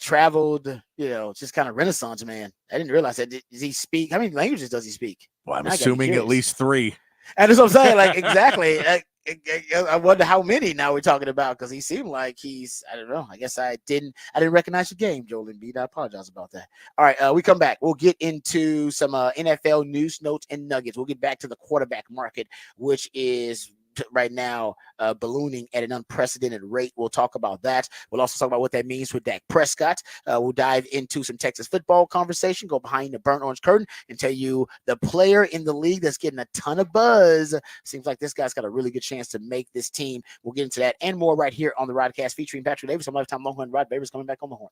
traveled, just kind of Renaissance man. I didn't realize that. Does he speak? How many languages does he speak? Well, I'm assuming at least 3. And that's what I'm saying. Exactly. I wonder how many now we're talking about because he seemed like I don't know. I guess I didn't recognize your game, Joel Embiid. I apologize about that. All right, we come back. We'll get into some NFL news, notes, and nuggets. We'll get back to the quarterback market, which is right now ballooning at an unprecedented rate. We'll talk about that. We'll also talk about what that means for Dak Prescott. We'll dive into some Texas football conversation, go behind the burnt orange curtain, and tell you the player in the league that's getting a ton of buzz. Seems like this guy's got a really good chance to make this team. We'll get into that and more right here on the Rodcast featuring Patrick Davis. I'm Lifetime Longhorn Rod Babers coming back on the horn.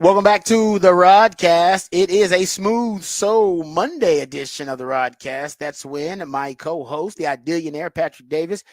Welcome back to the Rodcast. It is a Smooth Soul Monday edition of the Rodcast. That's when my co-host, the Idealionaire Patrick Davis,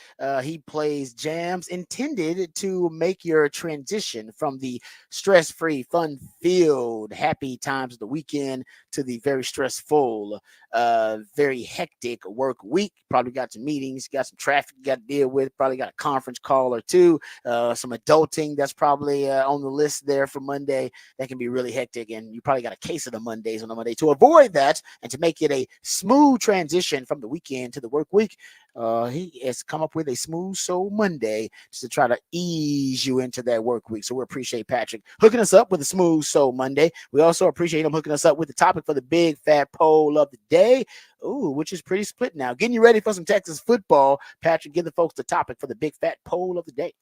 he plays jams intended to make your transition from the stress-free, fun-filled, happy times of the weekend to the very stressful, very hectic work week. Probably got some meetings, got some traffic you got to deal with, probably got a conference call or two, some adulting that's probably on the list there for Monday. That can be really hectic, and you probably got a case of the Mondays on a Monday. To avoid that and to make it a smooth transition from the weekend to the work week, he has come up with a Smooth Soul Monday just to try to ease you into that work week. So we appreciate Patrick hooking us up with a Smooth Soul Monday. We also appreciate him hooking us up with the topic for the big fat poll of the day, which is pretty split now. Getting you ready for some Texas football. Patrick, give the folks the topic for the big fat poll of the day.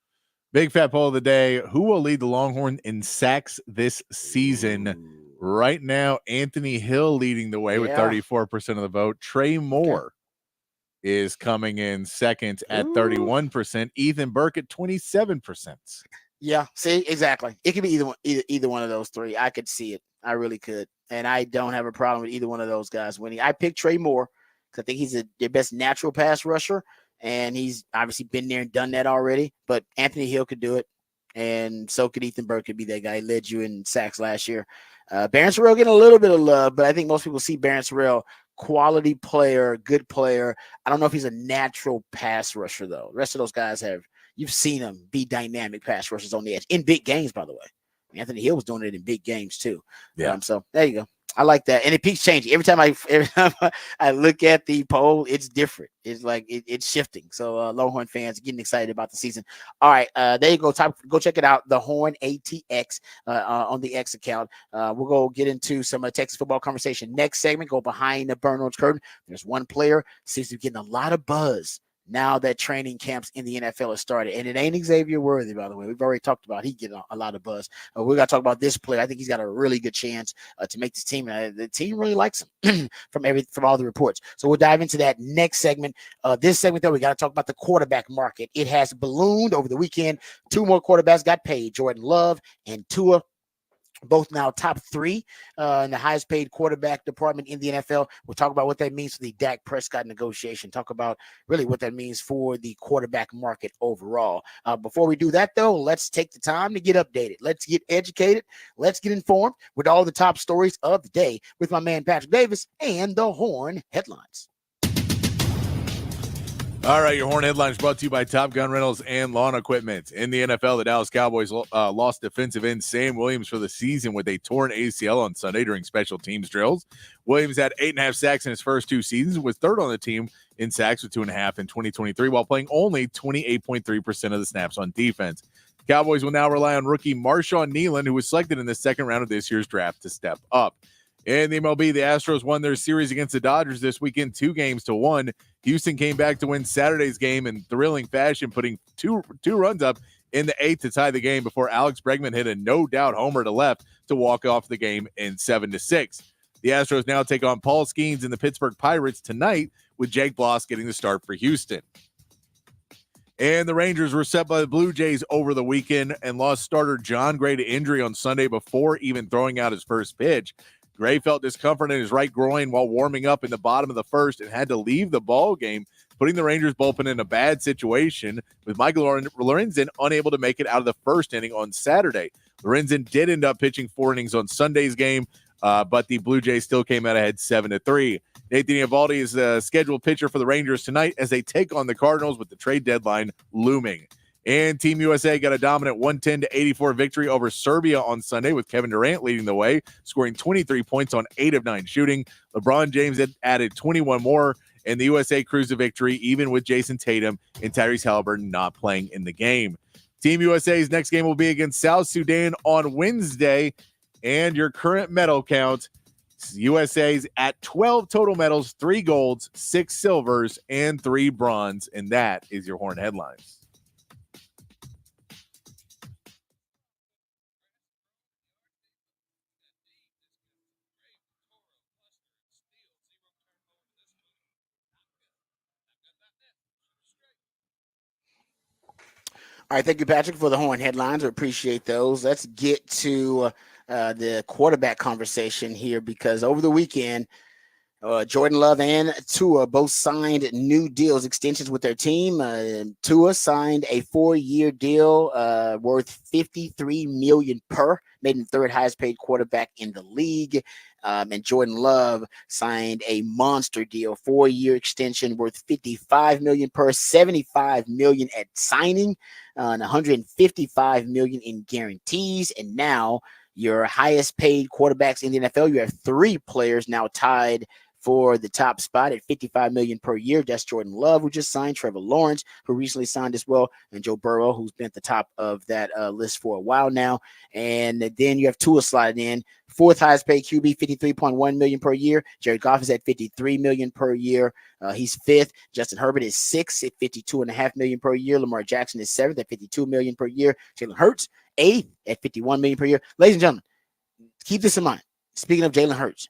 Big fat poll of the day. Who will lead the Longhorn in sacks this season? Right now, Anthony Hill leading the way with 34% of the vote. Trey Moore is coming in second at 31%. Ethan Burke at 27%. Yeah, see, exactly. It could be either one of those three. I could see it. I really could. And I don't have a problem with either one of those guys winning. I picked Trey Moore because I think he's their best natural pass rusher. And he's obviously been there and done that already. But Anthony Hill could do it. And so could Ethan Burke could be that guy. He led you in sacks last year. Barron Sorrell getting a little bit of love, but I think most people see Barron Sorrell, quality player, good player. I don't know if he's a natural pass rusher, though. The rest of those guys you've seen them be dynamic pass rushers on the edge in big games, by the way. Anthony Hill was doing it in big games, too. Yeah. So there you go. I like that. And it keeps changing. Every time I look at the poll, it's different. It's like it's shifting. So Longhorn fans are getting excited about the season. All right. There you go. Go check it out. The Horn ATX on the X account. We'll go get into some Texas football conversation. Next segment, go behind the Burnham's curtain. There's one player seems to be getting a lot of buzz now that training camps in the NFL has started. And it ain't Xavier Worthy, by the way. We've already talked about he getting a lot of buzz. We're going to talk about this player. I think he's got a really good chance to make this team. The team really likes him from all the reports. So we'll dive into that next segment. This segment, though, we got to talk about the quarterback market. It has ballooned over the weekend. Two more quarterbacks got paid, Jordan Love and Tua. Both now top three in the highest paid quarterback department in the NFL. We'll talk about what that means for the Dak Prescott negotiation. Talk about really what that means for the quarterback market overall. Before we do that, though, let's take the time to get updated. Let's get educated. Let's get informed with all the top stories of the day with my man Patrick Davis and the Horn headlines. All right, your Horn headlines brought to you by Top Gun Rentals and Lawn Equipment. In the NFL, the Dallas Cowboys lost defensive end Sam Williams for the season with a torn ACL on Sunday during special teams drills. Williams had 8.5 sacks in his first two seasons, was third on the team in sacks with 2.5 in 2023, while playing only 28.3% of the snaps on defense. Cowboys will now rely on rookie Marshawn Nealon, who was selected in the second round of this year's draft, to step up. In the MLB, the Astros won their series against the Dodgers this weekend 2-1. Houston came back to win Saturday's game in thrilling fashion, putting two runs up in the eighth to tie the game before Alex Bregman hit a no-doubt homer to left to walk off the game in 7-6. The Astros now take on Paul Skeens and the Pittsburgh Pirates tonight, with Jake Bloss getting the start for Houston. And the Rangers were set by the Blue Jays over the weekend and lost starter John Gray to injury on Sunday before even throwing out his first pitch. Gray felt discomfort in his right groin while warming up in the bottom of the first and had to leave the ball game, putting the Rangers bullpen in a bad situation, with Michael Lorenzen unable to make it out of the first inning on Saturday. Lorenzen did end up pitching 4 innings on Sunday's game, but the Blue Jays still came out ahead 7-3. Nathan Eovaldi is the scheduled pitcher for the Rangers tonight as they take on the Cardinals with the trade deadline looming. And Team USA got a dominant 110-84 victory over Serbia on Sunday, with Kevin Durant leading the way, scoring 23 points on 8 of 9 shooting. LeBron James had added 21 more, and the USA cruised to victory, even with Jason Tatum and Tyrese Halliburton not playing in the game. Team USA's next game will be against South Sudan on Wednesday, and your current medal count, USA's at 12 total medals, 3 golds, 6 silvers, and 3 bronze, and that is your Horn headlines. All right, thank you, Patrick, for the Horn headlines. We appreciate those. Let's get to the quarterback conversation here, because over the weekend, Jordan Love and Tua both signed new deals, extensions with their team. Tua signed a 4-year deal worth $53 million per, made him third highest paid quarterback in the league. And Jordan Love signed a monster deal, 4-year extension worth $55 million per, $75 million at signing, and $155 million in guarantees. And now your highest paid quarterbacks in the NFL, you have 3 players now tied for the top spot at $55 million per year. That's Jordan Love, who just signed, Trevor Lawrence, who recently signed as well, and Joe Burrow, who's been at the top of that list for a while now. And then you have Tua sliding in, 4th highest paid QB, $53.1 million per year. Jared Goff is at $53 million per year. He's 5th. Justin Herbert is 6th at $52.5 million per year. Lamar Jackson is 7th at $52 million per year. Jalen Hurts, 8th at $51 million per year. Ladies and gentlemen, keep this in mind. Speaking of Jalen Hurts,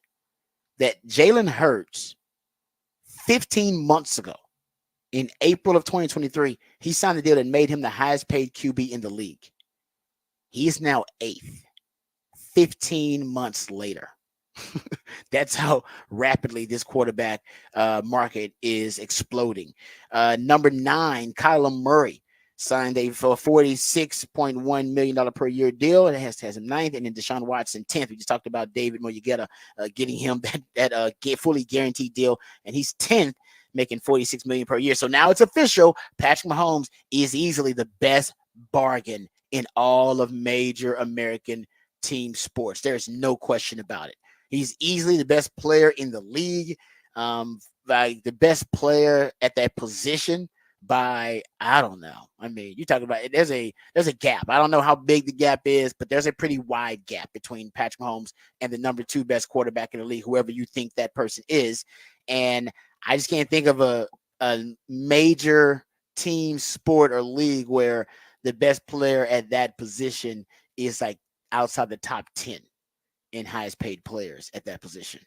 that Jalen Hurts 15 months ago, in April of 2023, he signed a deal that made him the highest paid QB in the league. He is now 8th, 15 months later. That's how rapidly this quarterback market is exploding. Number 9, Kyler Murray signed for $46.1 million per year deal. It has him 9th, and then Deshaun Watson 10th. We just talked about David Muyugeta getting him that fully guaranteed deal, and he's 10th, making $46 million per year. So now it's official. Patrick Mahomes is easily the best bargain in all of major American team sports. There's no question about it. He's easily the best player in the league, like the best player at that position by, I don't know. I mean, you talk about it. There's a gap. I don't know how big the gap is, but there's a pretty wide gap between Patrick Mahomes and the number 2 best quarterback in the league, whoever you think that person is. And I just can't think of a major team, sport, or league where the best player at that position is like outside the top 10 in highest paid players at that position.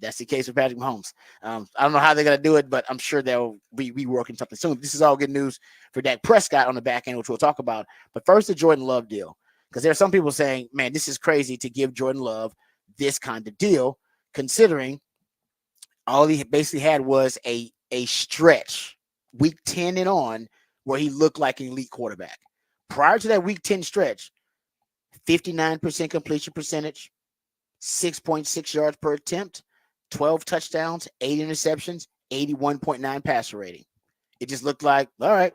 That's the case with Patrick Mahomes. I don't know how they're going to do it, but I'm sure they'll be reworking something soon. This is all good news for Dak Prescott on the back end, which we'll talk about. But first, the Jordan Love deal, because there are some people saying, man, this is crazy to give Jordan Love this kind of deal, considering all he basically had was a stretch, week 10 and on, where he looked like an elite quarterback. Prior to that week 10 stretch, 59% completion percentage, 6.6 yards per attempt, 12 touchdowns, 8 interceptions, 81.9 passer rating. It just looked like, all right,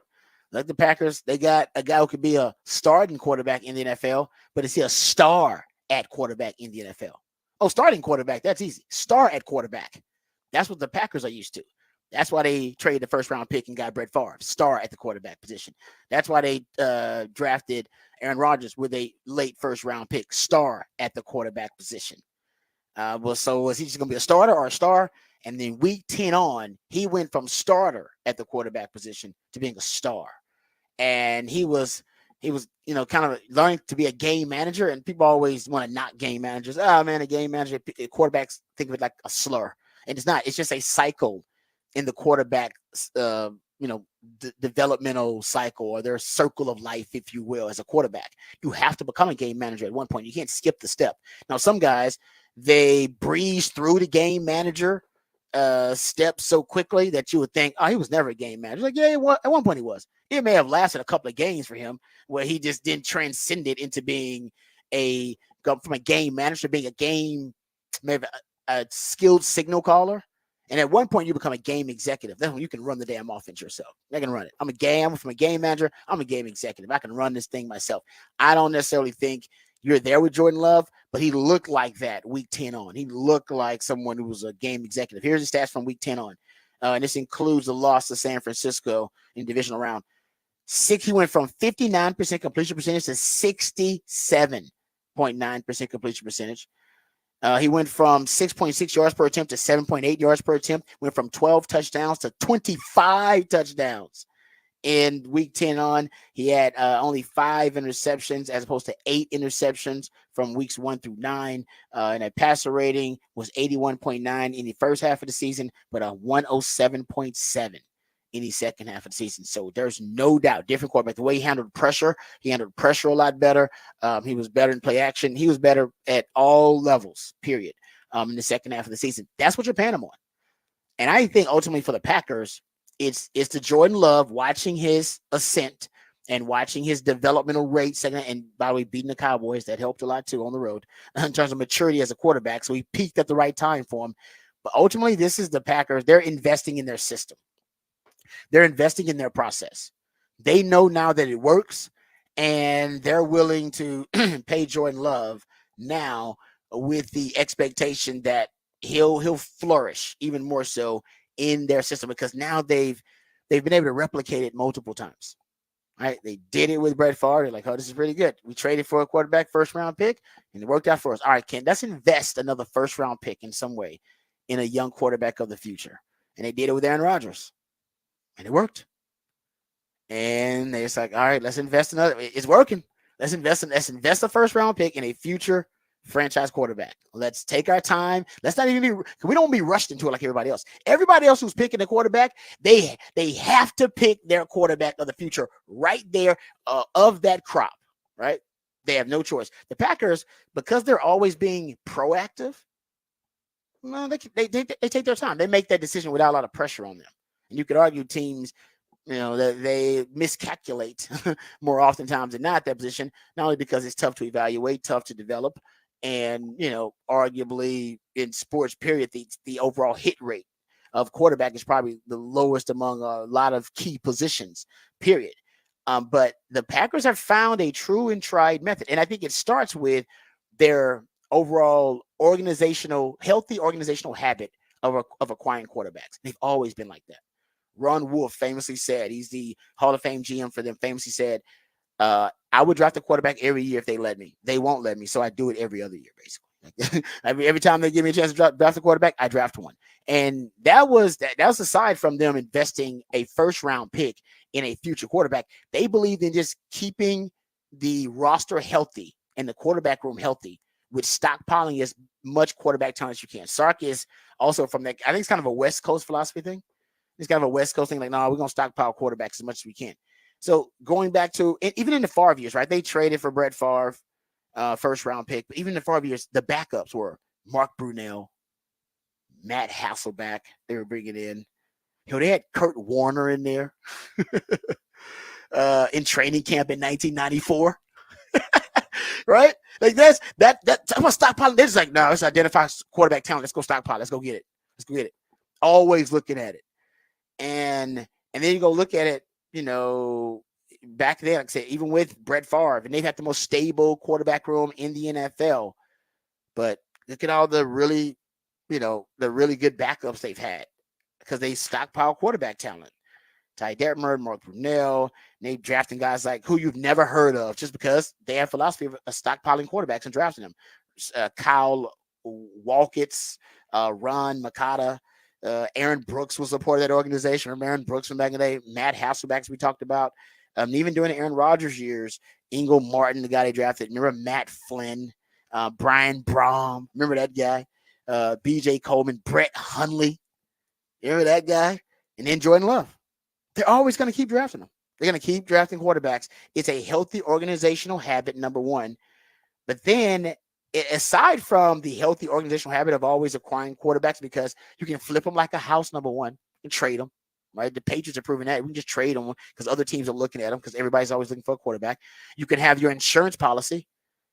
like the Packers, they got a guy who could be a starting quarterback in the NFL, but is he a star at quarterback in the NFL? Oh, starting quarterback, that's easy. Star at quarterback. That's what the Packers are used to. That's why they traded the first-round pick and got Brett Favre, star at the quarterback position. That's why they drafted Aaron Rodgers with a late first-round pick, star at the quarterback position. So was he just going to be a starter or a star? And then week 10 on, he went from starter at the quarterback position to being a star. And he was, kind of learning to be a game manager. And people always want to knock game managers. Oh, man, a game manager, quarterbacks think of it like a slur. And it's not. It's just a cycle in the quarterback, developmental cycle, or their circle of life, if you will, as a quarterback. You have to become a game manager at one point. You can't skip the step. Now, some guys, they breeze through the game manager steps so quickly that you would think, oh, he was never a game manager. Like, yeah, at one point he was. It may have lasted a couple of games for him where he just didn't transcend it into being from a game manager, being a game, maybe a skilled signal caller. And at one point, you become a game executive. Then you can run the damn offense yourself. I can run it. I'm from a game manager. I'm a game executive. I can run this thing myself. I don't necessarily think you're there with Jordan Love, but he looked like that week 10 on. He looked like someone who was a game executive. Here's the stats from week 10 on. And this includes the loss to San Francisco in divisional round. He went from 59% completion percentage to 67.9% completion percentage. He went from 6.6 yards per attempt to 7.8 yards per attempt. Went from 12 touchdowns to 25 touchdowns. In week 10 on, he had only 5 interceptions as opposed to 8 interceptions from weeks 1 through 9. And that passer rating was 81.9 in the first half of the season, but a 107.7 in the second half of the season. So there's no doubt, different quarterback. The way he handled pressure a lot better. He was better in play action. He was better at all levels, period, in the second half of the season. That's what you're paying him on. And I think ultimately for the Packers, it's the Jordan Love, watching his ascent and watching his developmental rate second. And by the way, beating the Cowboys, that helped a lot too on the road in terms of maturity as a quarterback. So he peaked at the right time for him. But ultimately, this is the Packers. They're investing in their system. They're investing in their process. They know now that it works, and they're willing to pay Jordan Love now with the expectation that he'll flourish even more so in their system, because now they've been able to replicate it multiple times. Right? They did it with Brett Favre. They're like, oh, this is pretty good. We traded for a quarterback first-round pick, and it worked out for us. All right, Ken, let's invest another first-round pick in some way in a young quarterback of the future. And they did it with Aaron Rodgers, and it worked. And they're just like, all right, let's invest another. It's working. Let's invest a first-round pick in a future franchise quarterback. Let's take our time. Let's not even we don't be rushed into it like everybody else. Everybody else who's picking a quarterback, they have to pick their quarterback of the future right there of that crop, right? They have no choice. The Packers, because they're always being proactive, well, they take their time. They make that decision without a lot of pressure on them. And you could argue teams, that they miscalculate more oftentimes than not that position, not only because it's tough to evaluate, tough to develop, and, arguably in sports, period, the overall hit rate of quarterback is probably the lowest among a lot of key positions, period. But the Packers have found a true and tried method. And I think it starts with their overall healthy organizational habit of acquiring quarterbacks. They've always been like that. Ron Wolf famously said, he's the Hall of Fame GM for them, famously said, I would draft a quarterback every year if they let me. They won't let me, so I do it every other year, basically. Every time they give me a chance to draft a quarterback, I draft one. And that was aside from them investing a first-round pick in a future quarterback. They believed in just keeping the roster healthy and the quarterback room healthy with stockpiling as much quarterback talent as you can. Sark is also from that. I think it's kind of a West Coast philosophy thing. It's kind of a West Coast thing, like, no, we're going to stockpile quarterbacks as much as we can. So going back to, even in the Favre years, right? They traded for Brett Favre, first-round pick. But even in the Favre years, the backups were Mark Brunell, Matt Hasselbeck they were bringing in. They had Kurt Warner in there in training camp in 1994. Right? Like I'm stockpiling. They're just like, no, let's identify quarterback talent. Let's go stockpile. Let's go get it. Always looking at it. And then you go look at it, back then, like I said, even with Brett Favre, and they've had the most stable quarterback room in the NFL. But look at all the really good backups they've had because they stockpile quarterback talent. Ty Detmer, Mark Brunell, they drafting guys like who you've never heard of just because they have philosophy of stockpiling quarterbacks and drafting them. Kyle Walkets, Ron Makata, Aaron Brooks was a part of that organization. Remember Aaron Brooks from back in the day? Matt Hasselbeck, we talked about. Even during the Aaron Rodgers years, Ingle Martin, the guy they drafted. Remember Matt Flynn, Brian Brom. Remember that guy? B.J. Coleman, Brett Hundley. Remember that guy? And then Jordan Love. They're always going to keep drafting them. They're going to keep drafting quarterbacks. It's a healthy organizational habit, number one. But then, aside from the healthy organizational habit of always acquiring quarterbacks, because you can flip them like a house, number one, and trade them, right? The Patriots are proving that. We can just trade them because other teams are looking at them because everybody's always looking for a quarterback. You can have your insurance policy.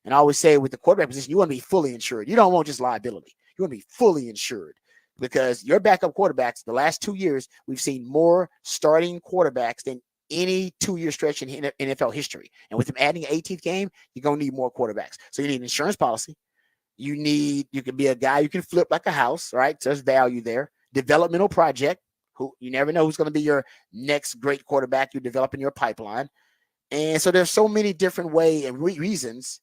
And I always say with the quarterback position, you want to be fully insured. You don't want just liability. You want to be fully insured because your backup quarterbacks, the last 2 years, we've seen more starting quarterbacks than any 2-year stretch in NFL history. And with them adding an 18th game, you're going to need more quarterbacks. So you need an insurance policy. You can be a guy you can flip like a house, right? So there's value there. Developmental project, who you never know who's going to be your next great quarterback you develop in your pipeline. And so there's so many different ways and reasons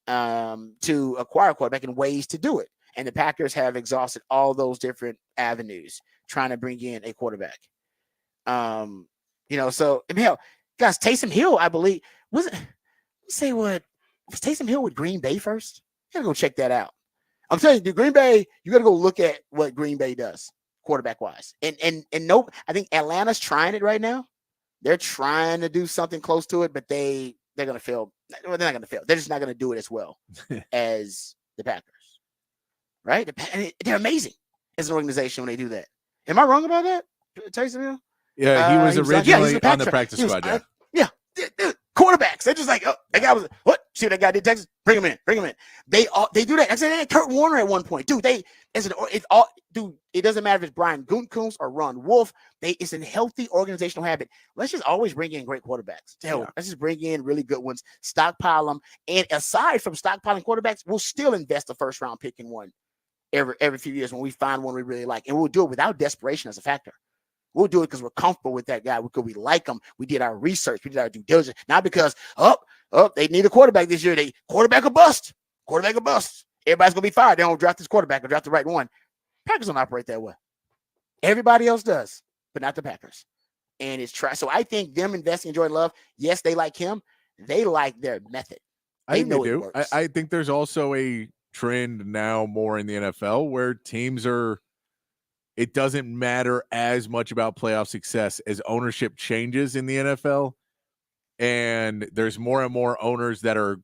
to acquire a quarterback and ways to do it. And the Packers have exhausted all those different avenues trying to bring in a quarterback. So hell, guys, Taysom Hill, I believe, was Taysom Hill with Green Bay first? You gotta go check that out. I'm telling you, Green Bay, you gotta go look at what Green Bay does. quarterback wise. And no, I think Atlanta's trying it right now. They're trying to do something close to it, but they're going to fail. Well, they're not going to fail. They're just not going to do it as well as the Packers, right? They're amazing as an organization when they do that. Am I wrong about that, Taysom Hill? Yeah, he was originally on the practice squad. Yeah. Quarterbacks. They're just like, oh, that guy was what? See what that guy did, Texas? Bring him in. They do that. I said, hey, Kurt Warner at one point, dude. It doesn't matter if it's Brian Gutekunst or Ron Wolf. It's a healthy organizational habit. Let's just always bring in great quarterbacks. Let's just bring in really good ones, stockpile them, and aside from stockpiling quarterbacks, we'll still invest a first round pick in one every few years when we find one we really like, and we'll do it without desperation as a factor. We'll do it because we're comfortable with that guy. Because we like him. We did our research. We did our due diligence. Not because, they need a quarterback this year. Quarterback or bust. Quarterback or bust. Everybody's going to be fired. They don't draft this quarterback or draft the right one. Packers don't operate that way. Everybody else does, but not the Packers. And it's so I think them investing in Jordan Love, yes, they like him. They like their method. I think they do. I think there's also a trend now more in the NFL where teams it doesn't matter as much about playoff success as ownership changes in the NFL. And there's more and more owners that are,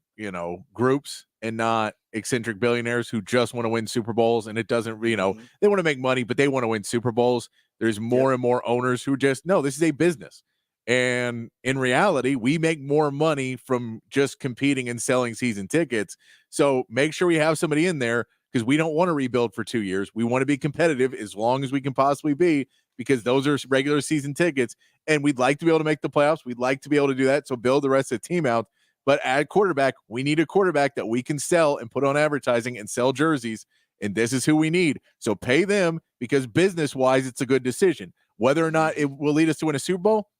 groups and not eccentric billionaires who just want to win Super Bowls. And it doesn't, they want to make money, but they want to win Super Bowls. There's more and more owners who just, no, this is a business. And in reality, we make more money from just competing and selling season tickets. So make sure we have somebody in there, because we don't want to rebuild for 2 years. We want to be competitive as long as we can possibly be, because those are regular season tickets, and we'd like to be able to make the playoffs. We'd like to be able to do that, so build the rest of the team out. But at quarterback, we need a quarterback that we can sell and put on advertising and sell jerseys, and this is who we need. So pay them, because business-wise, it's a good decision. Whether or not it will lead us to win a Super Bowl,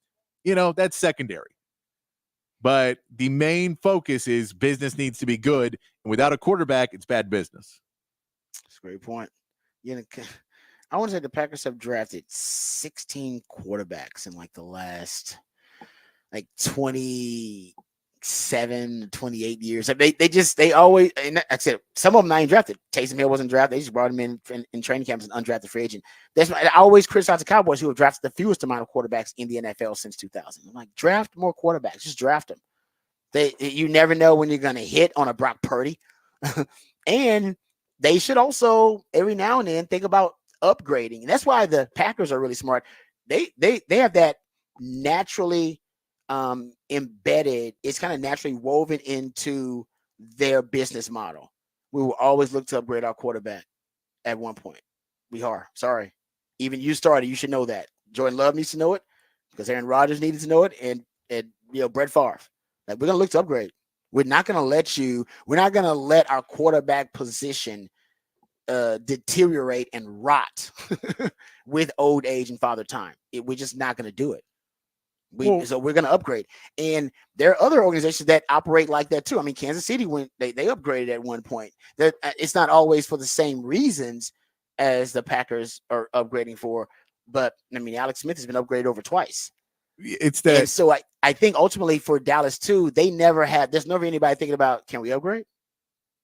that's secondary. But the main focus is business needs to be good, and without a quarterback, it's bad business. That's a great point. I want to say the Packers have drafted 16 quarterbacks in the last 27 to 28 years. They always, and like I said, some of them not even drafted. Taysom Hill wasn't drafted. They just brought him in training camp as an undrafted free agent. That's why I always criticize the Cowboys, who have drafted the fewest amount of quarterbacks in the NFL since 2000. I'm like, draft more quarterbacks. Just draft them. You never know when you're going to hit on a Brock Purdy. And they should also every now and then think about upgrading. And that's why the Packers are really smart. They have that naturally embedded. It's kind of naturally woven into their business model. We will always look to upgrade our quarterback at one point. We are. Sorry. Even you started. You should know that. Jordan Love needs to know it, because Aaron Rodgers needed to know it, and Brett Favre. We're going to look to upgrade. We're not going to let our quarterback position deteriorate and rot with old age and father time. We're just not going to do it. So we're going to upgrade. And there are other organizations that operate like that too. I mean, Kansas City they upgraded at one point. It's not always for the same reasons as the Packers are upgrading for, but I mean, Alex Smith has been upgraded over twice. It's that. And so I think ultimately for Dallas too, there's never anybody thinking about, can we upgrade?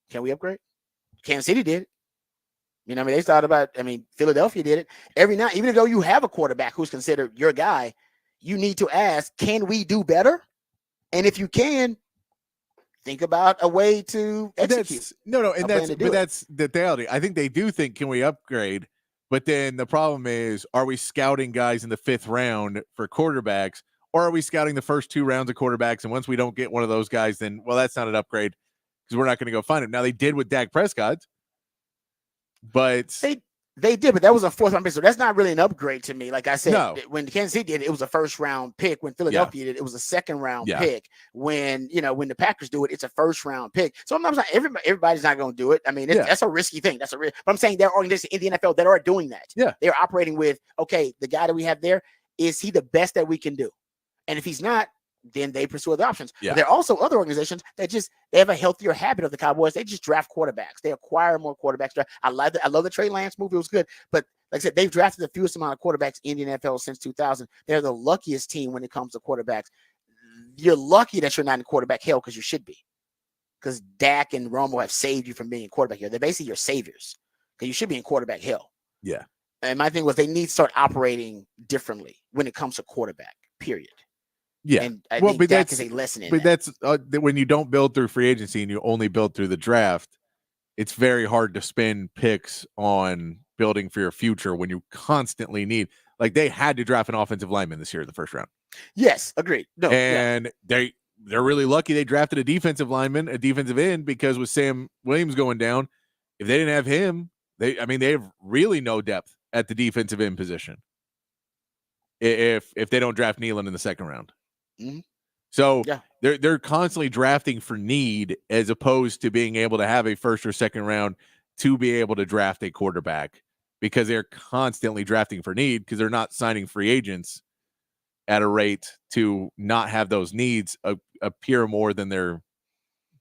Kansas City did. They thought about, Philadelphia did it. Every now, even though you have a quarterback who's considered your guy, you need to ask, can we do better? And if you can, think about a way to execute. That's the reality. I think they do think, can we upgrade? But then the problem is, are we scouting guys in the 5th round for quarterbacks, or are we scouting the first 2 rounds of quarterbacks? And once we don't get one of those guys, then, well, that's not an upgrade, because we're not going to go find him. Now, they did with Dak Prescott, but they did, but that was a 4th round pick. So that's not really an upgrade to me. Like I said, when Kansas City did it, it was a 1st round pick. When Philadelphia did it, it was a 2nd round pick. When the Packers do it, it's a 1st round pick. So I'm not saying everybody's not going to do it. I mean, that's a risky thing. But I'm saying there are organizations in the NFL that are doing that. Yeah. They're operating with, okay, the guy that we have there, is he the best that we can do? And if he's not, then they pursue other options. Yeah. But there are also other organizations that they have a healthier habit of the Cowboys. They just draft quarterbacks. They acquire more quarterbacks. I love the Trey Lance move. It was good. But like I said, they've drafted the fewest amount of quarterbacks in the NFL since 2000. They're the luckiest team when it comes to quarterbacks. You're lucky that you're not in quarterback hell, because you should be. Because Dak and Romo have saved you from being in quarterback hell. They're basically your saviors, because you should be in quarterback hell. Yeah. And my thing was they need to start operating differently when it comes to quarterback, period. Yeah. And I think Dak is a lesson in that. That's when you don't build through free agency and you only build through the draft, it's very hard to spend picks on building for your future when you constantly need, like they had to draft an offensive lineman this year in the first round. Yes, agreed. No, and they're really lucky they drafted a defensive lineman, a defensive end, because with Sam Williams going down, if they didn't have him, they have really no depth at the defensive end position. If they don't draft Nealon in the second round. Mm-hmm. So they're constantly drafting for need as opposed to being able to have a first or second round to be able to draft a quarterback, because they're constantly drafting for need because they're not signing free agents at a rate to not have those needs appear more than they're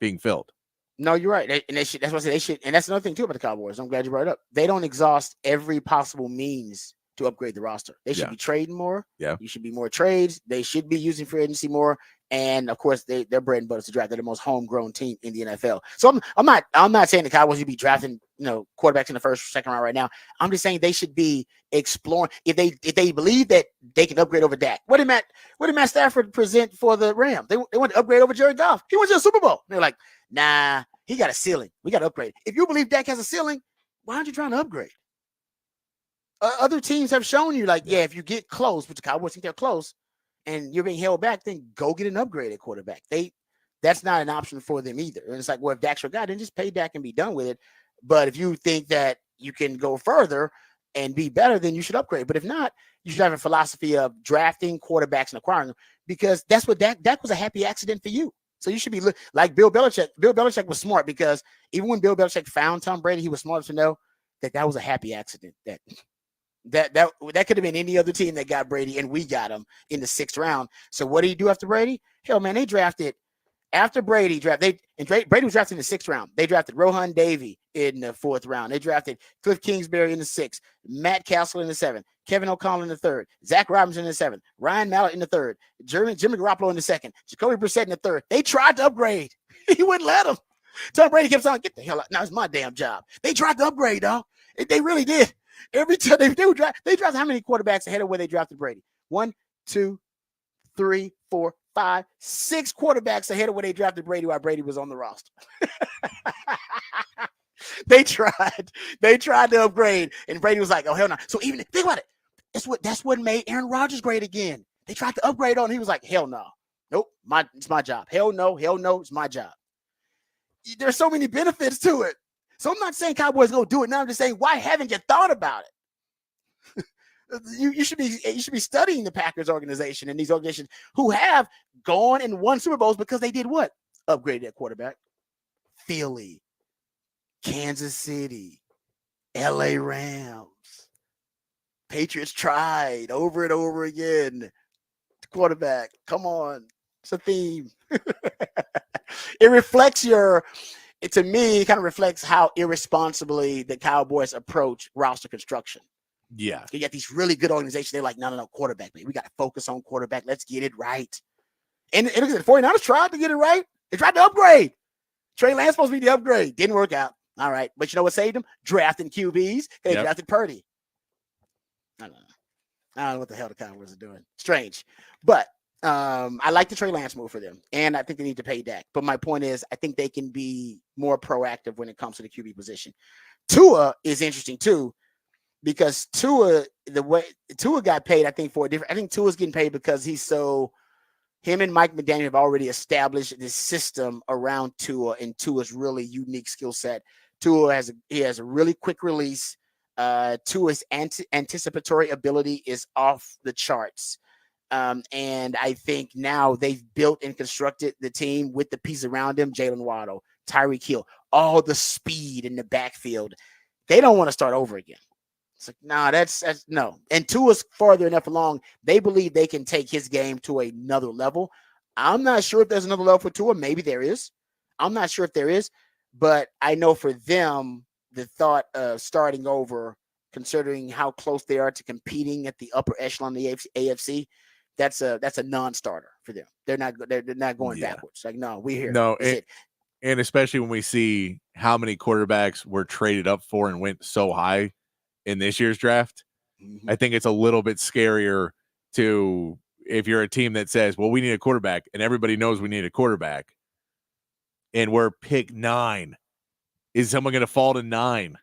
being filled. No, you're right. That's what I said. They should, and that's another thing too about the Cowboys. I'm glad you brought it up. They don't exhaust every possible means to upgrade the roster. They should be trading more. Yeah. You should be more trades. They should be using free agency more. And of course, their bread and butter is to draft. They're the most homegrown team in the NFL. So I'm not saying the Cowboys should be drafting, quarterbacks in the first or second round right now. I'm just saying they should be exploring if they believe that they can upgrade over Dak. What did Matt Stafford present for the Rams? They want to upgrade over Jared Goff. He went to the Super Bowl. They're like, nah, he got a ceiling. We got to upgrade. If you believe Dak has a ceiling, why aren't you trying to upgrade? Other teams have shown you, if you get close, but the Cowboys think they're close, and you're being held back, then go get an upgraded quarterback. That's not an option for them either. And it's like, well, if Dak's your guy, then just pay Dak and be done with it. But if you think that you can go further and be better, then you should upgrade. But if not, you should have a philosophy of drafting quarterbacks and acquiring them, because that's what Dak was a happy accident for you. So you should be like Bill Belichick. Bill Belichick was smart, because even when Bill Belichick found Tom Brady, he was smart to know that was a happy accident. That could have been any other team that got Brady, and we got him in the 6th round. So what do you do after Brady? Hell, man, they drafted after Brady Brady was drafted in the 6th round. They drafted Rohan Davey in the 4th round. They drafted Cliff Kingsbury in the 6th, Matt Castle in the 7th, Kevin O'Connell in the 3rd, Zach Robinson in the 7th, Ryan Mallett in the 3rd, Jimmy Garoppolo in the 2nd, Jacoby Brissett in the 3rd. They tried to upgrade. He wouldn't let them. Tom Brady kept saying, "Get the hell out! Now it's my damn job." They tried to upgrade, dog. They really did. Every time they drafted how many quarterbacks ahead of where they drafted Brady? 1, 2, 3, 4, 5, 6 quarterbacks ahead of where they drafted Brady while Brady was on the roster. They tried to upgrade, and Brady was like, "Oh hell no!" So even think about it. That's what made Aaron Rodgers great again. They tried to upgrade on him. He was like, "Hell no, nope, it's my job. Hell no, it's my job." There's so many benefits to it. So I'm not saying Cowboys go do it now. I'm just saying, why haven't you thought about it? you should be studying the Packers organization and these organizations who have gone and won Super Bowls because they did what? Upgraded their quarterback. Philly, Kansas City, LA Rams. Patriots tried over and over again. The quarterback, come on. It's a theme. It reflects to me, it kind of reflects how irresponsibly the Cowboys approach roster construction. Yeah. You got these really good organizations. They're like, no, quarterback, man. We got to focus on quarterback. Let's get it right. And the 49ers tried to get it right. They tried to upgrade. Trey Lance supposed to be the upgrade. Didn't work out. All right. But you know what saved them? Drafting QBs. They drafted Purdy. I don't know what the hell the Cowboys are doing. Strange. But I like the Trey Lance move for them, and I think they need to pay Dak. But my point is, I think they can be more proactive when it comes to the QB position. Tua is interesting too, because Tua got paid, I think Tua's getting paid because him and Mike McDaniel have already established this system around Tua and Tua's really unique skill set. Tua has a really quick release. Tua's anticipatory ability is off the charts. And I think now they've built and constructed the team with the piece around him, Jalen Waddle, Tyreek Hill, all the speed in the backfield. They don't want to start over again. It's like, no, that's no. And Tua's farther enough along. They believe they can take his game to another level. I'm not sure if there's another level for Tua. Maybe there is. I'm not sure if there is. But I know for them, the thought of starting over, considering how close they are to competing at the upper echelon of the AFC, that's a non-starter for them. They're not going backwards. Like, no, we're here. No, and especially when we see how many quarterbacks were traded up for and went so high in this year's draft, Mm-hmm. I think it's a little bit scarier to if you're a team that says, well, we need a quarterback, and everybody knows we need a quarterback, and we're pick 9. Is someone going to fall to 9?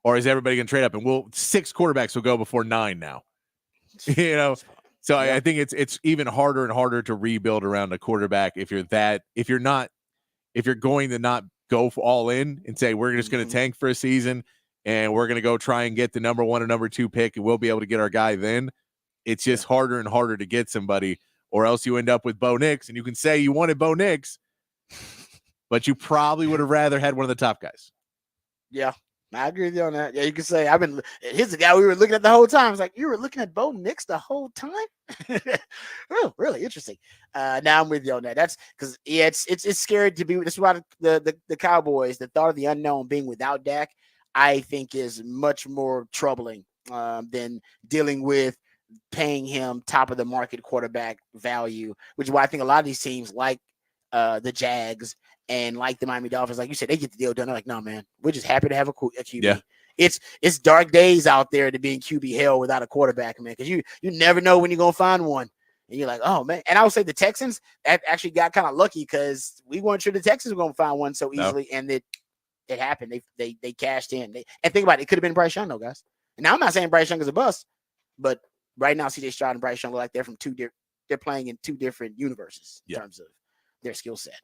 Or is everybody going to trade up? And 6 quarterbacks will go before 9 now. So I think it's even harder and harder to rebuild around a quarterback if you're going to not go all in and say we're just going to tank for a season and we're going to go try and get the number 1 or number 2 pick and we'll be able to get our guy then. It's just harder and harder to get somebody, or else you end up with Bo Nix, and you can say you wanted Bo Nix, but you probably would have rather had one of the top guys. Yeah, I agree with you on that. Yeah, you can say here's the guy we were looking at the whole time. It's like, you were looking at Bo Nix the whole time? Oh, really interesting. Now I'm with you on that. That's because it's scary to be. That's why the Cowboys, the thought of the unknown being without Dak, I think is much more troubling than dealing with paying him top of the market quarterback value, which is why I think a lot of these teams like the Jags and like the Miami Dolphins, like you said, they get the deal done. They're like, no, man, we're just happy to have a QB. Yeah. It's dark days out there to be in QB hell without a quarterback, man, because you never know when you're going to find one. And you're like, oh, man. And I would say the Texans actually got kind of lucky because we weren't sure the Texans were going to find one so easily, and it happened. They cashed in. And think about it. It could have been Bryce Young, though, guys. And now I'm not saying Bryce Young is a bust, but right now CJ Stroud and Bryce Young look like they're from they're playing in 2 different universes in terms of their skill set.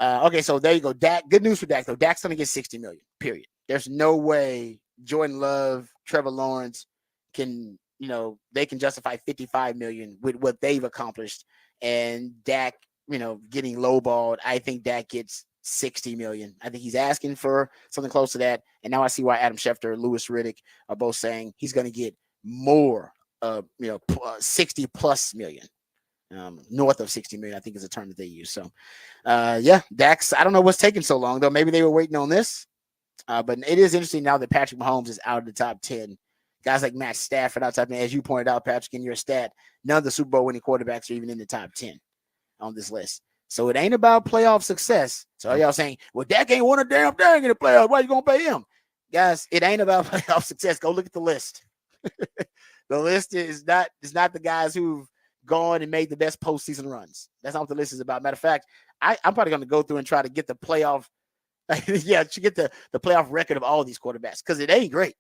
Okay, so there you go. Dak, good news for Dak, though. Dak's going to get $60 million, period. There's no way Jordan Love, Trevor Lawrence they can justify $55 million with what they've accomplished. And Dak, getting lowballed, I think Dak gets $60 million. I think he's asking for something close to that. And now I see why Adam Schefter, Louis Riddick are both saying he's going to get more, 60 plus million. North of 60 million, I think is a term that they use. So, Dax, I don't know what's taking so long, though. Maybe they were waiting on this. But it is interesting now that Patrick Mahomes is out of the top 10. Guys like Matt Stafford outside, as you pointed out, Patrick, in your stat, none of the Super Bowl winning quarterbacks are even in the top 10 on this list. So it ain't about playoff success. So y'all saying, well, Dak ain't won a damn thing in the playoffs. Why you going to pay him? Guys, it ain't about playoff success. Go look at the list. The list is not the guys who've gone and made the best postseason runs. That's not what the list is about. Matter of fact, I'm probably going to go through and try to get the playoff. To get the playoff record of all these quarterbacks because it ain't great.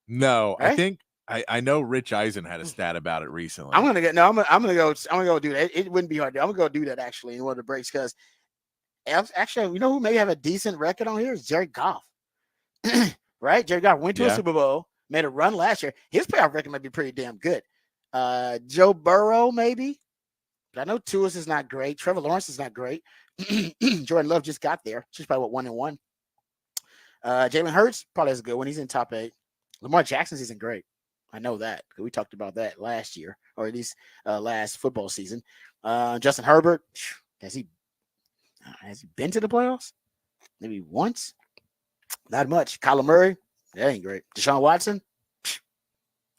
No, right? I think I know Rich Eisen had a stat about it recently. I'm gonna go do that. It wouldn't be hard. I'm gonna go do that actually in one of the breaks because actually, who may have a decent record on here is Jared Goff. Right? Jared Goff went to a Super Bowl, made a run last year. His playoff record might be pretty damn good. Joe Burrow, maybe. But I know Tua's is not great. Trevor Lawrence is not great. Jordan Love just got there. She's probably 1-1. Jalen Hurts probably is good when he's in top 8. Lamar Jackson's isn't great. I know that because we talked about that last year, or at least last football season. Justin Herbert, has he been to the playoffs? Maybe once. Not much. Kyler Murray, that ain't great. Deshaun Watson,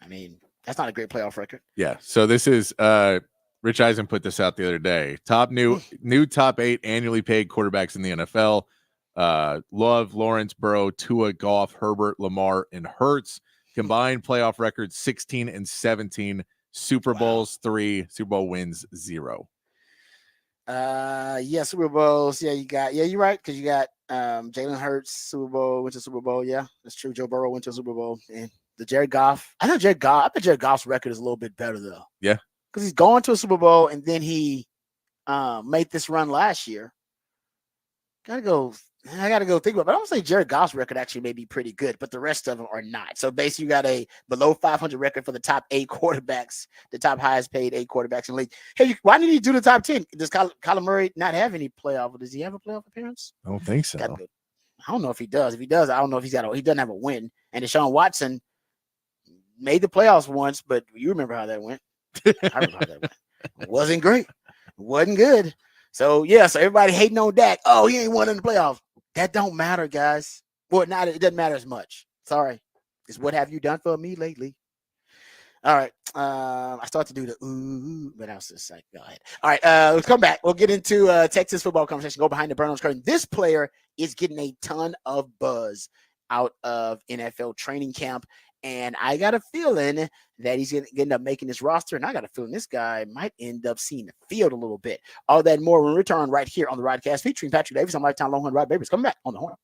I mean, that's not a great playoff record. Yeah. So this is Rich Eisen put this out the other day. New top 8 annually paid quarterbacks in the NFL. Love, Lawrence, Burrow, Tua, Goff, Herbert, Lamar, and Hurts. Combined playoff records 16 and 17. Super Bowls 3. Super Bowl wins 0. Super Bowls. Yeah, you're right because you got Jalen Hurts, Super Bowl, went to Super Bowl. Yeah, that's true. Joe Burrow went to a Super Bowl. And the Jared Goff. I bet Jared Goff's record is a little bit better though. Yeah. Because he's going to a Super Bowl and then he made this run last year. I gotta go think about it. But I'm gonna say Jared Goff's record actually may be pretty good, but the rest of them are not. So basically, you got a below 500 record for the top 8 quarterbacks, the top highest paid 8 quarterbacks in the league. Hey, why did he do the top 10? Does Kyler Murray not have any playoff? Does he have a playoff appearance? I don't think so. I don't know if he does. If he does, I don't know if he doesn't have a win. And Deshaun Watson made the playoffs once, but you remember how that went. I remember how that went. It wasn't great. It wasn't good. So everybody hating on Dak. Oh, he ain't won in the playoffs. That don't matter, guys. Well, it doesn't matter as much. Sorry. It's what have you done for me lately? All right. I start to do the ooh, but I was just like, go ahead. All right. Let's come back. We'll get into Texas football conversation. Go behind the Burn curtain. This player is getting a ton of buzz out of NFL training camp And I got a feeling that he's going to end up making this roster. And I got a feeling this guy might end up seeing the field a little bit. All that and more when we return right here on the Rodcast featuring Patrick Davis. I'm Lifetime Longhorn Rod Babers. Coming back on the Horn.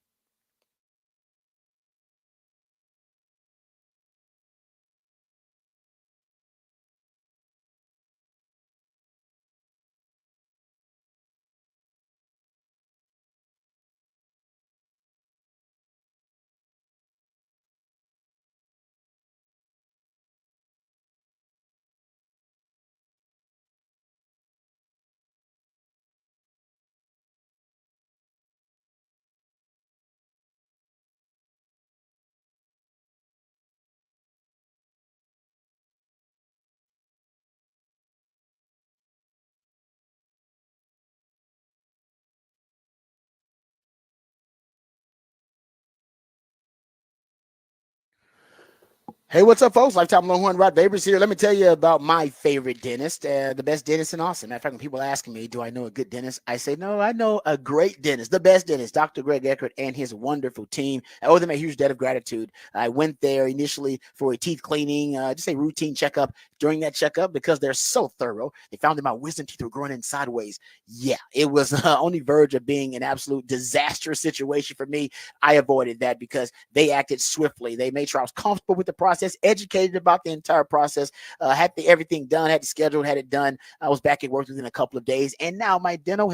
Hey, what's up, folks? Lifetime Longhorn Rod Babers here. Let me tell you about my favorite dentist, the best dentist in Austin. Matter of fact, when people asking me, do I know a good dentist? I say, no, I know a great dentist, the best dentist, Dr. Greg Eckert and his wonderful team. I owe them a huge debt of gratitude. I went there initially for a teeth cleaning, just a routine checkup. During that checkup, because they're so thorough, they found that my wisdom teeth were growing in sideways. Yeah, it was on the verge of being an absolute disastrous situation for me. I avoided that because they acted swiftly. They made sure I was comfortable with the process, educated about the entire process, had everything done, had it scheduled, had it done. I was back at work within a couple of days. And now my dental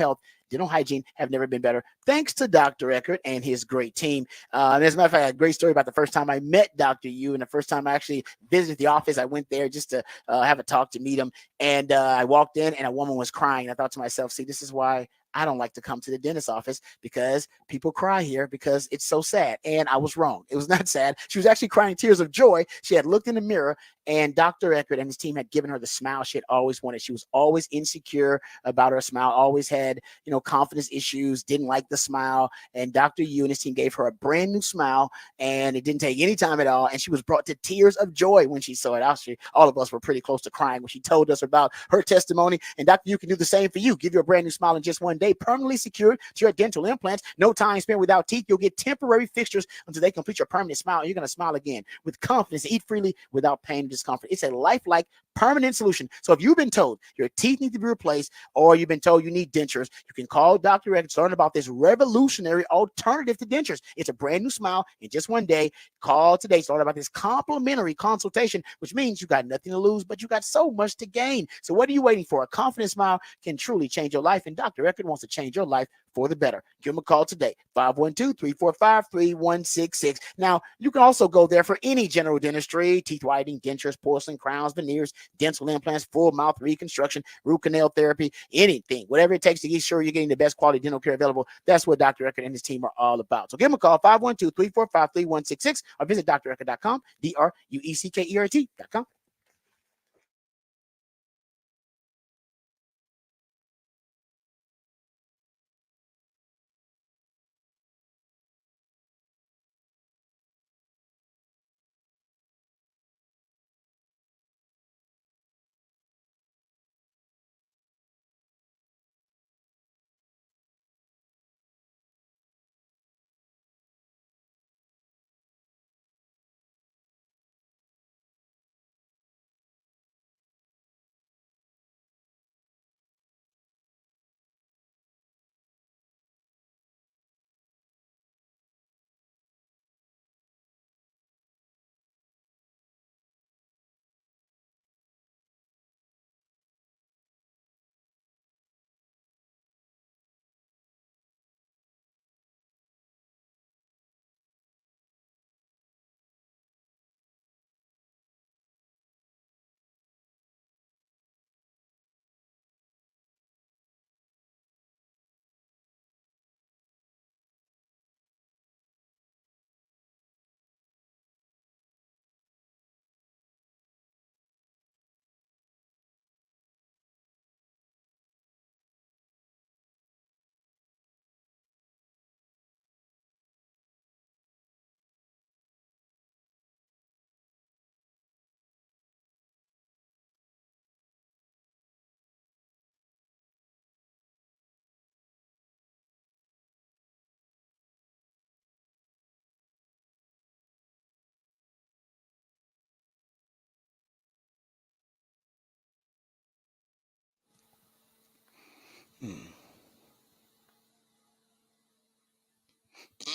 hygiene have never been better, thanks to Dr. Eckert and his great team. As a matter of fact, I had a great story about the first time I met Dr. Yu and the first time I actually visited the office. I went there just to have a talk to meet him. And I walked in and a woman was crying. I thought to myself, see, this is why I don't like to come to the dentist's office, because people cry here because it's so sad. And I was wrong. It was not sad. She was actually crying tears of joy. She had looked in the mirror, and Dr. Eckert and his team had given her the smile she had always wanted. She was always insecure about her smile, always had, confidence issues, didn't like the smile. And Dr. Yu and his team gave her a brand new smile, and it didn't take any time at all. And she was brought to tears of joy when she saw it. Actually, all of us were pretty close to crying when she told us about her testimony. And Dr. Yu can do the same for you. Give you a brand new smile in just one day, permanently secured to your dental implants. No time spent without teeth. You'll get temporary fixtures until they complete your permanent smile. And you're going to smile again with confidence, eat freely without pain and discomfort. It's a lifelike permanent solution. So if you've been told your teeth need to be replaced, or you've been told you need dentures, you can call Dr. Eckert to learn about this revolutionary alternative to dentures. It's a brand new smile in just one day. Call today to learn about this complimentary consultation, which means you got nothing to lose, but you got so much to gain. So what are you waiting for? A confident smile can truly change your life, and Dr. Eckert wants to change your life for the better. Give them a call today, 512-345-3166. Now, you can also go there for any general dentistry, teeth whitening, dentures, porcelain crowns, veneers, dental implants, full mouth reconstruction, root canal therapy, anything, whatever it takes to get sure you're getting the best quality dental care available. That's what Dr. Eckert and his team are all about. So give them a call, 512-345-3166, or visit dreckert.com, DRUECKERT.com.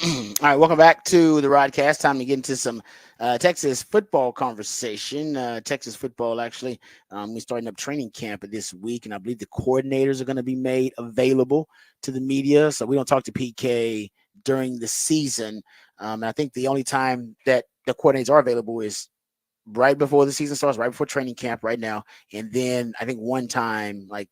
All right, welcome back to the Rodcast. Time to get into some Texas football conversation. Texas football, actually, we're starting up training camp this week, and I believe the coordinators are going to be made available to the media. So we don't talk to PK during the season. And I think the only time that the coordinators are available is right before the season starts, right before training camp, right now, and then I think one time like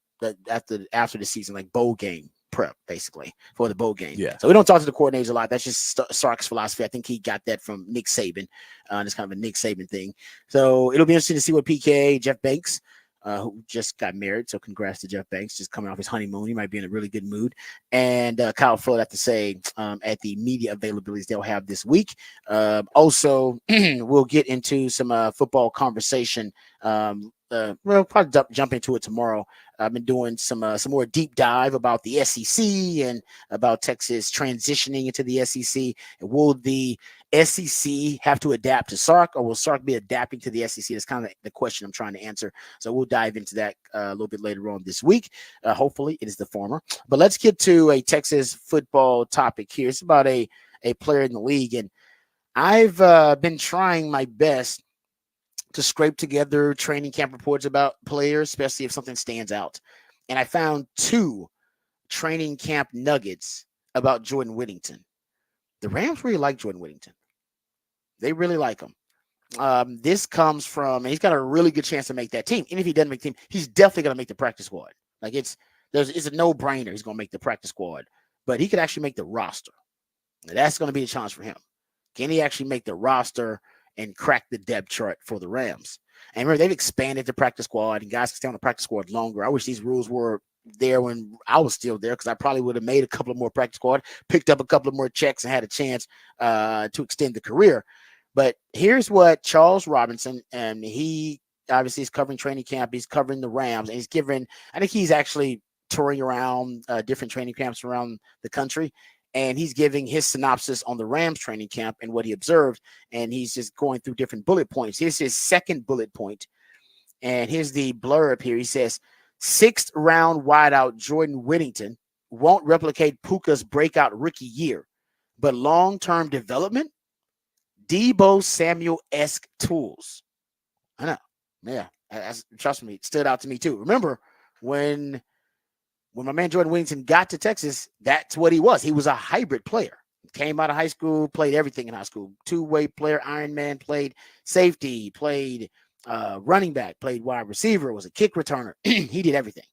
after the season, like bowl game prep, basically for the bowl game. Yeah. So we don't talk to the coordinators a lot. That's just Sark's philosophy. I think he got that from Nick Saban. It's kind of a Nick Saban thing. So it'll be interesting to see what PK, Jeff Banks, who just got married. So congrats to Jeff Banks, just coming off his honeymoon. He might be in a really good mood. And Kyle Flood have to say at the media availabilities they'll have this week. Also, we'll get into some football conversation. We'll probably jump into it tomorrow. I've been doing some more deep dive about the SEC and about Texas transitioning into the SEC. And will the SEC have to adapt to Sark, or will Sark be adapting to the SEC? That's kind of the question I'm trying to answer. So we'll dive into that a little bit later on this week. Hopefully it is the former. But let's get to a Texas football topic here. It's about a player in the league. And I've been trying my best to scrape together training camp reports about players, especially if something stands out. And I found 2 training camp nuggets about Jordan Whittington. The Rams really like Jordan Whittington. They really like him. This comes from, and he's got a really good chance to make that team. And if he doesn't make the team, he's definitely going to make the practice squad. Like it's a no-brainer. He's going to make the practice squad, but he could actually make the roster. Now, that's going to be the challenge for him. Can he actually make the roster and crack the depth chart for the Rams? And remember, they've expanded the practice squad, and guys can stay on the practice squad longer. I wish these rules were there when I was still there, because I probably would have made a couple of more practice squad, picked up a couple of more checks, and had a chance to extend the career. But here's what Charles Robinson, and he obviously is covering training camp. He's covering the Rams, and I think he's actually touring around different training camps around the country. And he's giving his synopsis on the Rams training camp and what he observed. And he's just going through different bullet points. Here's his second bullet point. And here's the blurb here. He says, 6th round wideout Jordan Whittington won't replicate Puka's breakout rookie year, but long-term development, Deebo Samuel-esque tools. I know. Yeah. Trust me, it stood out to me too. Remember when my man Jordan Whittington got to Texas, that's what he was. He was a hybrid player. Came out of high school, played everything in high school. 2-way player, Iron Man, played safety, played running back, played wide receiver, was a kick returner. He did everything.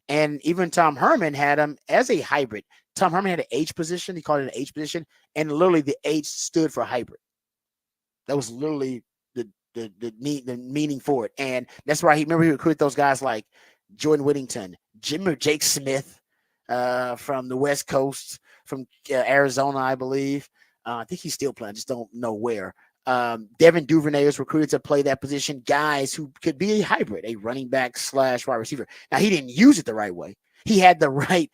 And even Tom Herman had him as a hybrid. Tom Herman had an H position. He called it an H position. And literally the H stood for hybrid. That was literally the meaning for it. And that's why he recruited those guys like Jordan Whittington, Jake Smith from the West Coast, from Arizona, I believe. I think he's still playing. I just don't know where. Devin Duvernay was recruited to play that position. Guys who could be a hybrid, a running back / wide receiver. Now, he didn't use it the right way. He had the right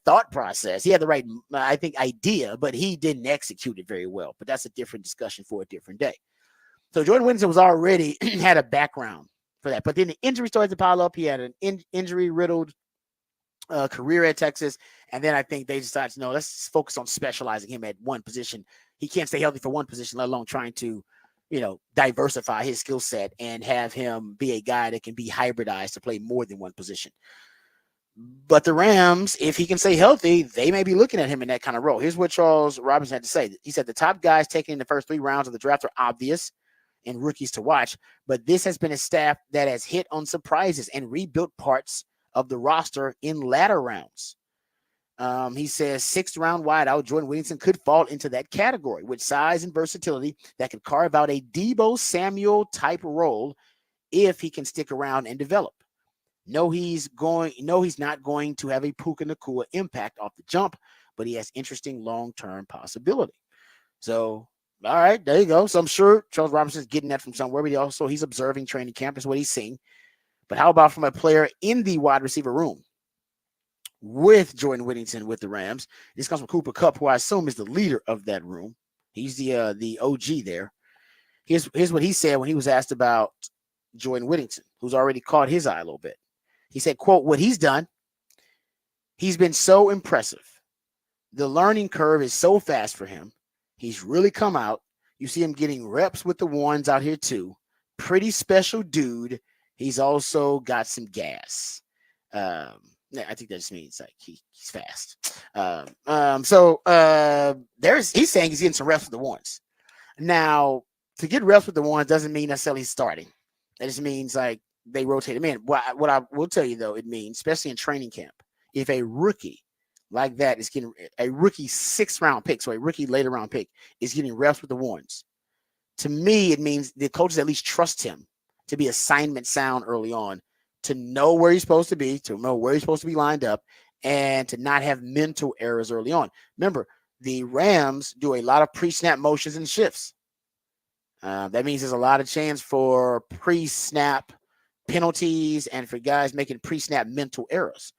thought process. He had the right, I think, idea, but he didn't execute it very well. But that's a different discussion for a different day. So Jordan Whittington was already had a background for that. But then the injury started to pile up. He had an injury-riddled career at Texas. And then I think they decided, no, let's focus on specializing him at one position. He can't stay healthy for one position, let alone trying to, diversify his skill set and have him be a guy that can be hybridized to play more than one position. But the Rams, if he can stay healthy, they may be looking at him in that kind of role. Here's what Charles Robinson had to say. He said the top guys taken in the first 3 rounds of the draft are obvious and rookies to watch, but this has been a staff that has hit on surprises and rebuilt parts of the roster in latter rounds. He says 6th round wideout Jordan Whittington could fall into that category with size and versatility that could carve out a Deebo Samuel type role if he can stick around and develop. No, he's not going to have a Puka Nacua impact off the jump, but he has interesting long-term possibility. So, all right, there you go. So I'm sure Charles Robinson's getting that from somewhere, but he's observing training camp is what he's seeing. But how about from a player in the wide receiver room with Jordan Whittington with the Rams? This comes from Cooper Kupp, who I assume is the leader of that room. He's the OG there. Here's what he said when he was asked about Jordan Whittington, who's already caught his eye a little bit. He said, quote, what he's done, he's been so impressive. The learning curve is so fast for him. He's really come out. You see him getting reps with the ones out here too. Pretty special dude. He's also got some gas. I think that just means like he's fast. He's saying he's getting some reps with the ones. Now, to get reps with the ones doesn't mean necessarily he's starting. That just means like they rotate him in. What I will tell you though, it means, especially in training camp, if a rookie like that is getting a rookie 6th round pick, so a rookie later round pick is getting reps with the ones. To me, it means the coaches at least trust him to be assignment sound early on, to know where he's supposed to be, lined up, and to not have mental errors early on. Remember, the Rams do a lot of pre-snap motions and shifts. That means there's a lot of chance for pre-snap penalties and for guys making pre-snap mental errors.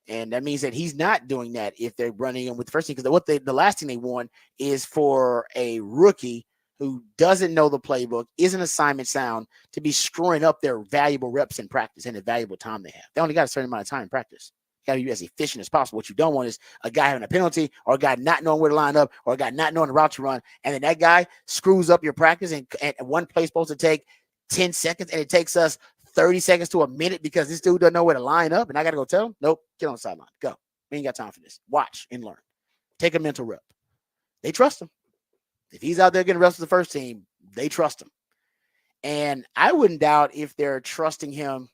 And that means that he's not doing that if they're running him with the first team, because the last thing they want is for a rookie who doesn't know the playbook, isn't assignment sound, to be screwing up their valuable reps in practice and the valuable time they have. They only got a certain amount of time in practice. You got to be as efficient as possible. What you don't want is a guy having a penalty or a guy not knowing where to line up or a guy not knowing the route to run, and then that guy screws up your practice, and one play is supposed to take 10 seconds and it takes us 30 seconds to a minute because this dude doesn't know where to line up, and I got to go tell him, nope, get on the sideline. Go. We ain't got time for this. Watch and learn. Take a mental rep. They trust him. If he's out there getting reps with the first team, they trust him. And I wouldn't doubt if they're trusting him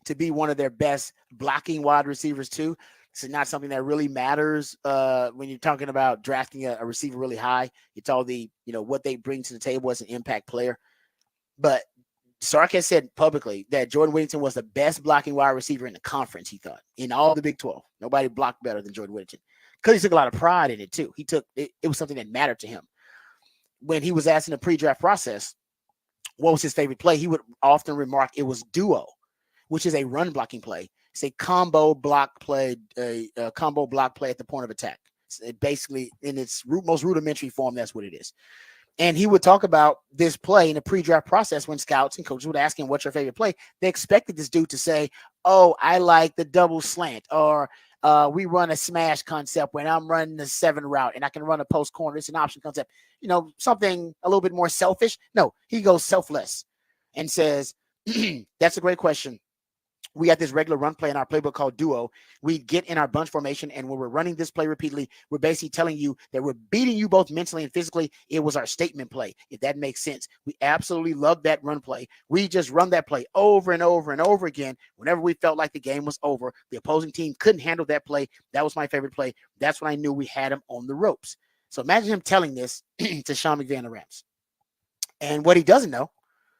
to be one of their best blocking wide receivers too. This is not something that really matters when you're talking about drafting a receiver really high. It's all what they bring to the table as an impact player. But Sark has said publicly that Jordan Whittington was the best blocking wide receiver in the conference, he thought, in all the Big 12. Nobody blocked better than Jordan Whittington because he took a lot of pride in it too. It was something that mattered to him. When he was asked in the pre-draft process what was his favorite play, he would often remark it was duo, which is a run blocking play. It's a combo block play, a combo block play at the point of attack. Basically, in its most rudimentary form, that's what it is. And he would talk about this play in the pre-draft process when scouts and coaches would ask him, what's your favorite play? They expected this dude to say, oh, I like the double slant, or we run a smash concept when I'm running the 7 route and I can run a post corner. It's an option concept, something a little bit more selfish. No, he goes selfless and says, that's a great question. We got this regular run play in our playbook called duo. We get in our bunch formation, and when we're running this play repeatedly, we're basically telling you that we're beating you both mentally and physically. It was our statement play, if that makes sense. We absolutely love that run play. We just run that play over and over and over again. Whenever we felt like the game was over, the opposing team couldn't handle that play. That was my favorite play. That's when I knew we had him on the ropes. So imagine him telling this to Sean McVay and the Rams. And what he doesn't know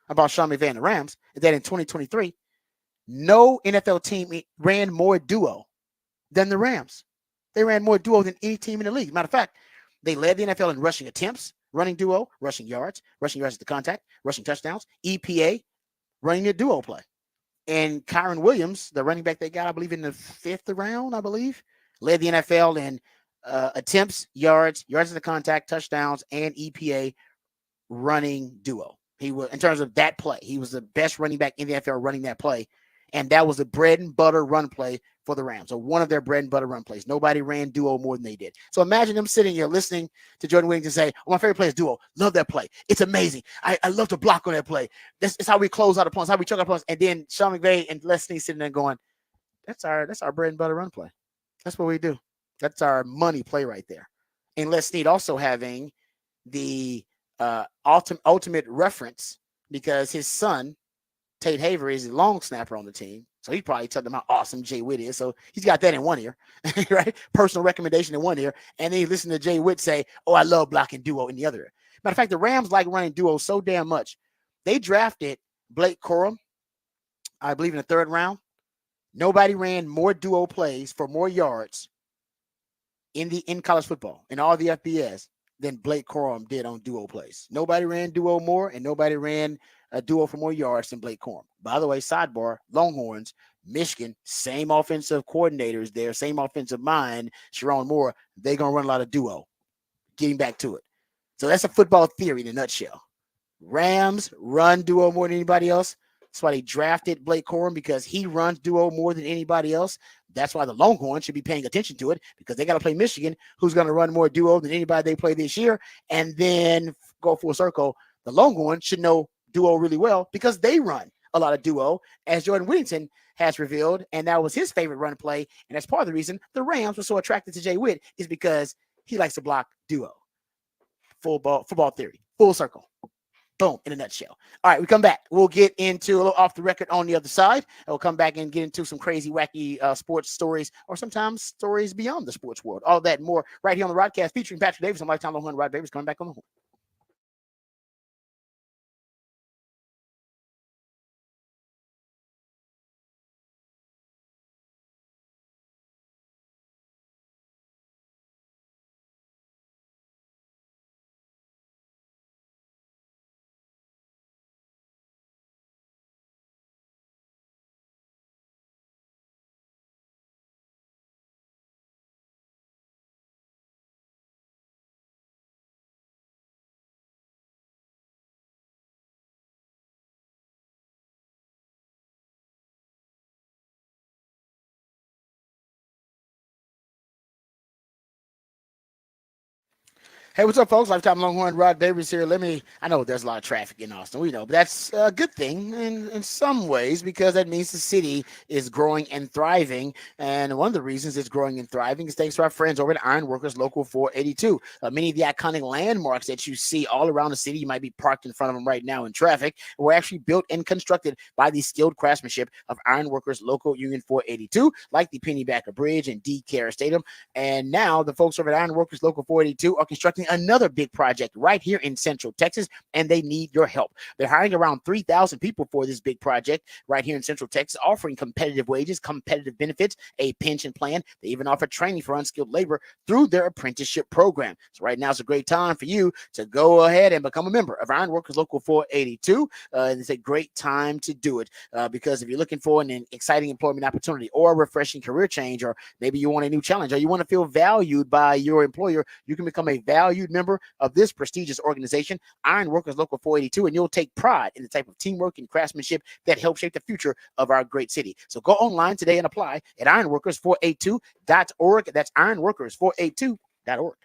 about Sean McVay and the Rams is that in 2023, no NFL team ran more duo than the Rams. They ran more duo than any team in the league. Matter of fact, they led the NFL in rushing attempts, running duo, rushing yards at the contact, rushing touchdowns, EPA, running a duo play. And Kyron Williams, the running back they got, I believe, in the 5th round, led the NFL in attempts, yards at the contact, touchdowns, and EPA running duo. He was, in terms of that play, he was the best running back in the NFL running that play. And that was a bread and butter run play for the Rams, or one of their bread and butter run plays. Nobody ran duo more than they did. So imagine them sitting here listening to Jordan Whittington say, oh, my favorite play is duo. Love that play. It's amazing. I love to block on that play. That's how we close out opponents, how we choke our opponents. And then Sean McVay and Leslie sitting there going, that's our bread and butter run play. That's what we do. That's our money play right there. And Les Snead also having the ultimate reference, because his son, Tate Haver, is a long snapper on the team. So he probably told them how awesome Jay Witt is. So he's got that in one ear, right? Personal recommendation in one ear. And then he listened to Jay Witt say, oh, I love blocking duo in the other ear. Matter of fact, the Rams like running duo so damn much. They drafted Blake Corum, I believe, in the 3rd round. Nobody ran more duo plays for more yards in college football, in all the FBS, than Blake Corum did on duo plays. Nobody ran duo more, and nobody ran a duo for more yards than Blake Corum. By the way, sidebar, Longhorns, Michigan, same offensive coordinators there, same offensive mind, Sharon Moore, they're going to run a lot of duo. Getting back to it. So that's a football theory in a nutshell. Rams run duo more than anybody else. That's why they drafted Blake Corum, because he runs duo more than anybody else. That's why the Longhorns should be paying attention to it, because they got to play Michigan, who's going to run more duo than anybody they play this year. And then go full circle, the Longhorns should know duo really well because they run a lot of duo, as Jordan Whittington has revealed, and that was his favorite run play. And that's part of the reason the Rams were so attracted to Jay Witt, is because he likes to block duo. Football theory, full circle. Boom, in a nutshell. All right, we come back. We'll get into a little off the record on the other side. And we'll come back and get into some crazy, wacky sports stories, or sometimes stories beyond the sports world. All that and more right here on the Rodcast, featuring Patrick Davis and Lifetime Longhorn. Rod Davis coming back on the horn. Hey, what's up, folks? Lifetime Longhorn, Rod Davis here. I know there's a lot of traffic in Austin, we know, but that's a good thing in some ways, because that means the city is growing and thriving. And one of the reasons it's growing and thriving is thanks to our friends over at Ironworkers Local 482. Many of the iconic landmarks that you see all around the city, you might be parked in front of them right now in traffic, were actually built and constructed by the skilled craftsmanship of Ironworkers Local Union 482, like the Pennybacker Bridge and D-Care Stadium. And now the folks over at Ironworkers Local 482 are constructing another big project right here in Central Texas, and they need your help. They're hiring around 3,000 people for this big project right here in Central Texas, offering competitive wages, competitive benefits, a pension plan. They even offer training for unskilled labor through their apprenticeship program. So right now is a great time for you to go ahead and become a member of Ironworkers Local 482. It's a great time to do it, because if you're looking for an exciting employment opportunity or a refreshing career change, or maybe you want a new challenge, or you want to feel valued by your employer, you can become a valued member of this prestigious organization, Ironworkers Local 482, and you'll take pride in the type of teamwork and craftsmanship that helps shape the future of our great city. So go online today and apply at ironworkers482.org. That's ironworkers482.org.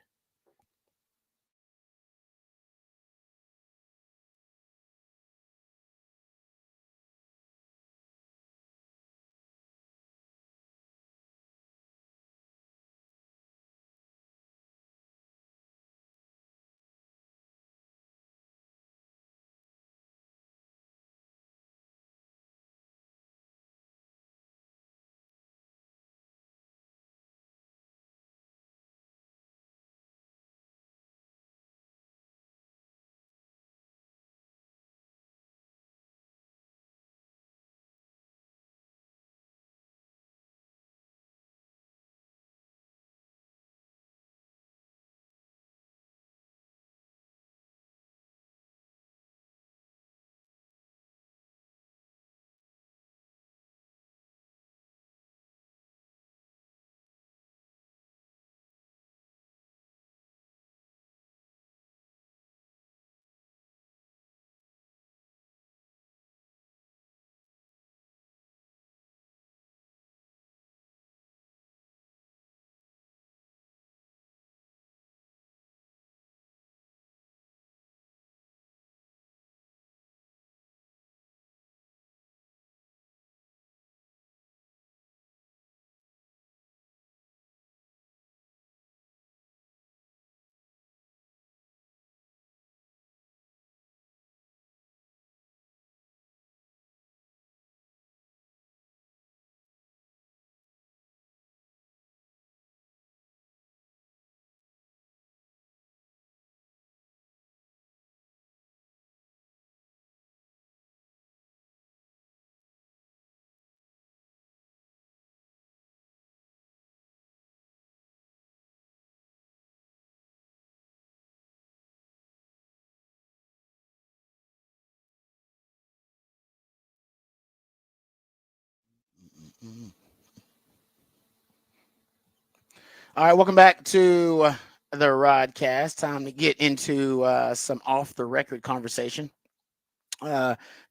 All right, welcome back to the Rodcast. Time to get into some off the record conversation.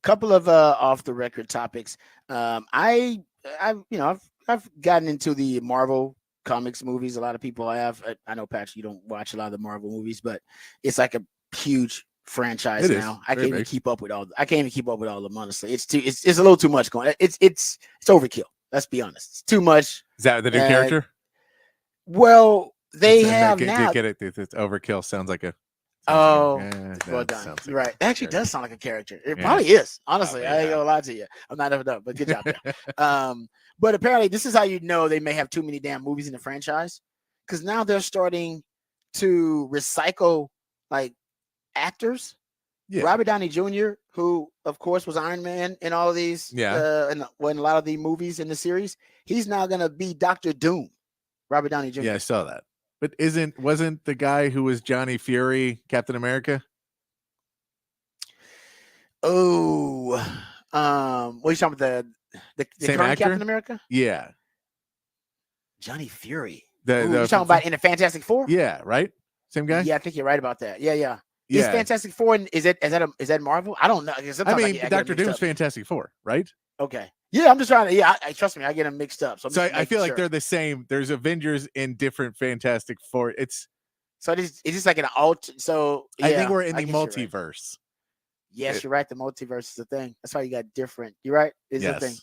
Couple of off the record topics. I've gotten into the Marvel comics movies. A lot of people have. I know, Patrick, you don't watch a lot of the Marvel movies, but it's like a huge franchise It is now. I very can't even big. keep up with all. I can't even keep up with all of them. Honestly, it's a little too much going. It's overkill. Let's be honest. It's too much. Is that the new character? Well, they have now. Get it? It's overkill. Sounds like a. Oh, like, well done. sounds You're like right. It actually does sound like a character. It Yeah. probably is. Honestly, Probably, I ain't yeah. gonna lie to you. I'm not enough, but good job there. But apparently, this is how you know they may have too many damn movies in the franchise, because now they're starting to recycle like actors. Yeah. Robert Downey Jr., who of course was Iron Man in all of these, in a lot of the movies in the series, he's now gonna be Dr. Doom. Robert Downey Jr. Yeah, I saw that. But wasn't the guy who was Johnny Fury Captain America? Oh, what are you talking about? The current actor? Captain America? Yeah. Johnny Fury. You're talking about in the Fantastic Four? Yeah, right? Same guy? Yeah, I think you're right about that. Yeah. Is Fantastic Four, is that Marvel? I don't know. I mean, Dr. Doom's Fantastic Four, right? Okay. Yeah, I'm just trying to. I trust me, I get them mixed up. So I feel like they're the same. There's Avengers in different Fantastic Four. It's just like an alt. So yeah, I think we're in the multiverse. Yes, you're right. The multiverse is a thing. That's why you got different. You're right. It's a thing.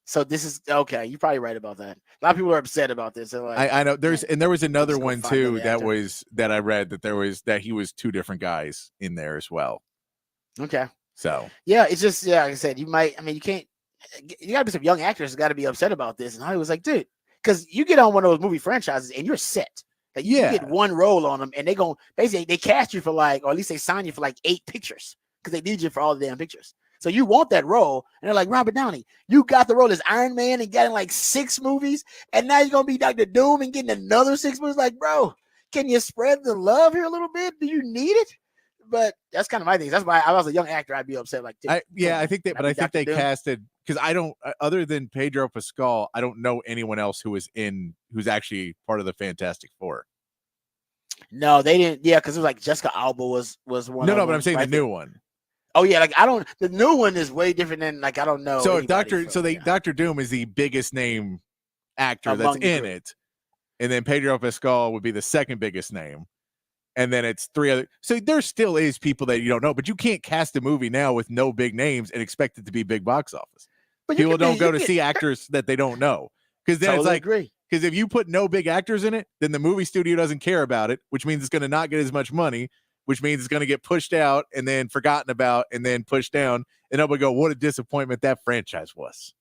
So this is okay. You're probably right about that. A lot of people are upset about this. Like, I know there was another one too that I read that he was two different guys in there as well. Okay. So yeah, it's just like I said, you can't. You gotta be some young actors got to be upset about this. And I was like, dude, because you get on one of those movie franchises and you're set. Like you get one role on them, and they basically they cast you for or at least they sign you for 8 pictures because they need you for all the damn pictures. So you want that role, and they're like, Robert Downey, you got the role as Iron Man and got in 6 movies, and now you're gonna be Dr. Doom and getting another 6 movies. Like, bro, can you spread the love here a little bit? Do you need it? But that's kind of my thing. That's why I was a young actor. I'd be upset. I think they casted because I don't, other than Pedro Pascal, I don't know anyone else who's actually part of the Fantastic Four. No, they didn't. Yeah, because it was Jessica Alba was one. No, but I'm saying the new one. Oh yeah, the new one is way different than I don't know. So Dr. Doom is the biggest name actor that's in it, and then Pedro Pascal would be the second biggest name. And then it's 3 other. So there still is people that you don't know, but you can't cast a movie now with no big names and expect it to be big box office. But people don't go to see actors that they don't know. Because then it's because if you put no big actors in it, then the movie studio doesn't care about it, which means it's going to not get as much money, which means it's going to get pushed out and then forgotten about and then pushed down. And nobody go, what a disappointment that franchise was.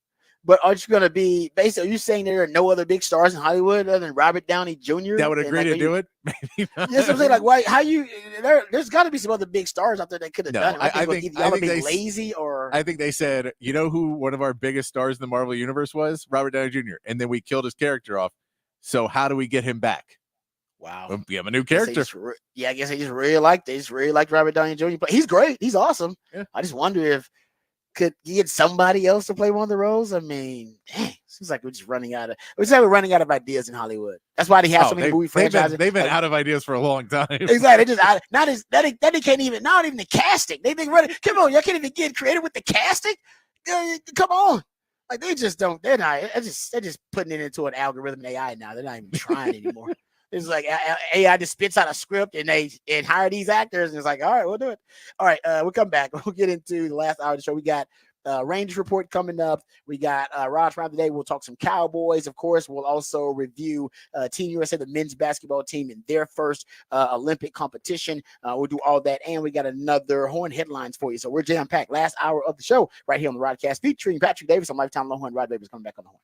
But aren't you going to be basically? Are you saying there are no other big stars in Hollywood other than Robert Downey Jr. that would agree to do it? Maybe not. Yes, I'm saying why? How you? There's got to be some other big stars out there that could have done it. I think they lazy or. I think they said, you know who one of our biggest stars in the Marvel universe was? Robert Downey Jr. And then we killed his character off. So how do we get him back? Wow, we have a new character. I guess they just really liked Robert Downey Jr. But he's great. He's awesome. Yeah. I just wonder if. Could you get somebody else to play one of the roles? I mean, dang, seems like we're running out of ideas in Hollywood. That's why they have so many movie franchises. They've been out of ideas for a long time. Exactly. They just they can't even not even the casting. They think running. Come on, y'all can't even get creative with the casting. Come on, they just don't. They're not. They're just putting it into an algorithm AI now. They're not even trying anymore. It's like AI just spits out a script and they hire these actors and it's like, all right, we'll do it. All right, we'll come back. We'll get into the last hour of the show. We got Rangers report coming up. We got Rod's round today. We'll talk some Cowboys, of course. We'll also review Team USA, the men's basketball team, in their first Olympic competition. We'll do all that, and we got another Horn headlines for you. So we're jam-packed. Last hour of the show right here on the Rodcast, featuring Patrick Davis on Lifetime Longhorn. Rod Davis coming back on the Horn.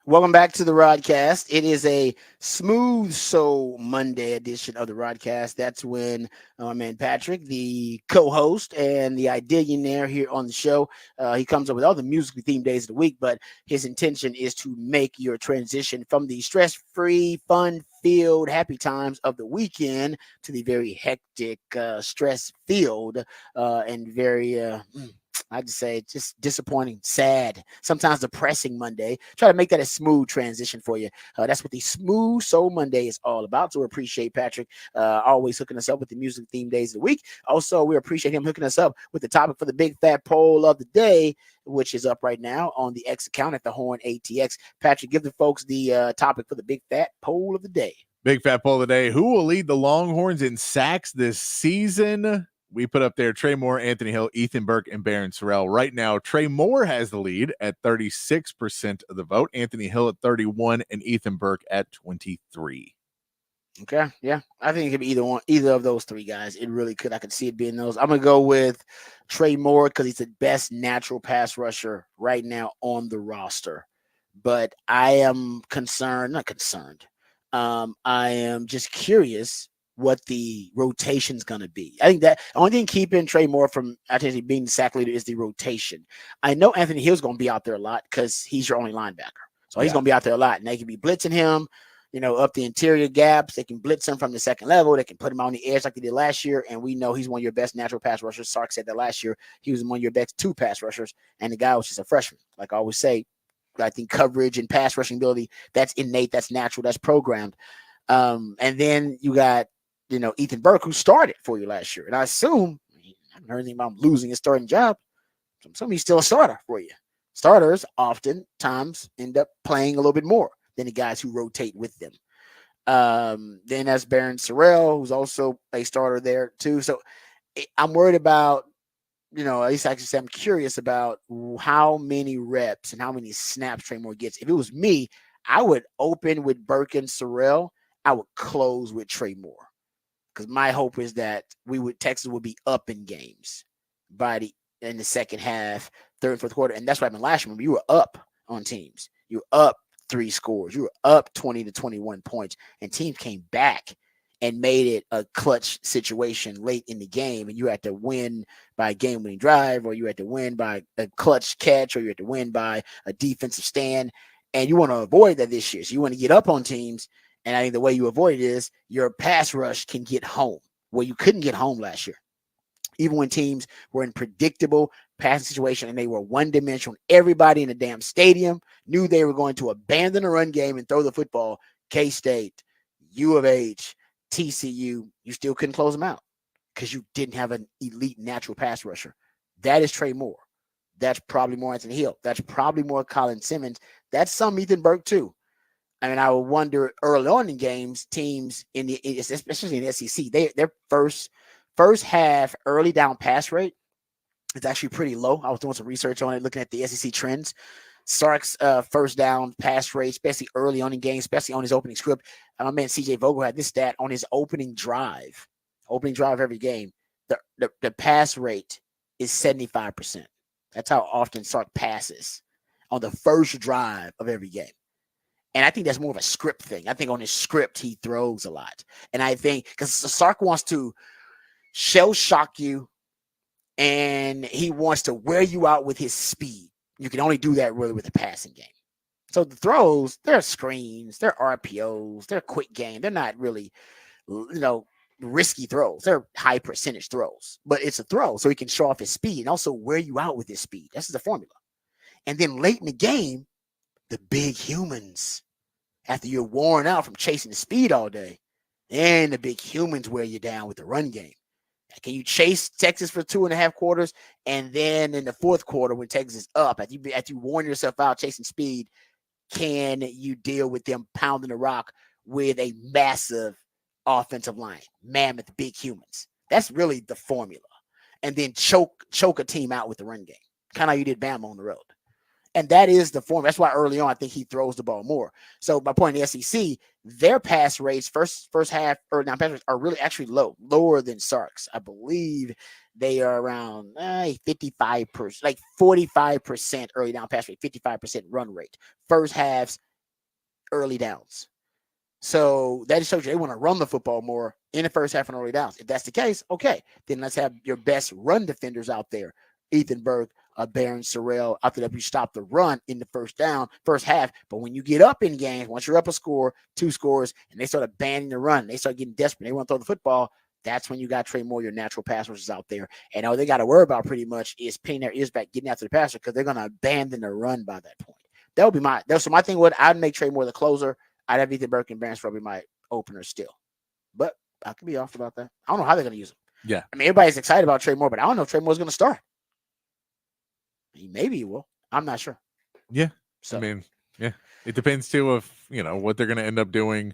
Welcome back to the Rodcast. It is a smooth soul Monday edition of the Rodcast. That's when my man Patrick, the co-host and the ideationaire here on the show, he comes up with all the musically themed days of the week, but his intention is to make your transition from the stress-free, fun-filled, happy times of the weekend to the very hectic, stress-filled, and very I'd just say just disappointing, sad, sometimes depressing Monday. Try to make that a smooth transition for you. That's what the Smooth Soul Monday is all about. So we appreciate Patrick always hooking us up with the music theme days of the week. Also, we appreciate him hooking us up with the topic for the big fat poll of the day, which is up right now on the X account at the Horn ATX. Patrick, give the folks the topic for the big fat poll of the day. Big fat poll of the day. Who will lead the Longhorns in sacks this season? We put up there Trey Moore, Anthony Hill, Ethan Burke, and Barron Sorrell. Right now, Trey Moore has the lead at 36% of the vote, Anthony Hill at 31%, and Ethan Burke at 23%. Okay, yeah. I think it could be either of those three guys. It really could. I could see it being those. I'm going to go with Trey Moore because he's the best natural pass rusher right now on the roster. But I am not concerned. I am just curious what the rotation's going to be. I think that the only thing keeping Trey Moore from actually being the sack leader is the rotation. I know Anthony Hill's going to be out there a lot because he's your only linebacker. So he's going to be out there a lot, and they can be blitzing him, up the interior gaps. They can blitz him from the second level. They can put him on the edge like they did last year, and we know he's one of your best natural pass rushers. Sark said that last year. He was one of your best two pass rushers, and the guy was just a freshman. Like I always say, I think coverage and pass rushing ability, that's innate, that's natural, that's programmed. And then you got Ethan Burke, who started for you last year. And I assume, I haven't heard anything about him losing his starting job. So I'm assuming he's still a starter for you. Starters oftentimes end up playing a little bit more than the guys who rotate with them. Then that's Barron Sorrell, who's also a starter there too. So I'm worried about, at least I can say I'm curious about how many reps and how many snaps Trey Moore gets. If it was me, I would open with Burke and Sorrell. I would close with Trey Moore. Because my hope is that Texas would be up in games in the second half, third and fourth quarter. And that's what happened last year. Remember, you were up on teams. You were up 3 scores. You were up 20 to 21 points. And teams came back and made it a clutch situation late in the game. And you had to win by a game-winning drive, or you had to win by a clutch catch, or you had to win by a defensive stand. And you want to avoid that this year. So you want to get up on teams. And I think the way you avoid it is your pass rush can get home where you couldn't get home last year. Even when teams were in predictable passing situation and they were one-dimensional, everybody in the damn stadium knew they were going to abandon the run game and throw the football. K-State, U of H, TCU, you still couldn't close them out because you didn't have an elite natural pass rusher. That is Trey Moore. That's probably more Anthony Hill. That's probably more Colin Simmons. That's some Ethan Burke too. I mean, I would wonder early on in games, teams especially in the SEC, their first half early down pass rate is actually pretty low. I was doing some research on it, looking at the SEC trends. Sark's first down pass rate, especially early on in games, especially on his opening script. My man CJ Vogel had this stat on his opening drive every game. The pass rate is 75%. That's how often Sark passes on the first drive of every game. And I think that's more of a script thing. I think on his script, he throws a lot. And I think because Sark wants to shell shock you and he wants to wear you out with his speed. You can only do that really with a passing game. So the throws, they're screens, they're RPOs, they're quick game. They're not really, risky throws. They're high percentage throws. But it's a throw so he can show off his speed and also wear you out with his speed. That's the formula. And then late in the game, the big humans, after you're worn out from chasing the speed all day, and the big humans wear you down with the run game. Can you chase Texas for 2.5 quarters, and then in the fourth quarter when Texas is up, after you worn yourself out chasing speed, can you deal with them pounding the rock with a massive offensive line, mammoth big humans? That's really the formula. And then choke a team out with the run game, kind of how you did Bama on the road. And that is the form. That's why early on, I think he throws the ball more. So my point in the SEC, their pass rates, first half or down pass rates are really actually lower than Sark's. I believe they are around 55%, like 45% early down pass rate, 55% run rate. First halves early downs. So that shows you they want to run the football more in the first half and early downs. If that's the case, okay, then let's have your best run defenders out there. Ethan Burke, Barron Sorrell, after that you stop the run in the first half. But when you get up in games, once you're up a score, 2 scores, and they start abandoning the run, they start getting desperate, they want to throw the football, that's when you got Trey Moore, your natural pass rushers out there. And all they got to worry about pretty much is pinning their ears back, getting after the passer, because they're going to abandon the run by that point. That would be my thing. I'd make Trey Moore the closer. I'd have Ethan Burke and Barron Sorrell be my opener still. But I could be off about that. I don't know how they're going to use him. Yeah. I mean, everybody's excited about Trey Moore, but I don't know if Trey Moore's going to start. Maybe he will. I'm not sure. Yeah. So, I mean, yeah. It depends, too, of, what they're going to end up doing,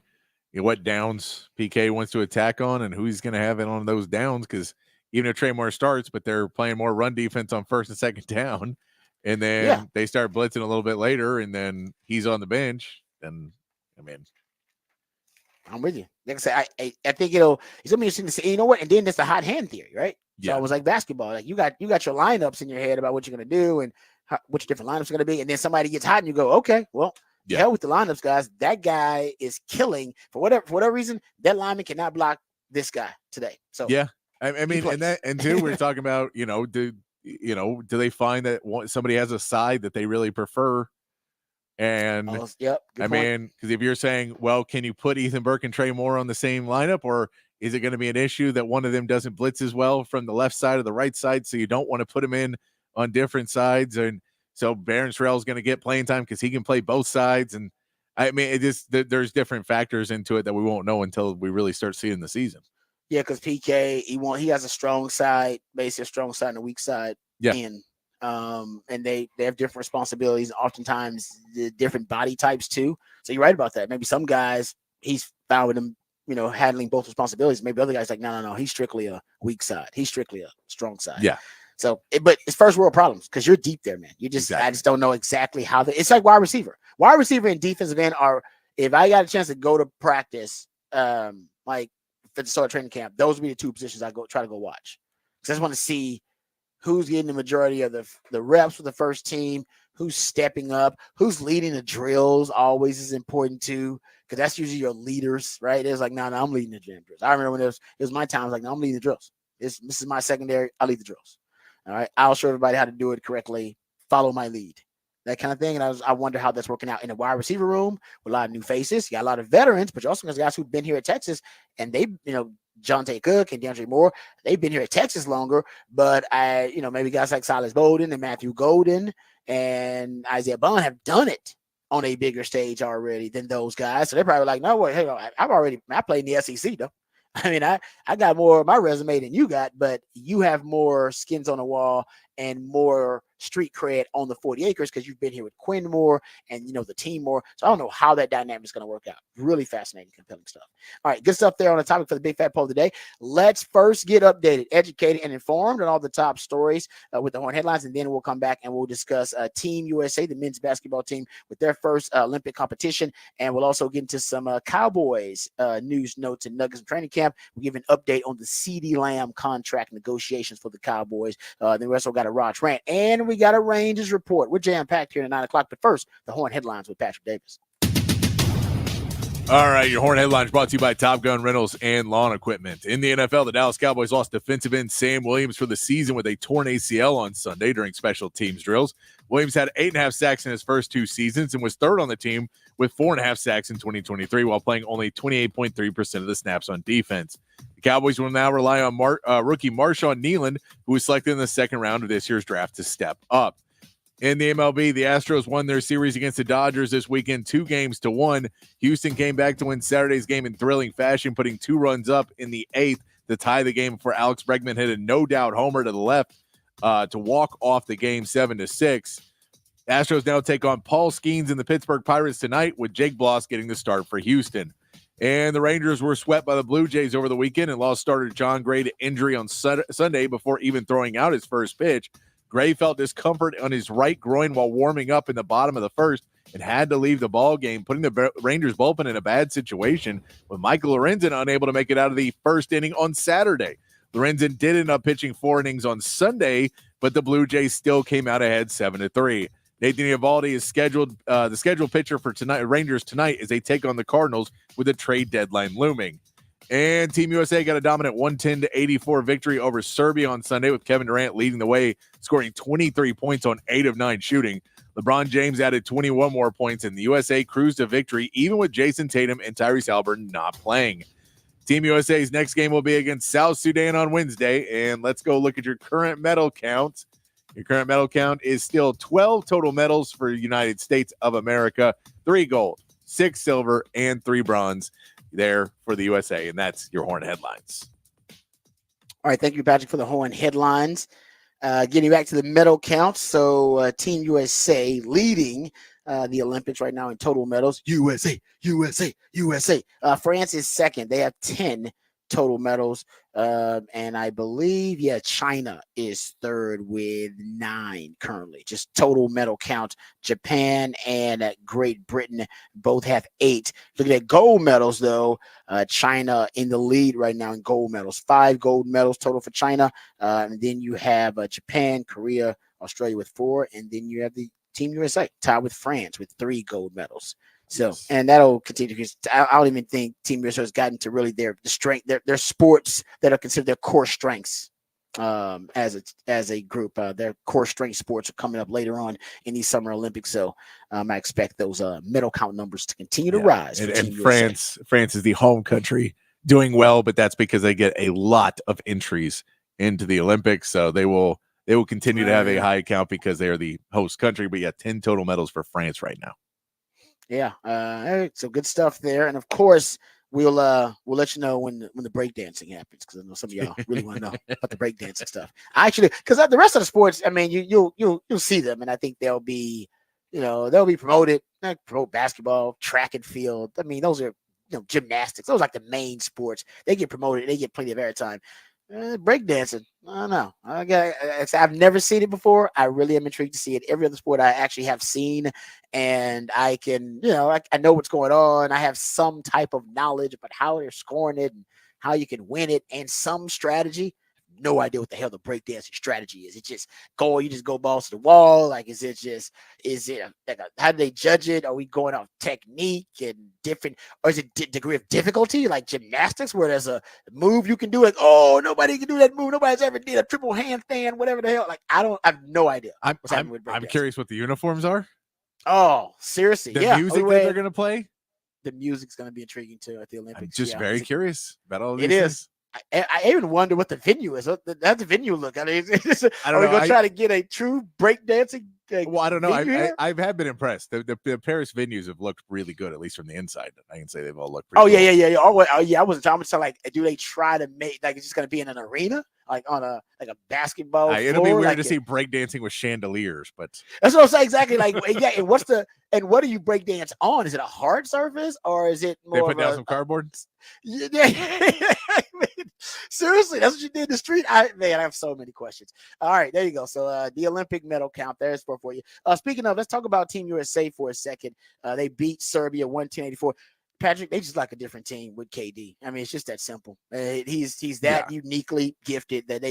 what downs PK wants to attack on and who he's going to have it on those downs, because even if Trey Moore starts, but they're playing more run defense on first and second down, and then they start blitzing a little bit later, and then he's on the bench, then, I mean. I'm with you. Like I said, I think it's gonna be interesting to see. You know what? And then there's the hot hand theory, right? So it was like basketball. Like you got your lineups in your head about what you're gonna do and what your different lineups are gonna be, and then somebody gets hot and you go, okay, well, hell with the lineups, guys. That guy is killing for whatever reason. That lineman cannot block this guy today. So I mean, and two, we're talking about do they find that somebody has a side that they really prefer? And I mean, because if you're saying, well, can you put Ethan Burke and Trey Moore on the same lineup, or is it going to be an issue that one of them doesn't blitz as well from the left side or the right side, so you don't want to put them in on different sides? And so Barron Sorrell is going to get playing time because he can play both sides. And I mean, there's different factors into it that we won't know until we really start seeing the season. Yeah, because PK, he has a strong side, basically a strong side and a weak side. Yeah. And they have different responsibilities, oftentimes the different body types too. So you're right about that. Maybe some guys he's found with them, handling both responsibilities. Maybe other guys like, no, he's strictly a weak side. He's strictly a strong side. Yeah. So, but it's first world problems because you're deep there, man. I just don't know exactly how it's like wide receiver and defensive end are. If I got a chance to go to practice, like for the start of training camp, those would be the 2 positions I try to go watch. Because I just want to see who's getting the majority of the reps for the first team, who's stepping up, who's leading the drills always is important too, because that's usually your leaders, right? It's like, no, I'm leading the gym drills. I remember when it was my time, I was like, no, I'm leading the drills. This is my secondary. I lead the drills. All right. I'll show everybody how to do it correctly. Follow my lead. That kind of thing. And I wonder how that's working out in the wide receiver room with a lot of new faces. You got a lot of veterans, but you also got guys who've been here at Texas and they, Jonte Cook and DeAndre Moore, they've been here at Texas longer, but maybe guys like Silas Bowden and Matthew Golden and Isaiah Bond have done it on a bigger stage already than those guys. So they're probably like, no, wait, hey, I played in the SEC though. I mean, I got more of my resume than you got, but you have more skins on the wall and more street cred on the 40 acres because you've been here with Quinn more and the team more. So I don't know how that dynamic is going to work out. Really fascinating, compelling stuff. All right, good stuff there on the topic for the Big Fat Poll today. Let's first get updated, educated, and informed on all the top stories with the Horn headlines, and then we'll come back and we'll discuss Team USA, the men's basketball team, with their first Olympic competition, and we'll also get into some Cowboys news, notes, and nuggets of training camp. We'll give an update on the CeeDee Lamb contract negotiations for the Cowboys. Then we also got a Raj rant, and we got a Rangers report. We're jam-packed here at 9 o'clock, but first, the Horn headlines with Patrick Davis. All right, your Horn headlines brought to you by Top Gun Rentals and Lawn Equipment. In the NFL, the Dallas Cowboys lost defensive end Sam Williams for the season with a torn ACL on Sunday during special teams drills. Williams had 8.5 sacks in his first 2 seasons and was third on the team with 4.5 sacks in 2023 while playing only 28.3% of the snaps on defense. The Cowboys will now rely on rookie Marshawn Nealand, who was selected in the second round of this year's draft, to step up. In the MLB, the Astros won their series against the Dodgers this weekend 2-1. Houston came back to win Saturday's game in thrilling fashion, putting 2 runs up in the 8th to tie the game before Alex Bregman hit a no-doubt homer to the left to walk off the game 7-6. Astros now take on Paul Skeens and the Pittsburgh Pirates tonight, with Jake Bloss getting the start for Houston. And the Rangers were swept by the Blue Jays over the weekend and lost starter John Gray to injury on Sunday before even throwing out his first pitch. Gray felt discomfort on his right groin while warming up in the bottom of the first and had to leave the ball game, putting the Rangers bullpen in a bad situation, with Michael Lorenzen unable to make it out of the first inning on Saturday. Lorenzen did end up pitching 4 innings on Sunday, but the Blue Jays still came out ahead 7-3. Nathan Eovaldi is scheduled. The scheduled pitcher for tonight, Rangers tonight, is they take on the Cardinals with a trade deadline looming. And Team USA got a dominant 110-84 victory over Serbia on Sunday, with Kevin Durant leading the way, scoring 23 points on 8 of 9 shooting. LeBron James added 21 more points, and the USA cruised to victory, even with Jason Tatum and Tyrese Haliburton not playing. Team USA's next game will be against South Sudan on Wednesday. And let's go look at your current medal count. Your current medal count is still 12 total medals for the United States of America, 3 gold, 6 silver, and 3 bronze there for the USA. And that's your Horn headlines. All right. Thank you, Patrick, for the Horn headlines. Getting back to the medal count. So Team USA leading the Olympics right now in total medals. USA. France is second. They have 10 total medals. And I believe, China is third with 9 currently. Just total medal count. Japan and Great Britain both have 8. Looking at gold medals, though, China in the lead right now in gold medals. 5 gold medals total for China. And then you have Japan, Korea, Australia with 4. And then you have the Team USA tied with France with 3 gold medals. So, and that'll continue because I don't even think Team USA has gotten to really their strength, their sports that are considered their core strengths as a group. Their core strength sports are coming up later on in these Summer Olympics. So I expect those medal count numbers to continue to rise. And France is the home country doing well, but that's because they get a lot of entries into the Olympics. So they will continue to have a high count because they are the host country. But 10 total medals for France right now. Yeah, so good stuff there, and of course we'll let you know when the breakdancing happens, because I know some of y'all really want to know about the breakdancing stuff. Actually, because the rest of the sports, I mean, you'll see them, and I think they'll be promoted. Like pro basketball, track and field. I mean, those are gymnastics. Those are like the main sports. They get promoted. They get plenty of airtime. Breakdancing, I don't know. I've never seen it before. I really am intrigued to see it. Every other sport I actually have seen, and I can, I know what's going on. I have some type of knowledge about how they're scoring it and how you can win it, and some strategy. No idea what the hell the breakdancing strategy is. It's just you just go balls to the wall. Like, is it how do they judge it? Are we going off technique and different, or is it degree of difficulty, like gymnastics, where there's a move you can do, like, oh, nobody can do that move. Nobody's ever did a triple handstand, whatever the hell. Like, I have no idea. I'm curious what the uniforms are. Oh, seriously. The music that they're going to play. The music's going to be intriguing too at the Olympics. I'm just very curious about all these. It is. I even wonder what the venue is. How's the venue look? I mean, I don't know. Are we going to try to get a true breakdancing? Well, I don't know. I have been impressed. The Paris venues have looked really good, at least from the inside. I can say they've all looked pretty good. Yeah. Oh, yeah. I wasn't trying to say, like, do they try to make, like, it's just going to be in an arena? Like on a basketball floor? It'll be weird to see breakdancing with chandeliers, but that's what I'm saying. Exactly. Like, and what do you breakdance on? Is it a hard surface, or is it more? They put down some cardboard. Yeah. Seriously, that's what you did in the street. I have so many questions. All right, there you go. So the Olympic medal count, there's for you. Speaking of, let's talk about Team USA for a second. They beat Serbia 110-84. Patrick, they just like a different team with KD. I mean, it's just that simple. He's that uniquely gifted that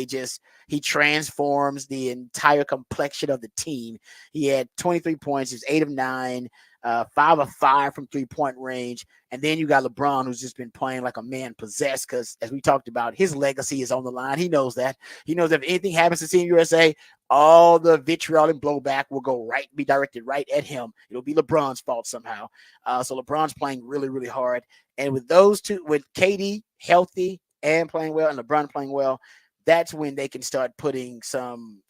he transforms the entire complexion of the team. He had 23 points. He was 8 of 9, 5 of 5 from 3-point range. And then you got LeBron, who's just been playing like a man possessed, because as we talked about, his legacy is on the line. He knows that. He knows that if anything happens to Team USA, all the vitriol and blowback will be directed right at him. It'll be LeBron's fault somehow. So LeBron's playing really, really hard. And with those two, with KD healthy and playing well, and LeBron playing well, that's when they can start putting some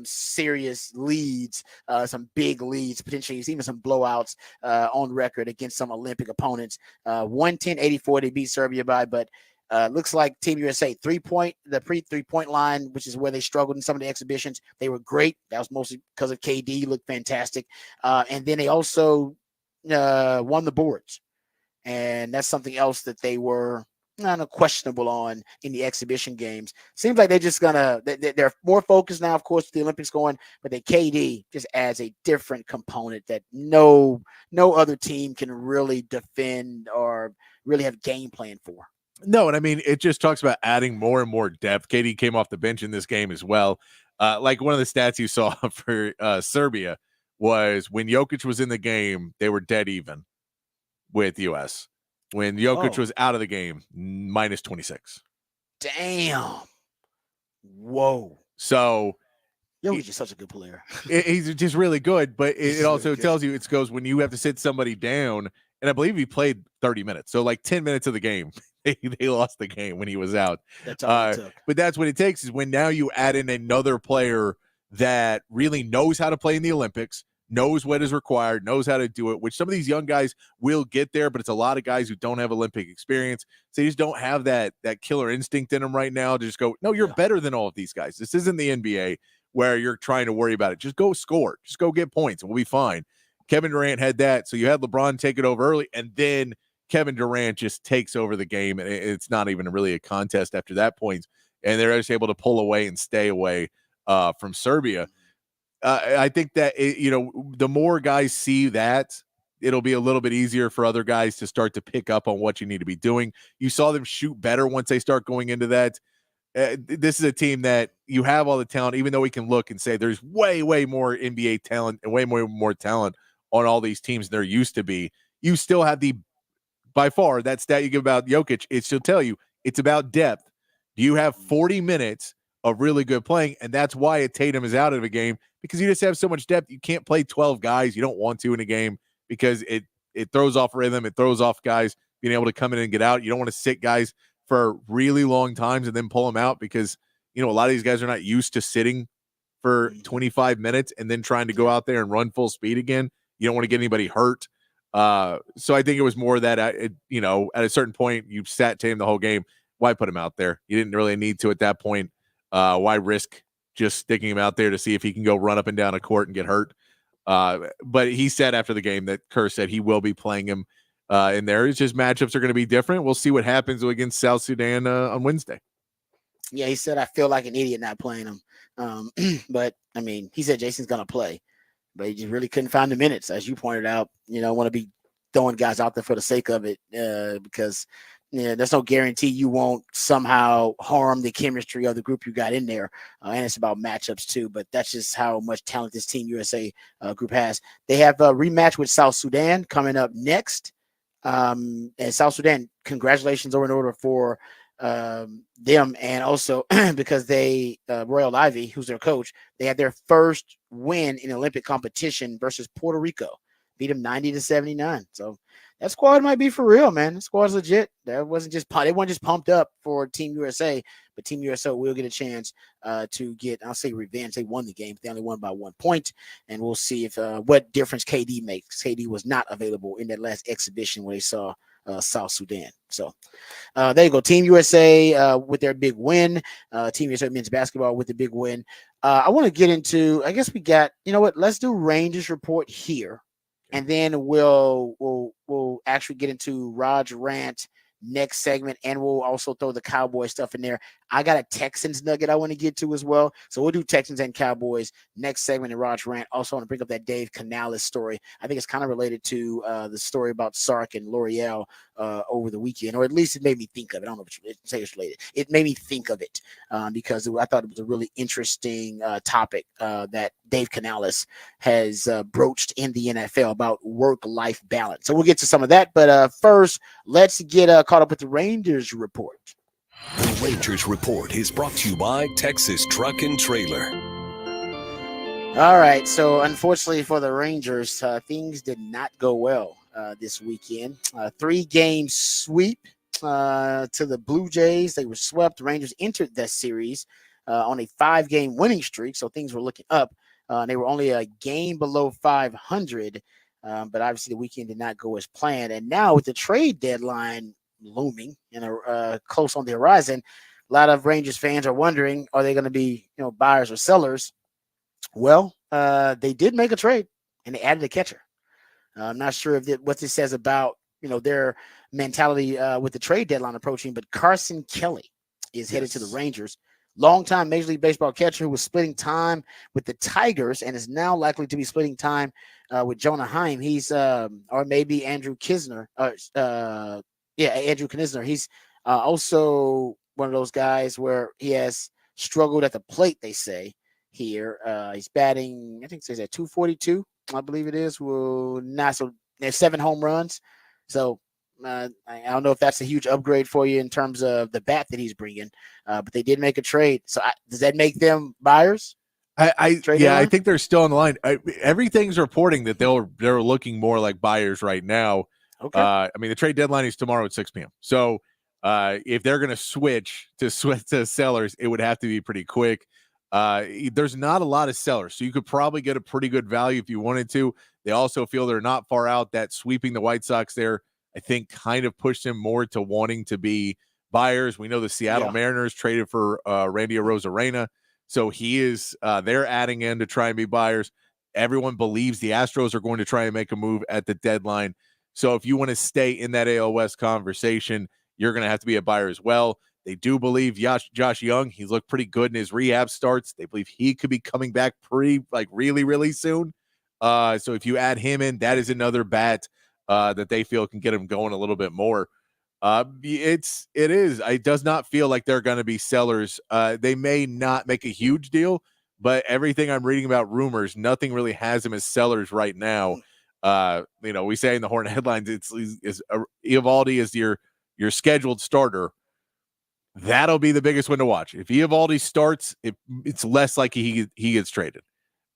serious leads, some big leads, potentially even some blowouts on record against some Olympic opponents. 110-84 they beat Serbia by, but looks like Team USA the pre-3-point line, which is where they struggled in some of the exhibitions. They were great. That was mostly because of KD. He looked fantastic. And then they also won the boards. And that's something else that they were questionable on in the exhibition games. Seems like they're just they're more focused now, of course, with the Olympics going, but the KD just adds a different component that no other team can really defend or really have game plan for. No, and I mean, it just talks about adding more and more depth. KD came off the bench in this game as well. Like one of the stats you saw for Serbia was when Jokic was in the game, they were dead even with US. When Jokic was out of the game, minus 26. Damn. Whoa. So Jokic is such a good player. He's just really good, but it also really tells you it goes when you have to sit somebody down, and I believe he played 30 minutes. So like 10 minutes of the game, they lost the game when he was out. That's all it took. But that's what it takes is when now you add in another player that really knows how to play in the Olympics, knows what is required, knows how to do it, which some of these young guys will get there, but it's a lot of guys who don't have Olympic experience. So they just don't have that killer instinct in them right now to just go, no, you're better than all of these guys. This isn't the NBA where you're trying to worry about it. Just go score. Just go get points, and we'll be fine. Kevin Durant had that, so you had LeBron take it over early, and then Kevin Durant just takes over the game, and it's not even really a contest after that point, and they're just able to pull away and stay away from Serbia. I think that, the more guys see that, it'll be a little bit easier for other guys to start to pick up on what you need to be doing. You saw them shoot better once they start going into that. This is a team that you have all the talent, even though we can look and say there's way, way more NBA talent and way more talent on all these teams than there used to be. You still have by far, that stat you give about Jokic, it should tell you it's about depth. Do you have 40 minutes of really good playing? And that's why Tatum is out of a game, because you just have so much depth. You can't play 12 guys. You don't want to in a game because it throws off rhythm. It throws off guys being able to come in and get out. You don't want to sit guys for really long times and then pull them out because, a lot of these guys are not used to sitting for 25 minutes and then trying to go out there and run full speed again. You don't want to get anybody hurt. So I think it was more that, at a certain point, you sat Tatum the whole game. Why put him out there? You didn't really need to at that point. Why risk just sticking him out there to see if he can go run up and down a court and get hurt? But he said after the game that Kerr said he will be playing him in there. It's just matchups are going to be different. We'll see what happens against South Sudan on Wednesday. Yeah, he said, I feel like an idiot not playing him. But, I mean, he said Jason's going to play. But he just really couldn't find the minutes, as you pointed out. Want to be throwing guys out there for the sake of it because there's no guarantee you won't somehow harm the chemistry of the group you got in there. And it's about matchups, too. But that's just how much talent this Team USA group has. They have a rematch with South Sudan coming up next. And South Sudan, congratulations over and order for them, and also because they Royal Ivy, who's their coach, they had their first win in Olympic competition versus Puerto Rico, beat them 90-79. So that squad might be for real, man. The squad's legit. That wasn't just they weren't just pumped up for Team USA, but Team USA will get a chance to get, I'll say, revenge. They won the game. They only won by 1 point, and we'll see if what difference KD makes. KD was not available in that last exhibition where they saw South Sudan. So there you go. Team USA with their big win. Team USA men's basketball with the big win. I want to get into, I guess we got, let's do Rangers report here. And then we'll actually get into Rod's rant next segment, and we'll also throw the Cowboy stuff in there. I got a Texans nugget I want to get to as well. So we'll do Texans and Cowboys next segment in Rod's rant. Also want to bring up that Dave Canales story. I think it's kind of related to the story about Sark and L'Oreal over the weekend, or at least it made me think of it. I don't know if it's related. It made me think of it because I thought it was a really interesting topic that Dave Canales has broached in the NFL about work-life balance. So we'll get to some of that. But first, let's get caught up with the Rangers report. The Rangers report is brought to you by Texas Truck and Trailer. All right. So unfortunately for the Rangers, things did not go well this weekend. 3-game sweep to the Blue Jays. They were swept. The Rangers entered that series on a 5-game winning streak, so things were looking up. They were only a game below 500, but obviously the weekend did not go as planned. And now with the trade deadline looming and close on the horizon, a lot of Rangers fans are wondering, are they going to be buyers or sellers? Well, they did make a trade, and they added a catcher. I'm not sure what this says about their mentality with the trade deadline approaching, but Carson Kelly is headed to the Rangers. Longtime Major League Baseball catcher who was splitting time with the Tigers and is now likely to be splitting time with Jonah Heim. He's or maybe Andrew Knizner. Andrew Knizner. He's also one of those guys where he has struggled at the plate, they say here. He's batting, I think it says at 242 I believe it is. Well, not so. There's 7 home runs. So I don't know if that's a huge upgrade for you in terms of the bat that he's bringing. But they did make a trade. So does that make them buyers? I think they're still on the line. Everything's reporting that they're looking more like buyers right now. Okay. I mean, the trade deadline is tomorrow at 6 p.m. So if they're going to switch to sellers, it would have to be pretty quick. There's not a lot of sellers, so you could probably get a pretty good value if you wanted to. They also feel they're not far out. That sweeping the White Sox there, I think, kind of pushed them more to wanting to be buyers. We know the Seattle Mariners traded for Randy Arozarena. So he is they're adding in to try and be buyers. Everyone believes the Astros are going to try and make a move at the deadline. So if you want to stay in that AL West conversation, you're going to have to be a buyer as well. They do believe Josh Young, he's looked pretty good in his rehab starts. They believe he could be coming back really, really soon. So if you add him in, that is another bat that they feel can get him going a little bit more. It does not feel like they're going to be sellers. They may not make a huge deal, but everything I'm reading about rumors, nothing really has them as sellers right now. We say in the Hornet headlines, Eovaldi is your scheduled starter. That'll be the biggest one to watch. If Eovaldi starts, it's less likely he gets traded.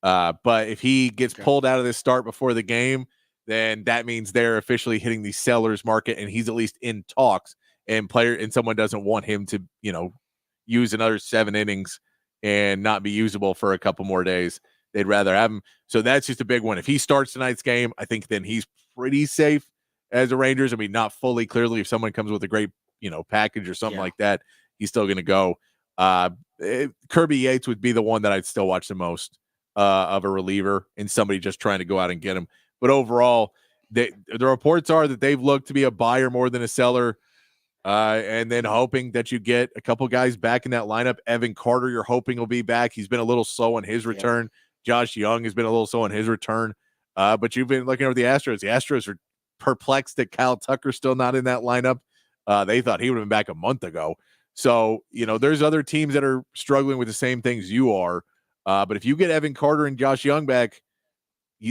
But if he gets pulled out of this start before the game, then that means they're officially hitting the seller's market, and he's at least in talks. And someone doesn't want him to, use another 7 innings and not be usable for a couple more days. They'd rather have him. So that's just a big one. If he starts tonight's game, I think then he's pretty safe as the Rangers. I mean, not fully. Clearly, if someone comes with a great, package or something like that, he's still going to go. Kirby Yates would be the one that I'd still watch the most of a reliever and somebody just trying to go out and get him. But overall, the reports are that they've looked to be a buyer more than a seller, and then hoping that you get a couple guys back in that lineup. Evan Carter, you're hoping will be back. He's been a little slow on his return. Josh Young has been a little slow on his return. But you've been looking over the Astros. The Astros are perplexed that Kyle Tucker's still not in that lineup. They thought he would have been back a month ago. So, there's other teams that are struggling with the same things you are. But if you get Evan Carter and Josh Young back,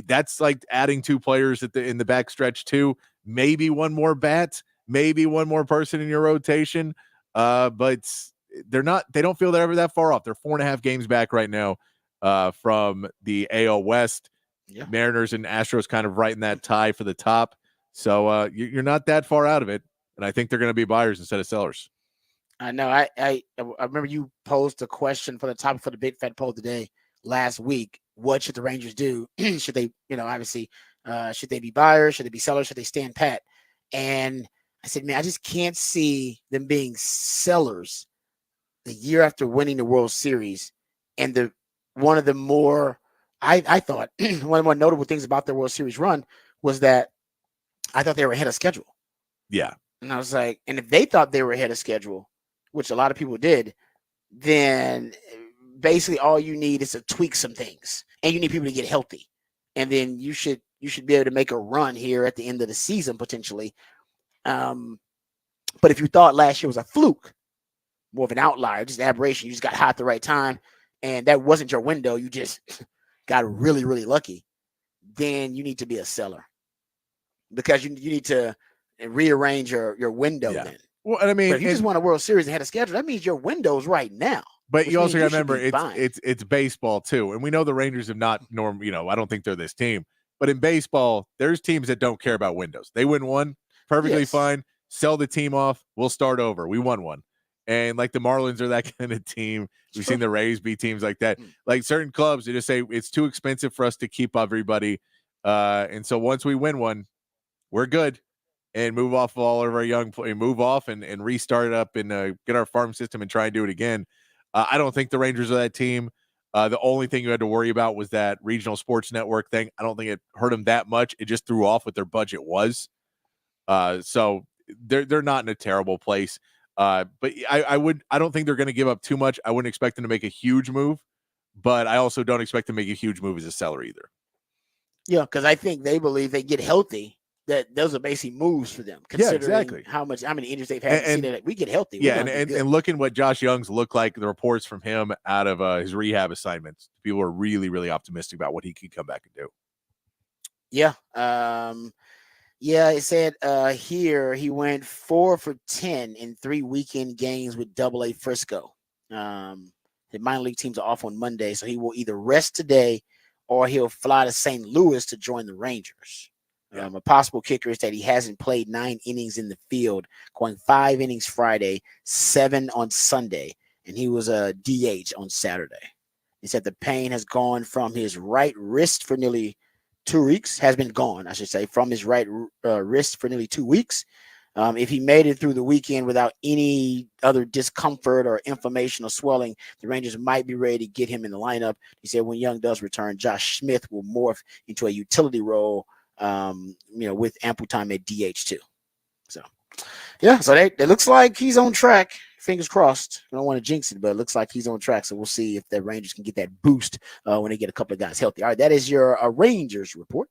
that's like adding 2 players in the back stretch too. Maybe one more bat, maybe one more person in your rotation. But they don't feel they're ever that far off. They're 4.5 games back right now from the AL West. Mariners and Astros kind of right in that tie for the top. So you're not that far out of it. And I think they're going to be buyers instead of sellers. I know. I remember you posed a question for the topic for the Big Fat Poll today last week. What should the Rangers do? Should they, obviously, should they be buyers? Should they be sellers? Should they stand pat? And I said, man, I just can't see them being sellers the year after winning the World Series. And one of the more, I thought, one of the more notable things about their World Series run was that I thought they were ahead of schedule. Yeah. And I was like, and if they thought they were ahead of schedule, which a lot of people did, then basically all you need is to tweak some things, and you need people to get healthy, and then you should be able to make a run here at the end of the season potentially. But if you thought last year was a fluke, more of an outlier, just an aberration, you just got hot at the right time, and that wasn't your window, you just got really, really lucky, then you need to be a seller because you need to rearrange your window then. Well, and I mean, but if you just won a World Series and had a schedule, that means your window's right now. But you also got to remember it's baseball too, and we know the Rangers have not I don't think they're this team, but in baseball, there's teams that don't care about windows. They win one, perfectly fine. Sell the team off. We'll start over. We won one, and like the Marlins are that kind of team. We've seen the Rays be teams like that. Like certain clubs, they just say it's too expensive for us to keep everybody, and so once we win one, we're good. And move off all of our young play, move off and restart it up and get our farm system and try and do it again. I don't think the Rangers are that team. The only thing you had to worry about was that regional sports network thing. I don't think it hurt them that much. It just threw off what their budget was. So they're not in a terrible place. But I don't think they're going to give up too much. I wouldn't expect them to make a huge move, but I also don't expect them to make a huge move as a seller either. Yeah, because I think they believe they get healthy. That those are basically moves for them, considering how many injuries they've had. And that we get healthy. And looking what Josh Young's look like, the reports from him out of his rehab assignments, people are really, really optimistic about what he could come back and do. Yeah. Yeah, it said here he went 4 for 10 in 3 weekend games with Double A Frisco. The minor league teams are off on Monday, so he will either rest today or he'll fly to St. Louis to join the Rangers. Yeah. A possible kicker is that he hasn't played 9 innings in the field, going 5 innings Friday, 7 on Sunday, and he was a DH on Saturday. He said the pain has gone from his right wrist for nearly 2 weeks, has been gone, I should say, from his right wrist for nearly 2 weeks. If he made it through the weekend without any other discomfort or inflammation or swelling, the Rangers might be ready to get him in the lineup. He said when Young does return, Josh Smith will morph into a utility role, with ample time at DH too. So, yeah, so it looks like he's on track. Fingers crossed. I don't want to jinx it, but it looks like he's on track. So we'll see if the Rangers can get that boost when they get a couple of guys healthy. All right, that is your Rangers report.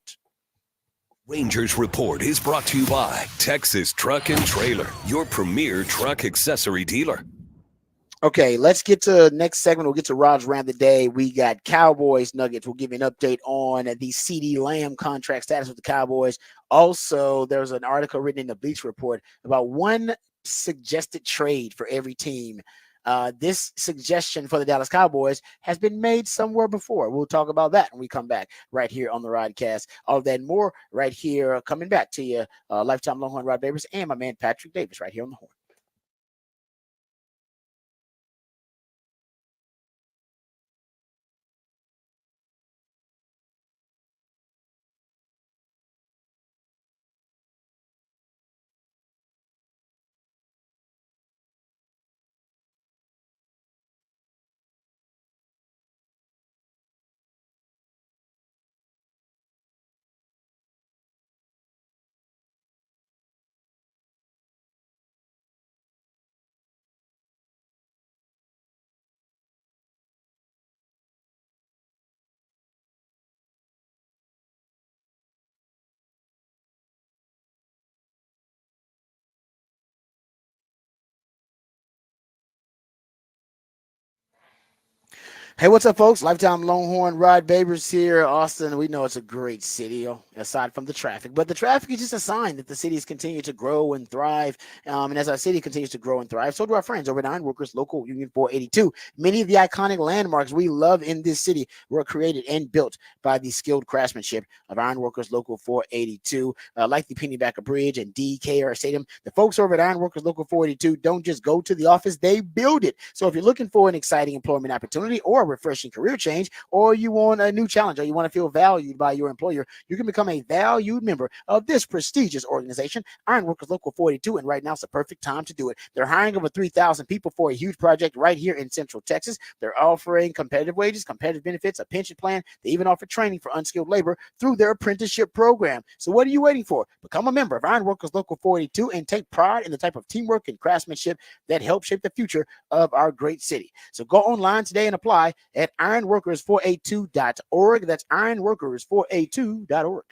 Rangers Report is brought to you by Texas Truck and Trailer, your premier truck accessory dealer. Okay, let's get to next segment. We'll get to Rod's Round of the Day. We got Cowboys Nuggets. We'll give you an update on the CeeDee Lamb contract status with the Cowboys. Also, there's an article written in the Bleacher Report about one suggested trade for every team. This suggestion for the Dallas Cowboys has been made somewhere before. We'll talk about that when we come back right here on the Rodcast. All of that and more right here, coming back to you. Lifetime Longhorn Rod Davis and my man Patrick Davis right here on the Horn. Hey, what's up, folks? Lifetime Longhorn Rod Babers here. Austin, we know it's a great city, aside from the traffic. But the traffic is just a sign that the cities continue to grow and thrive. And as our city continues to grow and thrive, so do our friends over at Ironworkers Local Union 482. Many of the iconic landmarks we love in this city were created and built by the skilled craftsmanship of Ironworkers Local 482, like the Pennybacker Bridge and DKR Stadium. The folks over at Ironworkers Local 482 don't just go to the office, they build it. So if you're looking for an exciting employment opportunity or refreshing career change, or you want a new challenge, or you want to feel valued by your employer, you can become a valued member of this prestigious organization, Ironworkers Local 42, and right now it's the perfect time to do it. They're hiring over 3,000 people for a huge project right here in Central Texas. They're offering competitive wages, competitive benefits, a pension plan. They even offer training for unskilled labor through their apprenticeship program. So what are you waiting for? Become a member of Ironworkers Local 42 and take pride in the type of teamwork and craftsmanship that helps shape the future of our great city. So go online today and apply at ironworkers482.org. That's ironworkers482.org.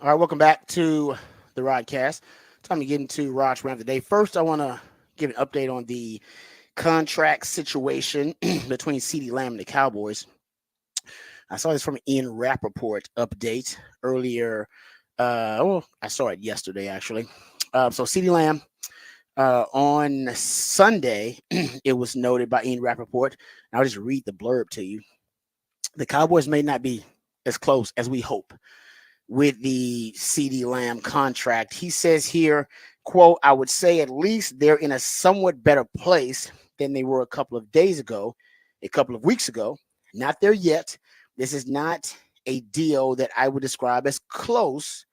All right, welcome back to the Rodcast. Time to get into Rod's Rant of the Day. First, I want to give an update on the contract situation between CeeDee Lamb and the Cowboys. I saw this from Ian Rappaport update earlier. I saw it yesterday, actually. So CeeDee Lamb, on Sunday, it was noted by Ian Rappaport. I'll just read the blurb to you. The Cowboys may not be as close as we hope with the CeeDee Lamb contract. He says here, quote, I would say at least they're in a somewhat better place than they were a couple of days ago, a couple of weeks ago. Not there yet. This is not a deal that I would describe as close,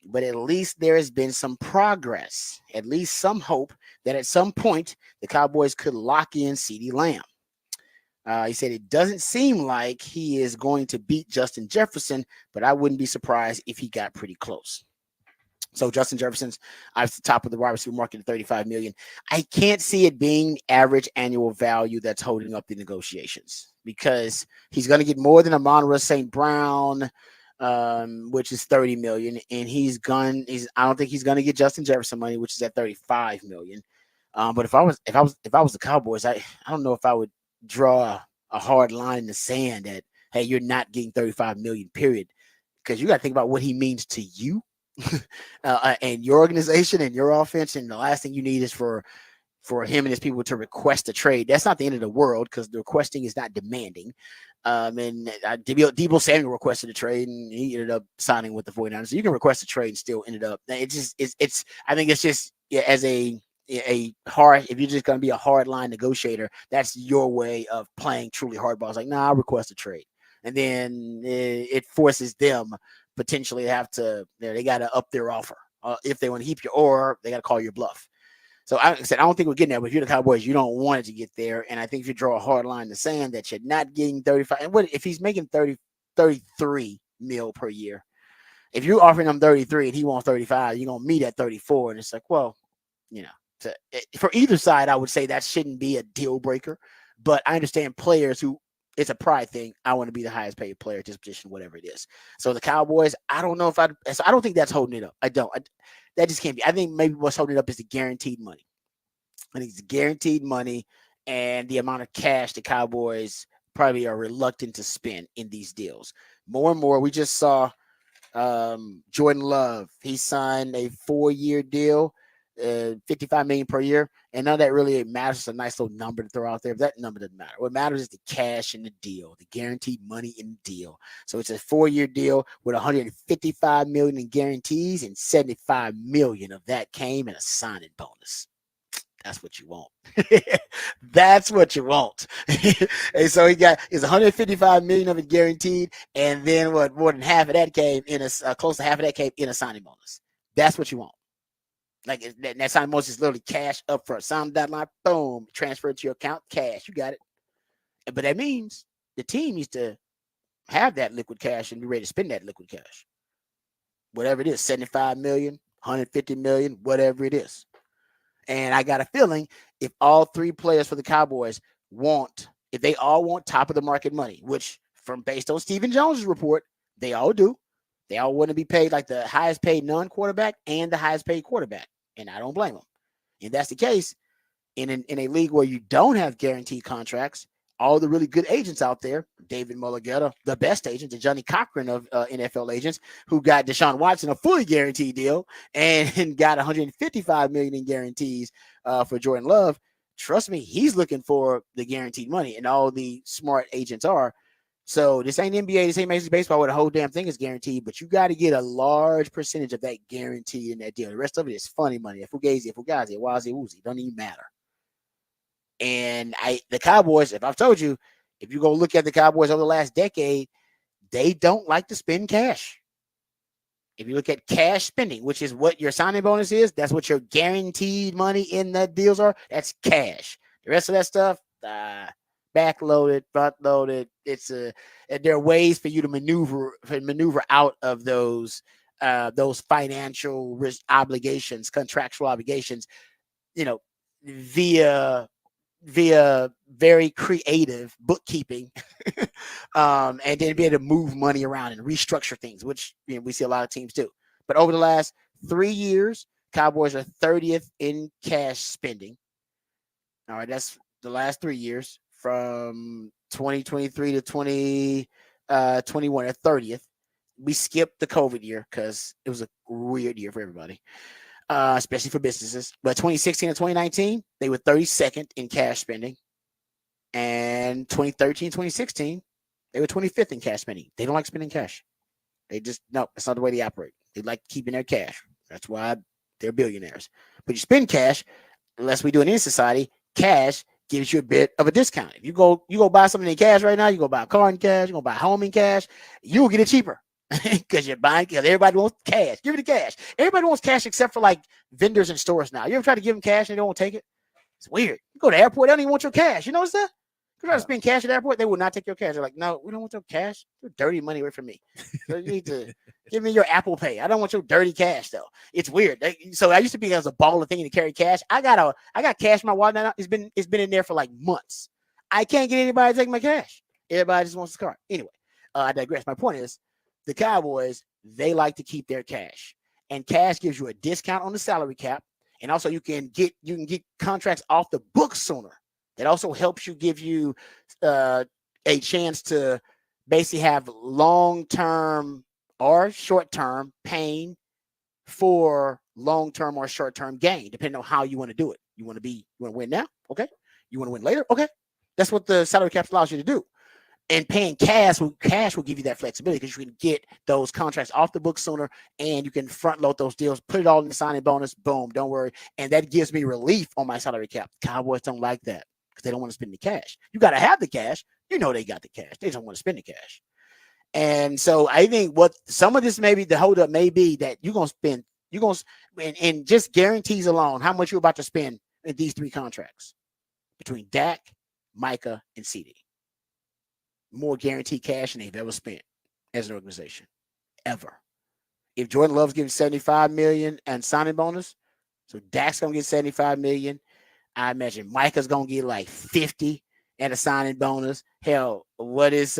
but at least there has been some progress, at least some hope that at some point the Cowboys could lock in CeeDee Lamb. He said it doesn't seem like he is going to beat Justin Jefferson, but I wouldn't be surprised if he got pretty close. So Justin Jefferson's at the top of the wide receiver market at $35 million. I can't see it being average annual value that's holding up the negotiations because he's going to get more than Amon-Ra St. Brown, which is $30 million, and I don't think he's going to get Justin Jefferson money, which is at $35 million. But if I was the Cowboys, I don't know if I would draw a hard line in the sand that, hey, you're not getting $35 million, period, because you got to think about what he means to you. And your organization and your offense, and the last thing you need is for him and his people to request a trade. That's not the end of the world because the requesting is not demanding. And Deebo Samuel requested a trade and he ended up signing with the 49ers. So you can request a trade and still ended up. I think it's just as a hard, if you're just going to be a hard line negotiator, that's your way of playing truly hardball. It's like, nah, I'll request a trade. And then it forces them potentially have to, they got to up their offer if they want to keep you, or they got to call your bluff. So I said, I don't think we're getting there, but if you're the Cowboys, you don't want it to get there. And I think if you draw a hard line in the sand that you're not getting 35, and what if he's making 33 mil per year? If you're offering him 33 and he wants 35, you're going to meet at 34. And it's like, well, for either side, I would say that shouldn't be a deal breaker. But I understand players who, it's a pride thing. I want to be the highest paid player at this position, whatever it is. So the Cowboys, I don't know if I don't think that's holding it up. That just can't be. I think maybe what's holding it up is the guaranteed money. I think it's guaranteed money and the amount of cash the Cowboys probably are reluctant to spend in these deals. More and more, we just saw Jordan Love. He signed a 4-year deal. $55 million per year, and none of that really matters. It's a nice little number to throw out there, but that number doesn't matter. What matters is the cash in the deal, the guaranteed money in the deal. So it's a 4-year deal with $155 million in guarantees, and $75 million of that came in a signing bonus. That's what you want. That's what you want. And so it's $155 million of it guaranteed, and then more than half of that came in close to half of that came in a signing bonus. That's what you want. Like that signing bonus is literally cash up front. Sign that line, boom, transfer it to your account, cash. You got it. But that means the team needs to have that liquid cash and be ready to spend that liquid cash. Whatever it is, 75 million, 150 million, whatever it is. And I got a feeling if all three players for the Cowboys if they all want top of the market money, which based on Stephen Jones' report, they all do. They all want to be paid like the highest paid non-quarterback and the highest paid quarterback. And I don't blame them. If that's the case, in a league where you don't have guaranteed contracts, all the really good agents out there, David Mulligetta, the best agent, the Johnny Cochran of NFL agents, who got Deshaun Watson a fully guaranteed deal and got $155 million in guarantees for Jordan Love. Trust me, he's looking for the guaranteed money, and all the smart agents are. So this ain't NBA, this ain't Major League Baseball where the whole damn thing is guaranteed, but you got to get a large percentage of that guarantee in that deal. The rest of it is funny money. Fugazi, wazi, woozy, don't even matter. And the Cowboys, if I've told you, if you go look at the Cowboys over the last decade, they don't like to spend cash. If you look at cash spending, which is what your signing bonus is, that's what your guaranteed money in that deals are. That's cash. The rest of that stuff, backloaded, front loaded. There are ways for you to maneuver out of those financial risk obligations, contractual obligations, via via very creative bookkeeping, and then be able to move money around and restructure things, which we see a lot of teams do. But over the last 3 years, Cowboys are 30th in cash spending. All right, that's the last 3 years from 2023 to 2021 at 30th. We skipped the COVID year because it was a weird year for everybody, especially for businesses. But 2016 and 2019, they were 32nd in cash spending. And 2013, 2016, they were 25th in cash spending. They don't like spending cash. They just, no, that's not the way they operate. They like keeping their cash. That's why they're billionaires. But you spend cash, unless we do it in society, cash gives you a bit of a discount. If you go buy something in cash right now, you go buy a car in cash, you go buy a home in cash, you will get it cheaper because you're buying, because everybody wants cash. Give it the cash. Everybody wants cash except for like vendors and stores now. You ever try to give them cash and they don't take it? It's weird. You go to the airport, they don't even want your cash. You notice that? You try to spend cash at the airport, they will not take your cash. They're like, no, we don't want your cash. Your dirty money away from me. So you need to give me your Apple Pay. I don't want your dirty cash though. It's weird. So I used to be as a baller thing to carry cash. I got cash in my wallet now. It's been in there for like months. I can't get anybody to take my cash. Everybody just wants the card. Anyway, I digress. My point is, the Cowboys, they like to keep their cash, and cash gives you a discount on the salary cap, and also you can get contracts off the books sooner. It also helps you, give you a chance to basically have long-term or short-term pain for long-term or short-term gain, depending on how you want to do it. You want to win now? Okay. You want to win later? Okay. That's what the salary cap allows you to do. And paying cash will give you that flexibility, because you can get those contracts off the book sooner, and you can front load those deals, put it all in the signing bonus. Boom. Don't worry. And that gives me relief on my salary cap. Cowboys don't like that, because they don't want to spend the cash. You got to have the cash. You know, they got the cash. They don't want to spend the cash. And so I think what some of this maybe the holdup may be that you're going to spend, and just guarantees alone, how much you're about to spend in these 3 contracts between Dak, Micah, and CD. More guaranteed cash than they've ever spent as an organization, ever. If Jordan Love's getting $75 million and signing bonus, so Dak's going to get $75 million. I imagine Micah's gonna get like 50 and a signing bonus. Hell, what's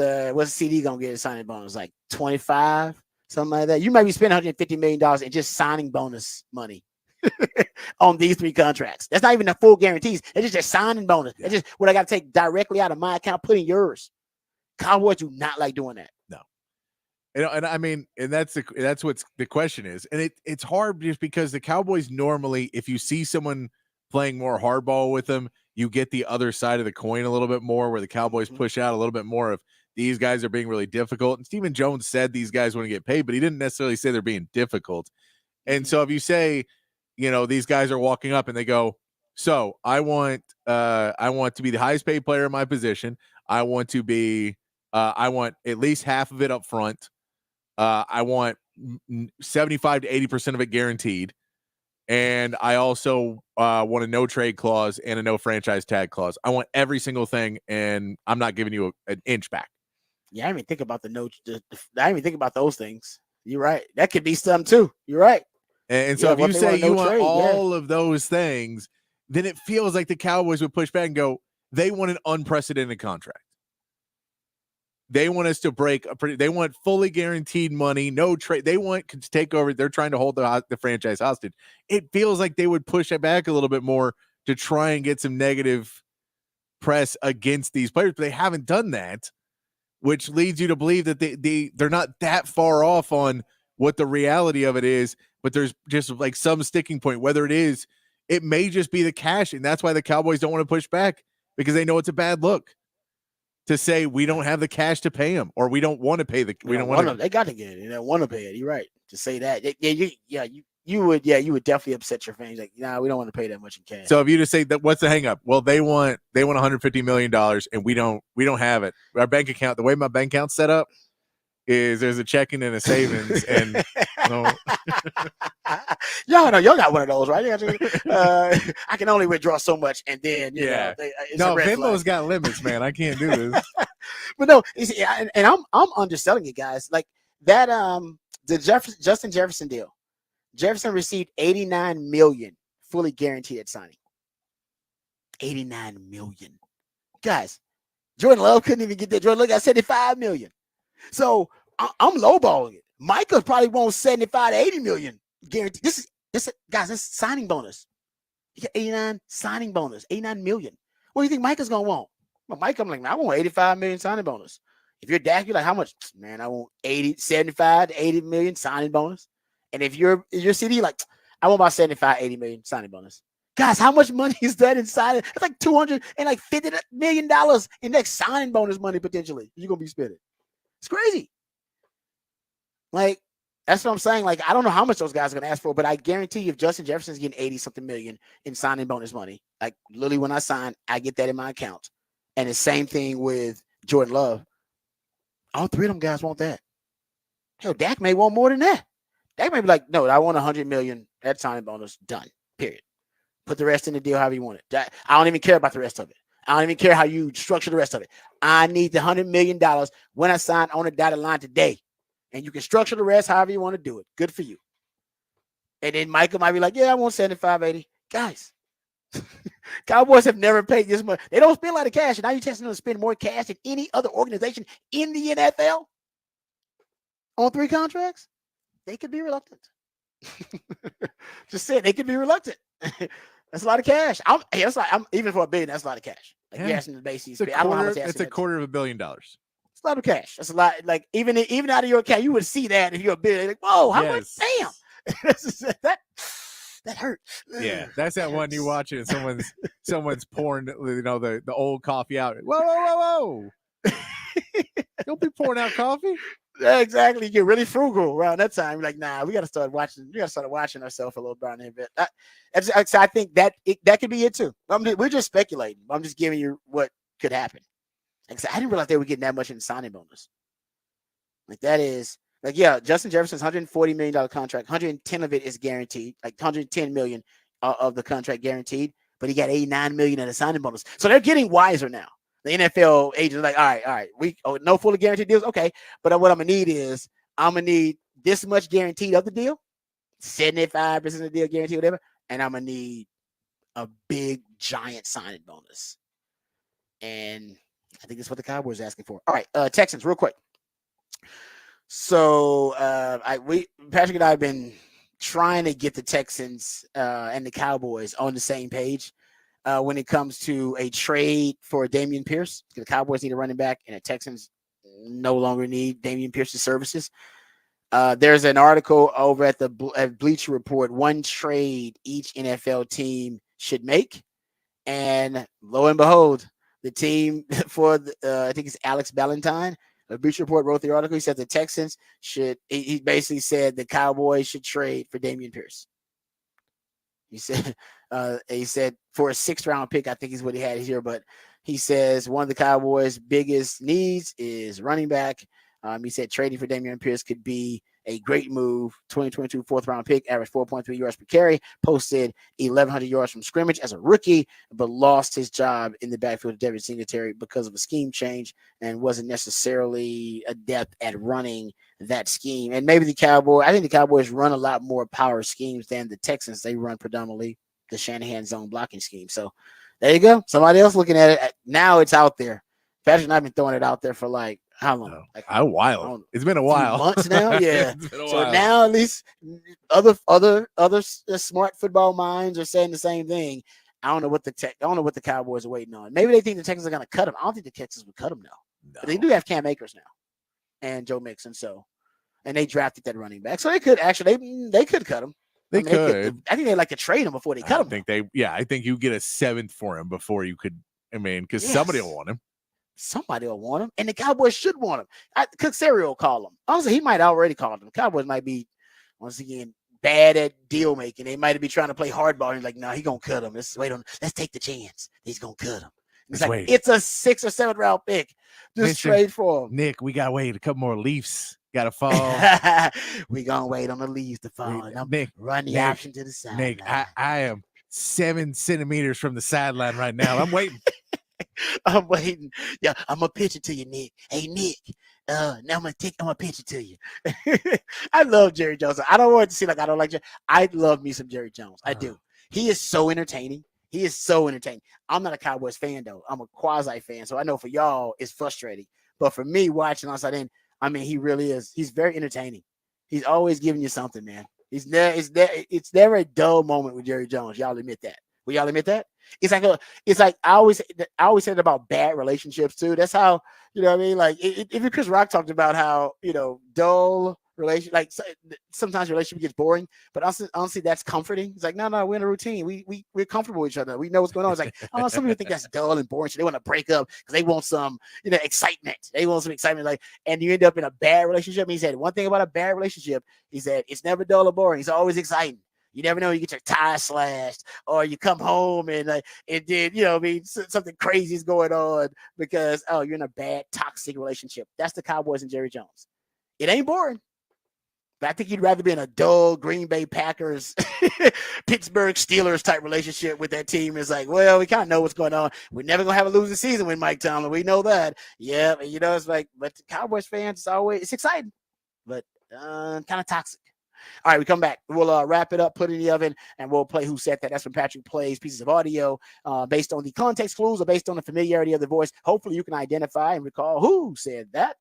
CD gonna get a signing bonus? Like 25, something like that. You might be spending $150 million in just signing bonus money on these 3 contracts. That's not even the full guarantees. It's just a signing bonus. It's just what I gotta take directly out of my account, put in yours. Cowboys do not like doing that. No. And I mean, and that's what the question is. And it's hard just because the Cowboys normally, if you see someone playing more hardball with them, you get the other side of the coin a little bit more, where the Cowboys push out a little bit more of these guys are being really difficult. And Stephen Jones said these guys want to get paid, but he didn't necessarily say they're being difficult. And so if you say, these guys are walking up and they go, so I want to be the highest paid player in my position. I want to be, I want at least half of it up front. I want 75 to 80% of it guaranteed. And I also want a no trade clause and a no franchise tag clause. I want every single thing, and I'm not giving you an inch back. Yeah, I didn't even think about I didn't even think about those things. You're right. That could be some too. You're right. And so if you say you want all of those things, then it feels like the Cowboys would push back and go, they want an unprecedented contract. They want us to they want fully guaranteed money, no trade. They want to take over. They're trying to hold the franchise hostage. It feels like they would push it back a little bit more to try and get some negative press against these players, but they haven't done that, which leads you to believe that they're not that far off on what the reality of it is, but there's just like some sticking point, whether it may just be the cash, and that's why the Cowboys don't want to push back, because they know it's a bad look to say we don't have the cash to pay them, or we don't want to pay we don't want to. They got to get it. They don't want to pay it. You're right to say that. You would definitely upset your fans. Like, nah, we don't want to pay that much in cash. So if you just say that, what's the hang up? Well, they want $150 million, and we don't have it. Our bank account, the way my bank account's set up, is there's a checking and a savings, and y'all got one of those, right? I can only withdraw so much, and then Venmo's got limits, man. I can't do this. But no, and I'm underselling it, guys. Like that, the Justin Jefferson deal. Jefferson received $89 million fully guaranteed at signing. $89 million. Guys, Jordan Love couldn't even get that. Jordan Love got $75 million. So I'm lowballing it. Micah probably wants 75 to 80 million guaranteed. This is signing bonus. You get 89 signing bonus, 89 million. What do you think Micah's gonna want? Well, Micah, I'm like, I want 85 million signing bonus. If you're Dak, you're like, how much? Man, I want 75 to 80 million signing bonus. And if you're CD, like, I want about 75, 80 million signing bonus. Guys, how much money is that in signing? It's like $250 million in next signing bonus money potentially. You're gonna be spending. It's crazy. Like, that's what I'm saying. Like, I don't know how much those guys are going to ask for, but I guarantee you if Justin Jefferson's getting 80-something million in signing bonus money, like literally when I sign, I get that in my account. And the same thing with Jordan Love. All three of them guys want that. Hell, Dak may want more than that. Dak may be like, no, I want 100 million. That signing bonus done. Period. Put the rest in the deal however you want it. I don't even care about the rest of it. I don't even care how you structure the rest of it. I need the $100 million when I sign on the dotted line today. And you can structure the rest however you want to do it. Good for you. And then Michael might be like, yeah, I want 75, 80. Guys, Cowboys have never paid this much. They don't spend a lot of cash. And now you're testing them to spend more cash than any other organization in the NFL on 3 contracts. They could be reluctant. Just said they could be reluctant. That's a lot of cash. I'm even for $1 billion, that's a lot of cash. Like, you're asking the basics. It's a $250 million. It's a lot of cash. That's a lot. Like, even out of your account, you would see that if you're a billion. Like, whoa, how much? Damn. that hurt. Yeah, that's that one you watch it and someone's pouring, the old coffee out. Whoa. Don't be pouring out coffee. Yeah, exactly. You get really frugal around that time. You're like, nah, we got to start watching. We got to start watching ourselves a little bit on here. But I think that could be it too. We're just speculating. I'm just giving you what could happen. Like I said, I didn't realize they were getting that much in signing bonus. Like, that is like, yeah, Justin Jefferson's $140 million contract. 110 of it is guaranteed. Like 110 million of the contract guaranteed, but he got 89 million in the signing bonus. So they're getting wiser now. The NFL agents are like, all right, no fully guaranteed deals. Okay. But what I'm going to need is I'm going to need this much guaranteed of the deal, 75% of the deal guaranteed, whatever. And I'm going to need a big, giant signing bonus. And I think that's what the Cowboys are asking for. All right. Texans, real quick. So Patrick and I have been trying to get the Texans and the Cowboys on the same page. When it comes to a trade for Dameon Pierce. The Cowboys need a running back, and the Texans no longer need Dameon Pierce's services. There's an article over at Bleacher Report, one trade each NFL team should make. And lo and behold, the team for, I think it's Alex Ballantyne, the Bleacher Report wrote the article. He said the Texans he basically said the Cowboys should trade for Dameon Pierce. He said for a 6th round pick, I think is what he had here, but he says one of the Cowboys' biggest needs is running back. He said trading for Dameon Pierce could be a great move. 2022 4th round pick, averaged 4.3 yards per carry, posted 1,100 yards from scrimmage as a rookie, but lost his job in the backfield to Devin Singletary because of a scheme change and wasn't necessarily adept at running that scheme. And maybe I think the Cowboys run a lot more power schemes than the Texans. They run predominantly the Shanahan zone blocking scheme. So there you go. Somebody else looking at it. Now it's out there. Patrick and I have been throwing it out there for like, how long? Like a while. It's been a while. Months now, yeah. So now at least other smart football minds are saying the same thing. I don't know what the Cowboys are waiting on. Maybe they think the Texans are going to cut him. I don't think the Texans would cut him now. No. But they do have Cam Akers now and Joe Mixon. And they drafted that running back, so they could actually they could cut him. They could. I think they like to trade him before they cut him. I think you get a 7th for him before you could. I mean, because somebody will want him. Somebody will want him, and the Cowboys should want him. Casario will call him. Honestly, he might already call him. The Cowboys might be, once again, bad at deal making. They might be trying to play hardball. He's like, no, he's gonna cut him. Let's take the chance. He's gonna cut him. It's a 6th or 7th round pick. Just trade for him. Nick, we gotta wait a couple more Leafs. Gotta fall. We gonna wait on the leaves to fall. Nick, run the option to the side. Nick, I am 7 centimeters from the sideline right now. I'm waiting. I'm waiting. Yeah, I'm gonna pitch it to you, Nick. Hey, Nick. Now I'm gonna pitch it to you. I love Jerry Jones. I don't want to see like I don't like Jerry. I love me some Jerry Jones. I do. He is so entertaining. He is so entertaining. I'm not a Cowboys fan though. I'm a quasi fan, so I know for y'all it's frustrating. But for me, watching on side in, I mean, he really is. He's very entertaining. He's always giving you something, man. It's never a dull moment with Jerry Jones. Y'all admit that. Will y'all admit that? It's like I always said about bad relationships too. That's how, you know what I mean? Like even Chris Rock talked about how, dull relation, like sometimes relationship gets boring, but honestly that's comforting. It's like, no, we're in a routine. We're comfortable with each other. We know what's going on. It's like, oh, some people think that's dull and boring. So they want to break up because they want some, excitement. They want some excitement. Like, and you end up in a bad relationship. And he said one thing about a bad relationship, he said it's never dull or boring. It's always exciting. You never know. You get your tire slashed, or you come home and it did. Something crazy is going on because you're in a bad toxic relationship. That's the Cowboys and Jerry Jones. It ain't boring. But I think you'd rather be in a dull Green Bay Packers, Pittsburgh Steelers type relationship with that team. It's like, well, we kind of know what's going on. We're never going to have a losing season with Mike Tomlin. We know that. Yeah, it's like, but the Cowboys fans, it's exciting, but kind of toxic. All right, we come back. We'll wrap it up, put it in the oven, and we'll play Who Said That. That's when Patrick plays pieces of audio based on the context clues or based on the familiarity of the voice. Hopefully you can identify and recall who said that.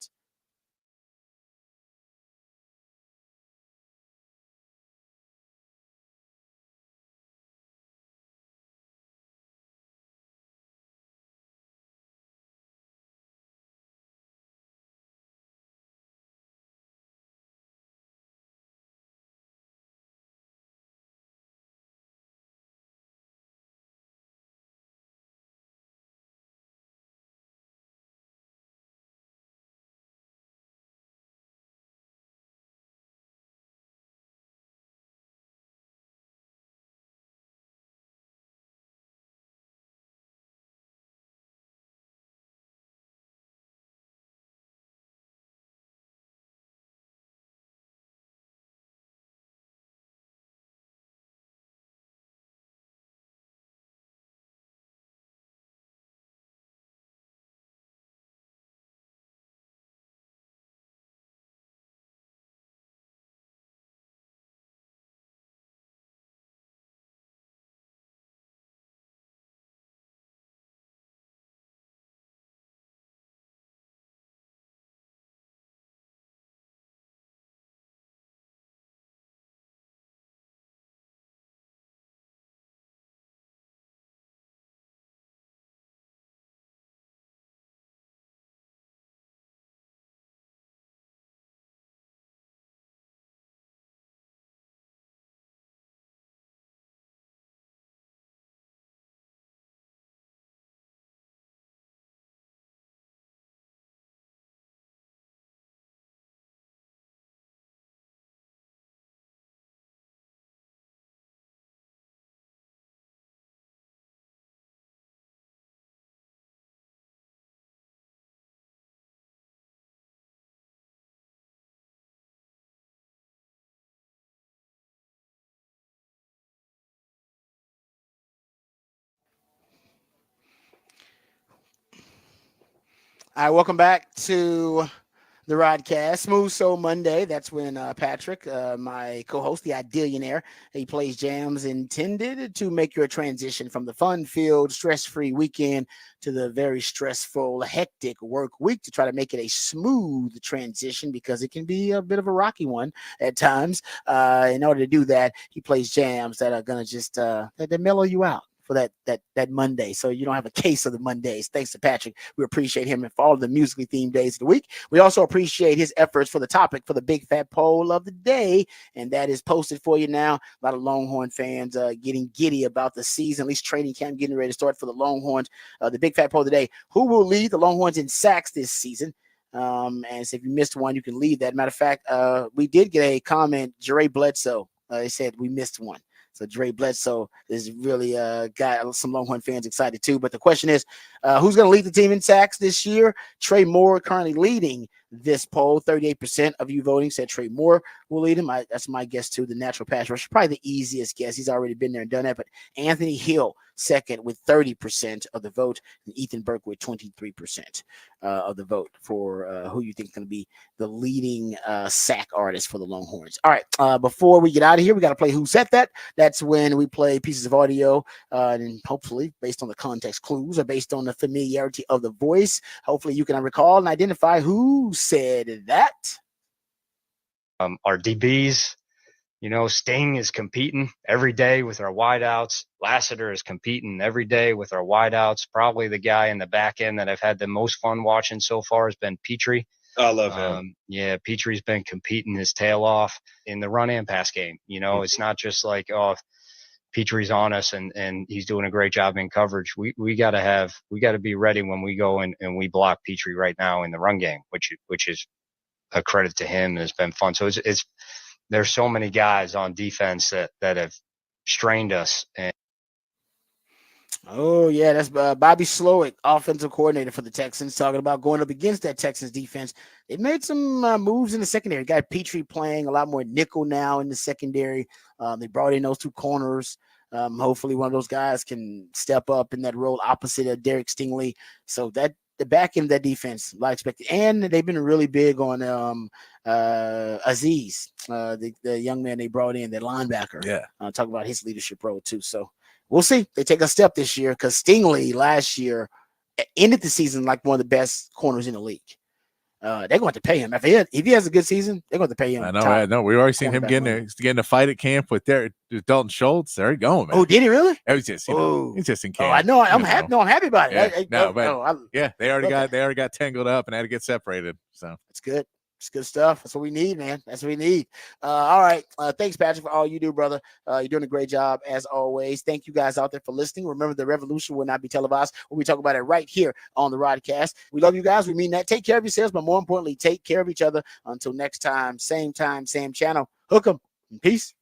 All right, welcome back to the Rodcast. Smooth Soul Monday. That's when Patrick, my co-host, the Idealionaire, he plays jams intended to make your transition from the fun-filled, stress-free weekend to the very stressful, hectic work week to try to make it a smooth transition because it can be a bit of a rocky one at times. In order to do that, he plays jams that are going to just that mellow you out for that Monday, so you don't have a case of the Mondays. Thanks to Patrick. We appreciate him and for all of the musically themed days of the week. We also appreciate his efforts for the topic for the big fat poll of the day, and that is posted for you now. A lot of Longhorn fans getting giddy about the season, at least training camp getting ready to start for the Longhorns. The big fat poll of the day: who will lead the Longhorns in sacks this season? And so if you missed one, you can leave that. Matter of fact, we did get a comment, Jere Bledsoe. They said we missed one. So Dre Bledsoe is really got some Longhorn fans excited too. But the question is, Who's going to lead the team in sacks this year? Trey Moore currently leading this poll. 38% of you voting said Trey Moore will lead him. That's my guess too. The natural pass rusher, probably the easiest guess. He's already been there and done that. But Anthony Hill second with 30% of the vote, and Ethan Burke with 23% of the vote for who you think is going to be the leading sack artist for the Longhorns. All right, before we get out of here, we got to play Who Said That. That's when we play pieces of audio, and hopefully based on the context clues or based on the familiarity of the voice, hopefully you can recall and identify who said that. Our DBs, Sting is competing every day with our wideouts. Lassiter is competing every day with our wideouts. Probably the guy in the back end that I've had the most fun watching so far has been Petrie. I love him. Yeah, Petrie's been competing his tail off in the run and pass game. It's not just like, Petrie's on us and he's doing a great job in coverage. We got to be ready when we go and we block Petrie right now in the run game, which is a credit to him. It's been fun. So there's so many guys on defense that have strained us. Oh, yeah, that's Bobby Slowick, offensive coordinator for the Texans, talking about going up against that Texans defense. They made some moves in the secondary. Got Petrie playing a lot more nickel now in the secondary. They brought in those two corners. Hopefully one of those guys can step up in that role opposite of Derek Stingley. So that the back end of that defense, I expected. And they've been really big on Aziz, the young man they brought in, that linebacker. Yeah. Talk about his leadership role too. So we'll see. They take a step this year because Stingley last year ended the season like one of the best corners in the league. They're going to have to pay him. If he has a good season, they're going to pay him. I know. We've already seen him getting a fight at camp with Dalton Schultz. There you go, man. Oh, did he really? It was just, he's just in camp. Oh, I know. I'm happy. No, I'm happy about it. They already got tangled up and had to get separated. So it's good. It's good stuff. That's what we need, man. That's what we need. All right. Thanks, Patrick, for all you do, brother. You're doing a great job as always. Thank you guys out there for listening. Remember, the revolution will not be televised. We talk about it right here on the Rodcast. We love you guys. We mean that. Take care of yourselves, but more importantly, take care of each other. Until next time, same channel. Hook 'em. Peace.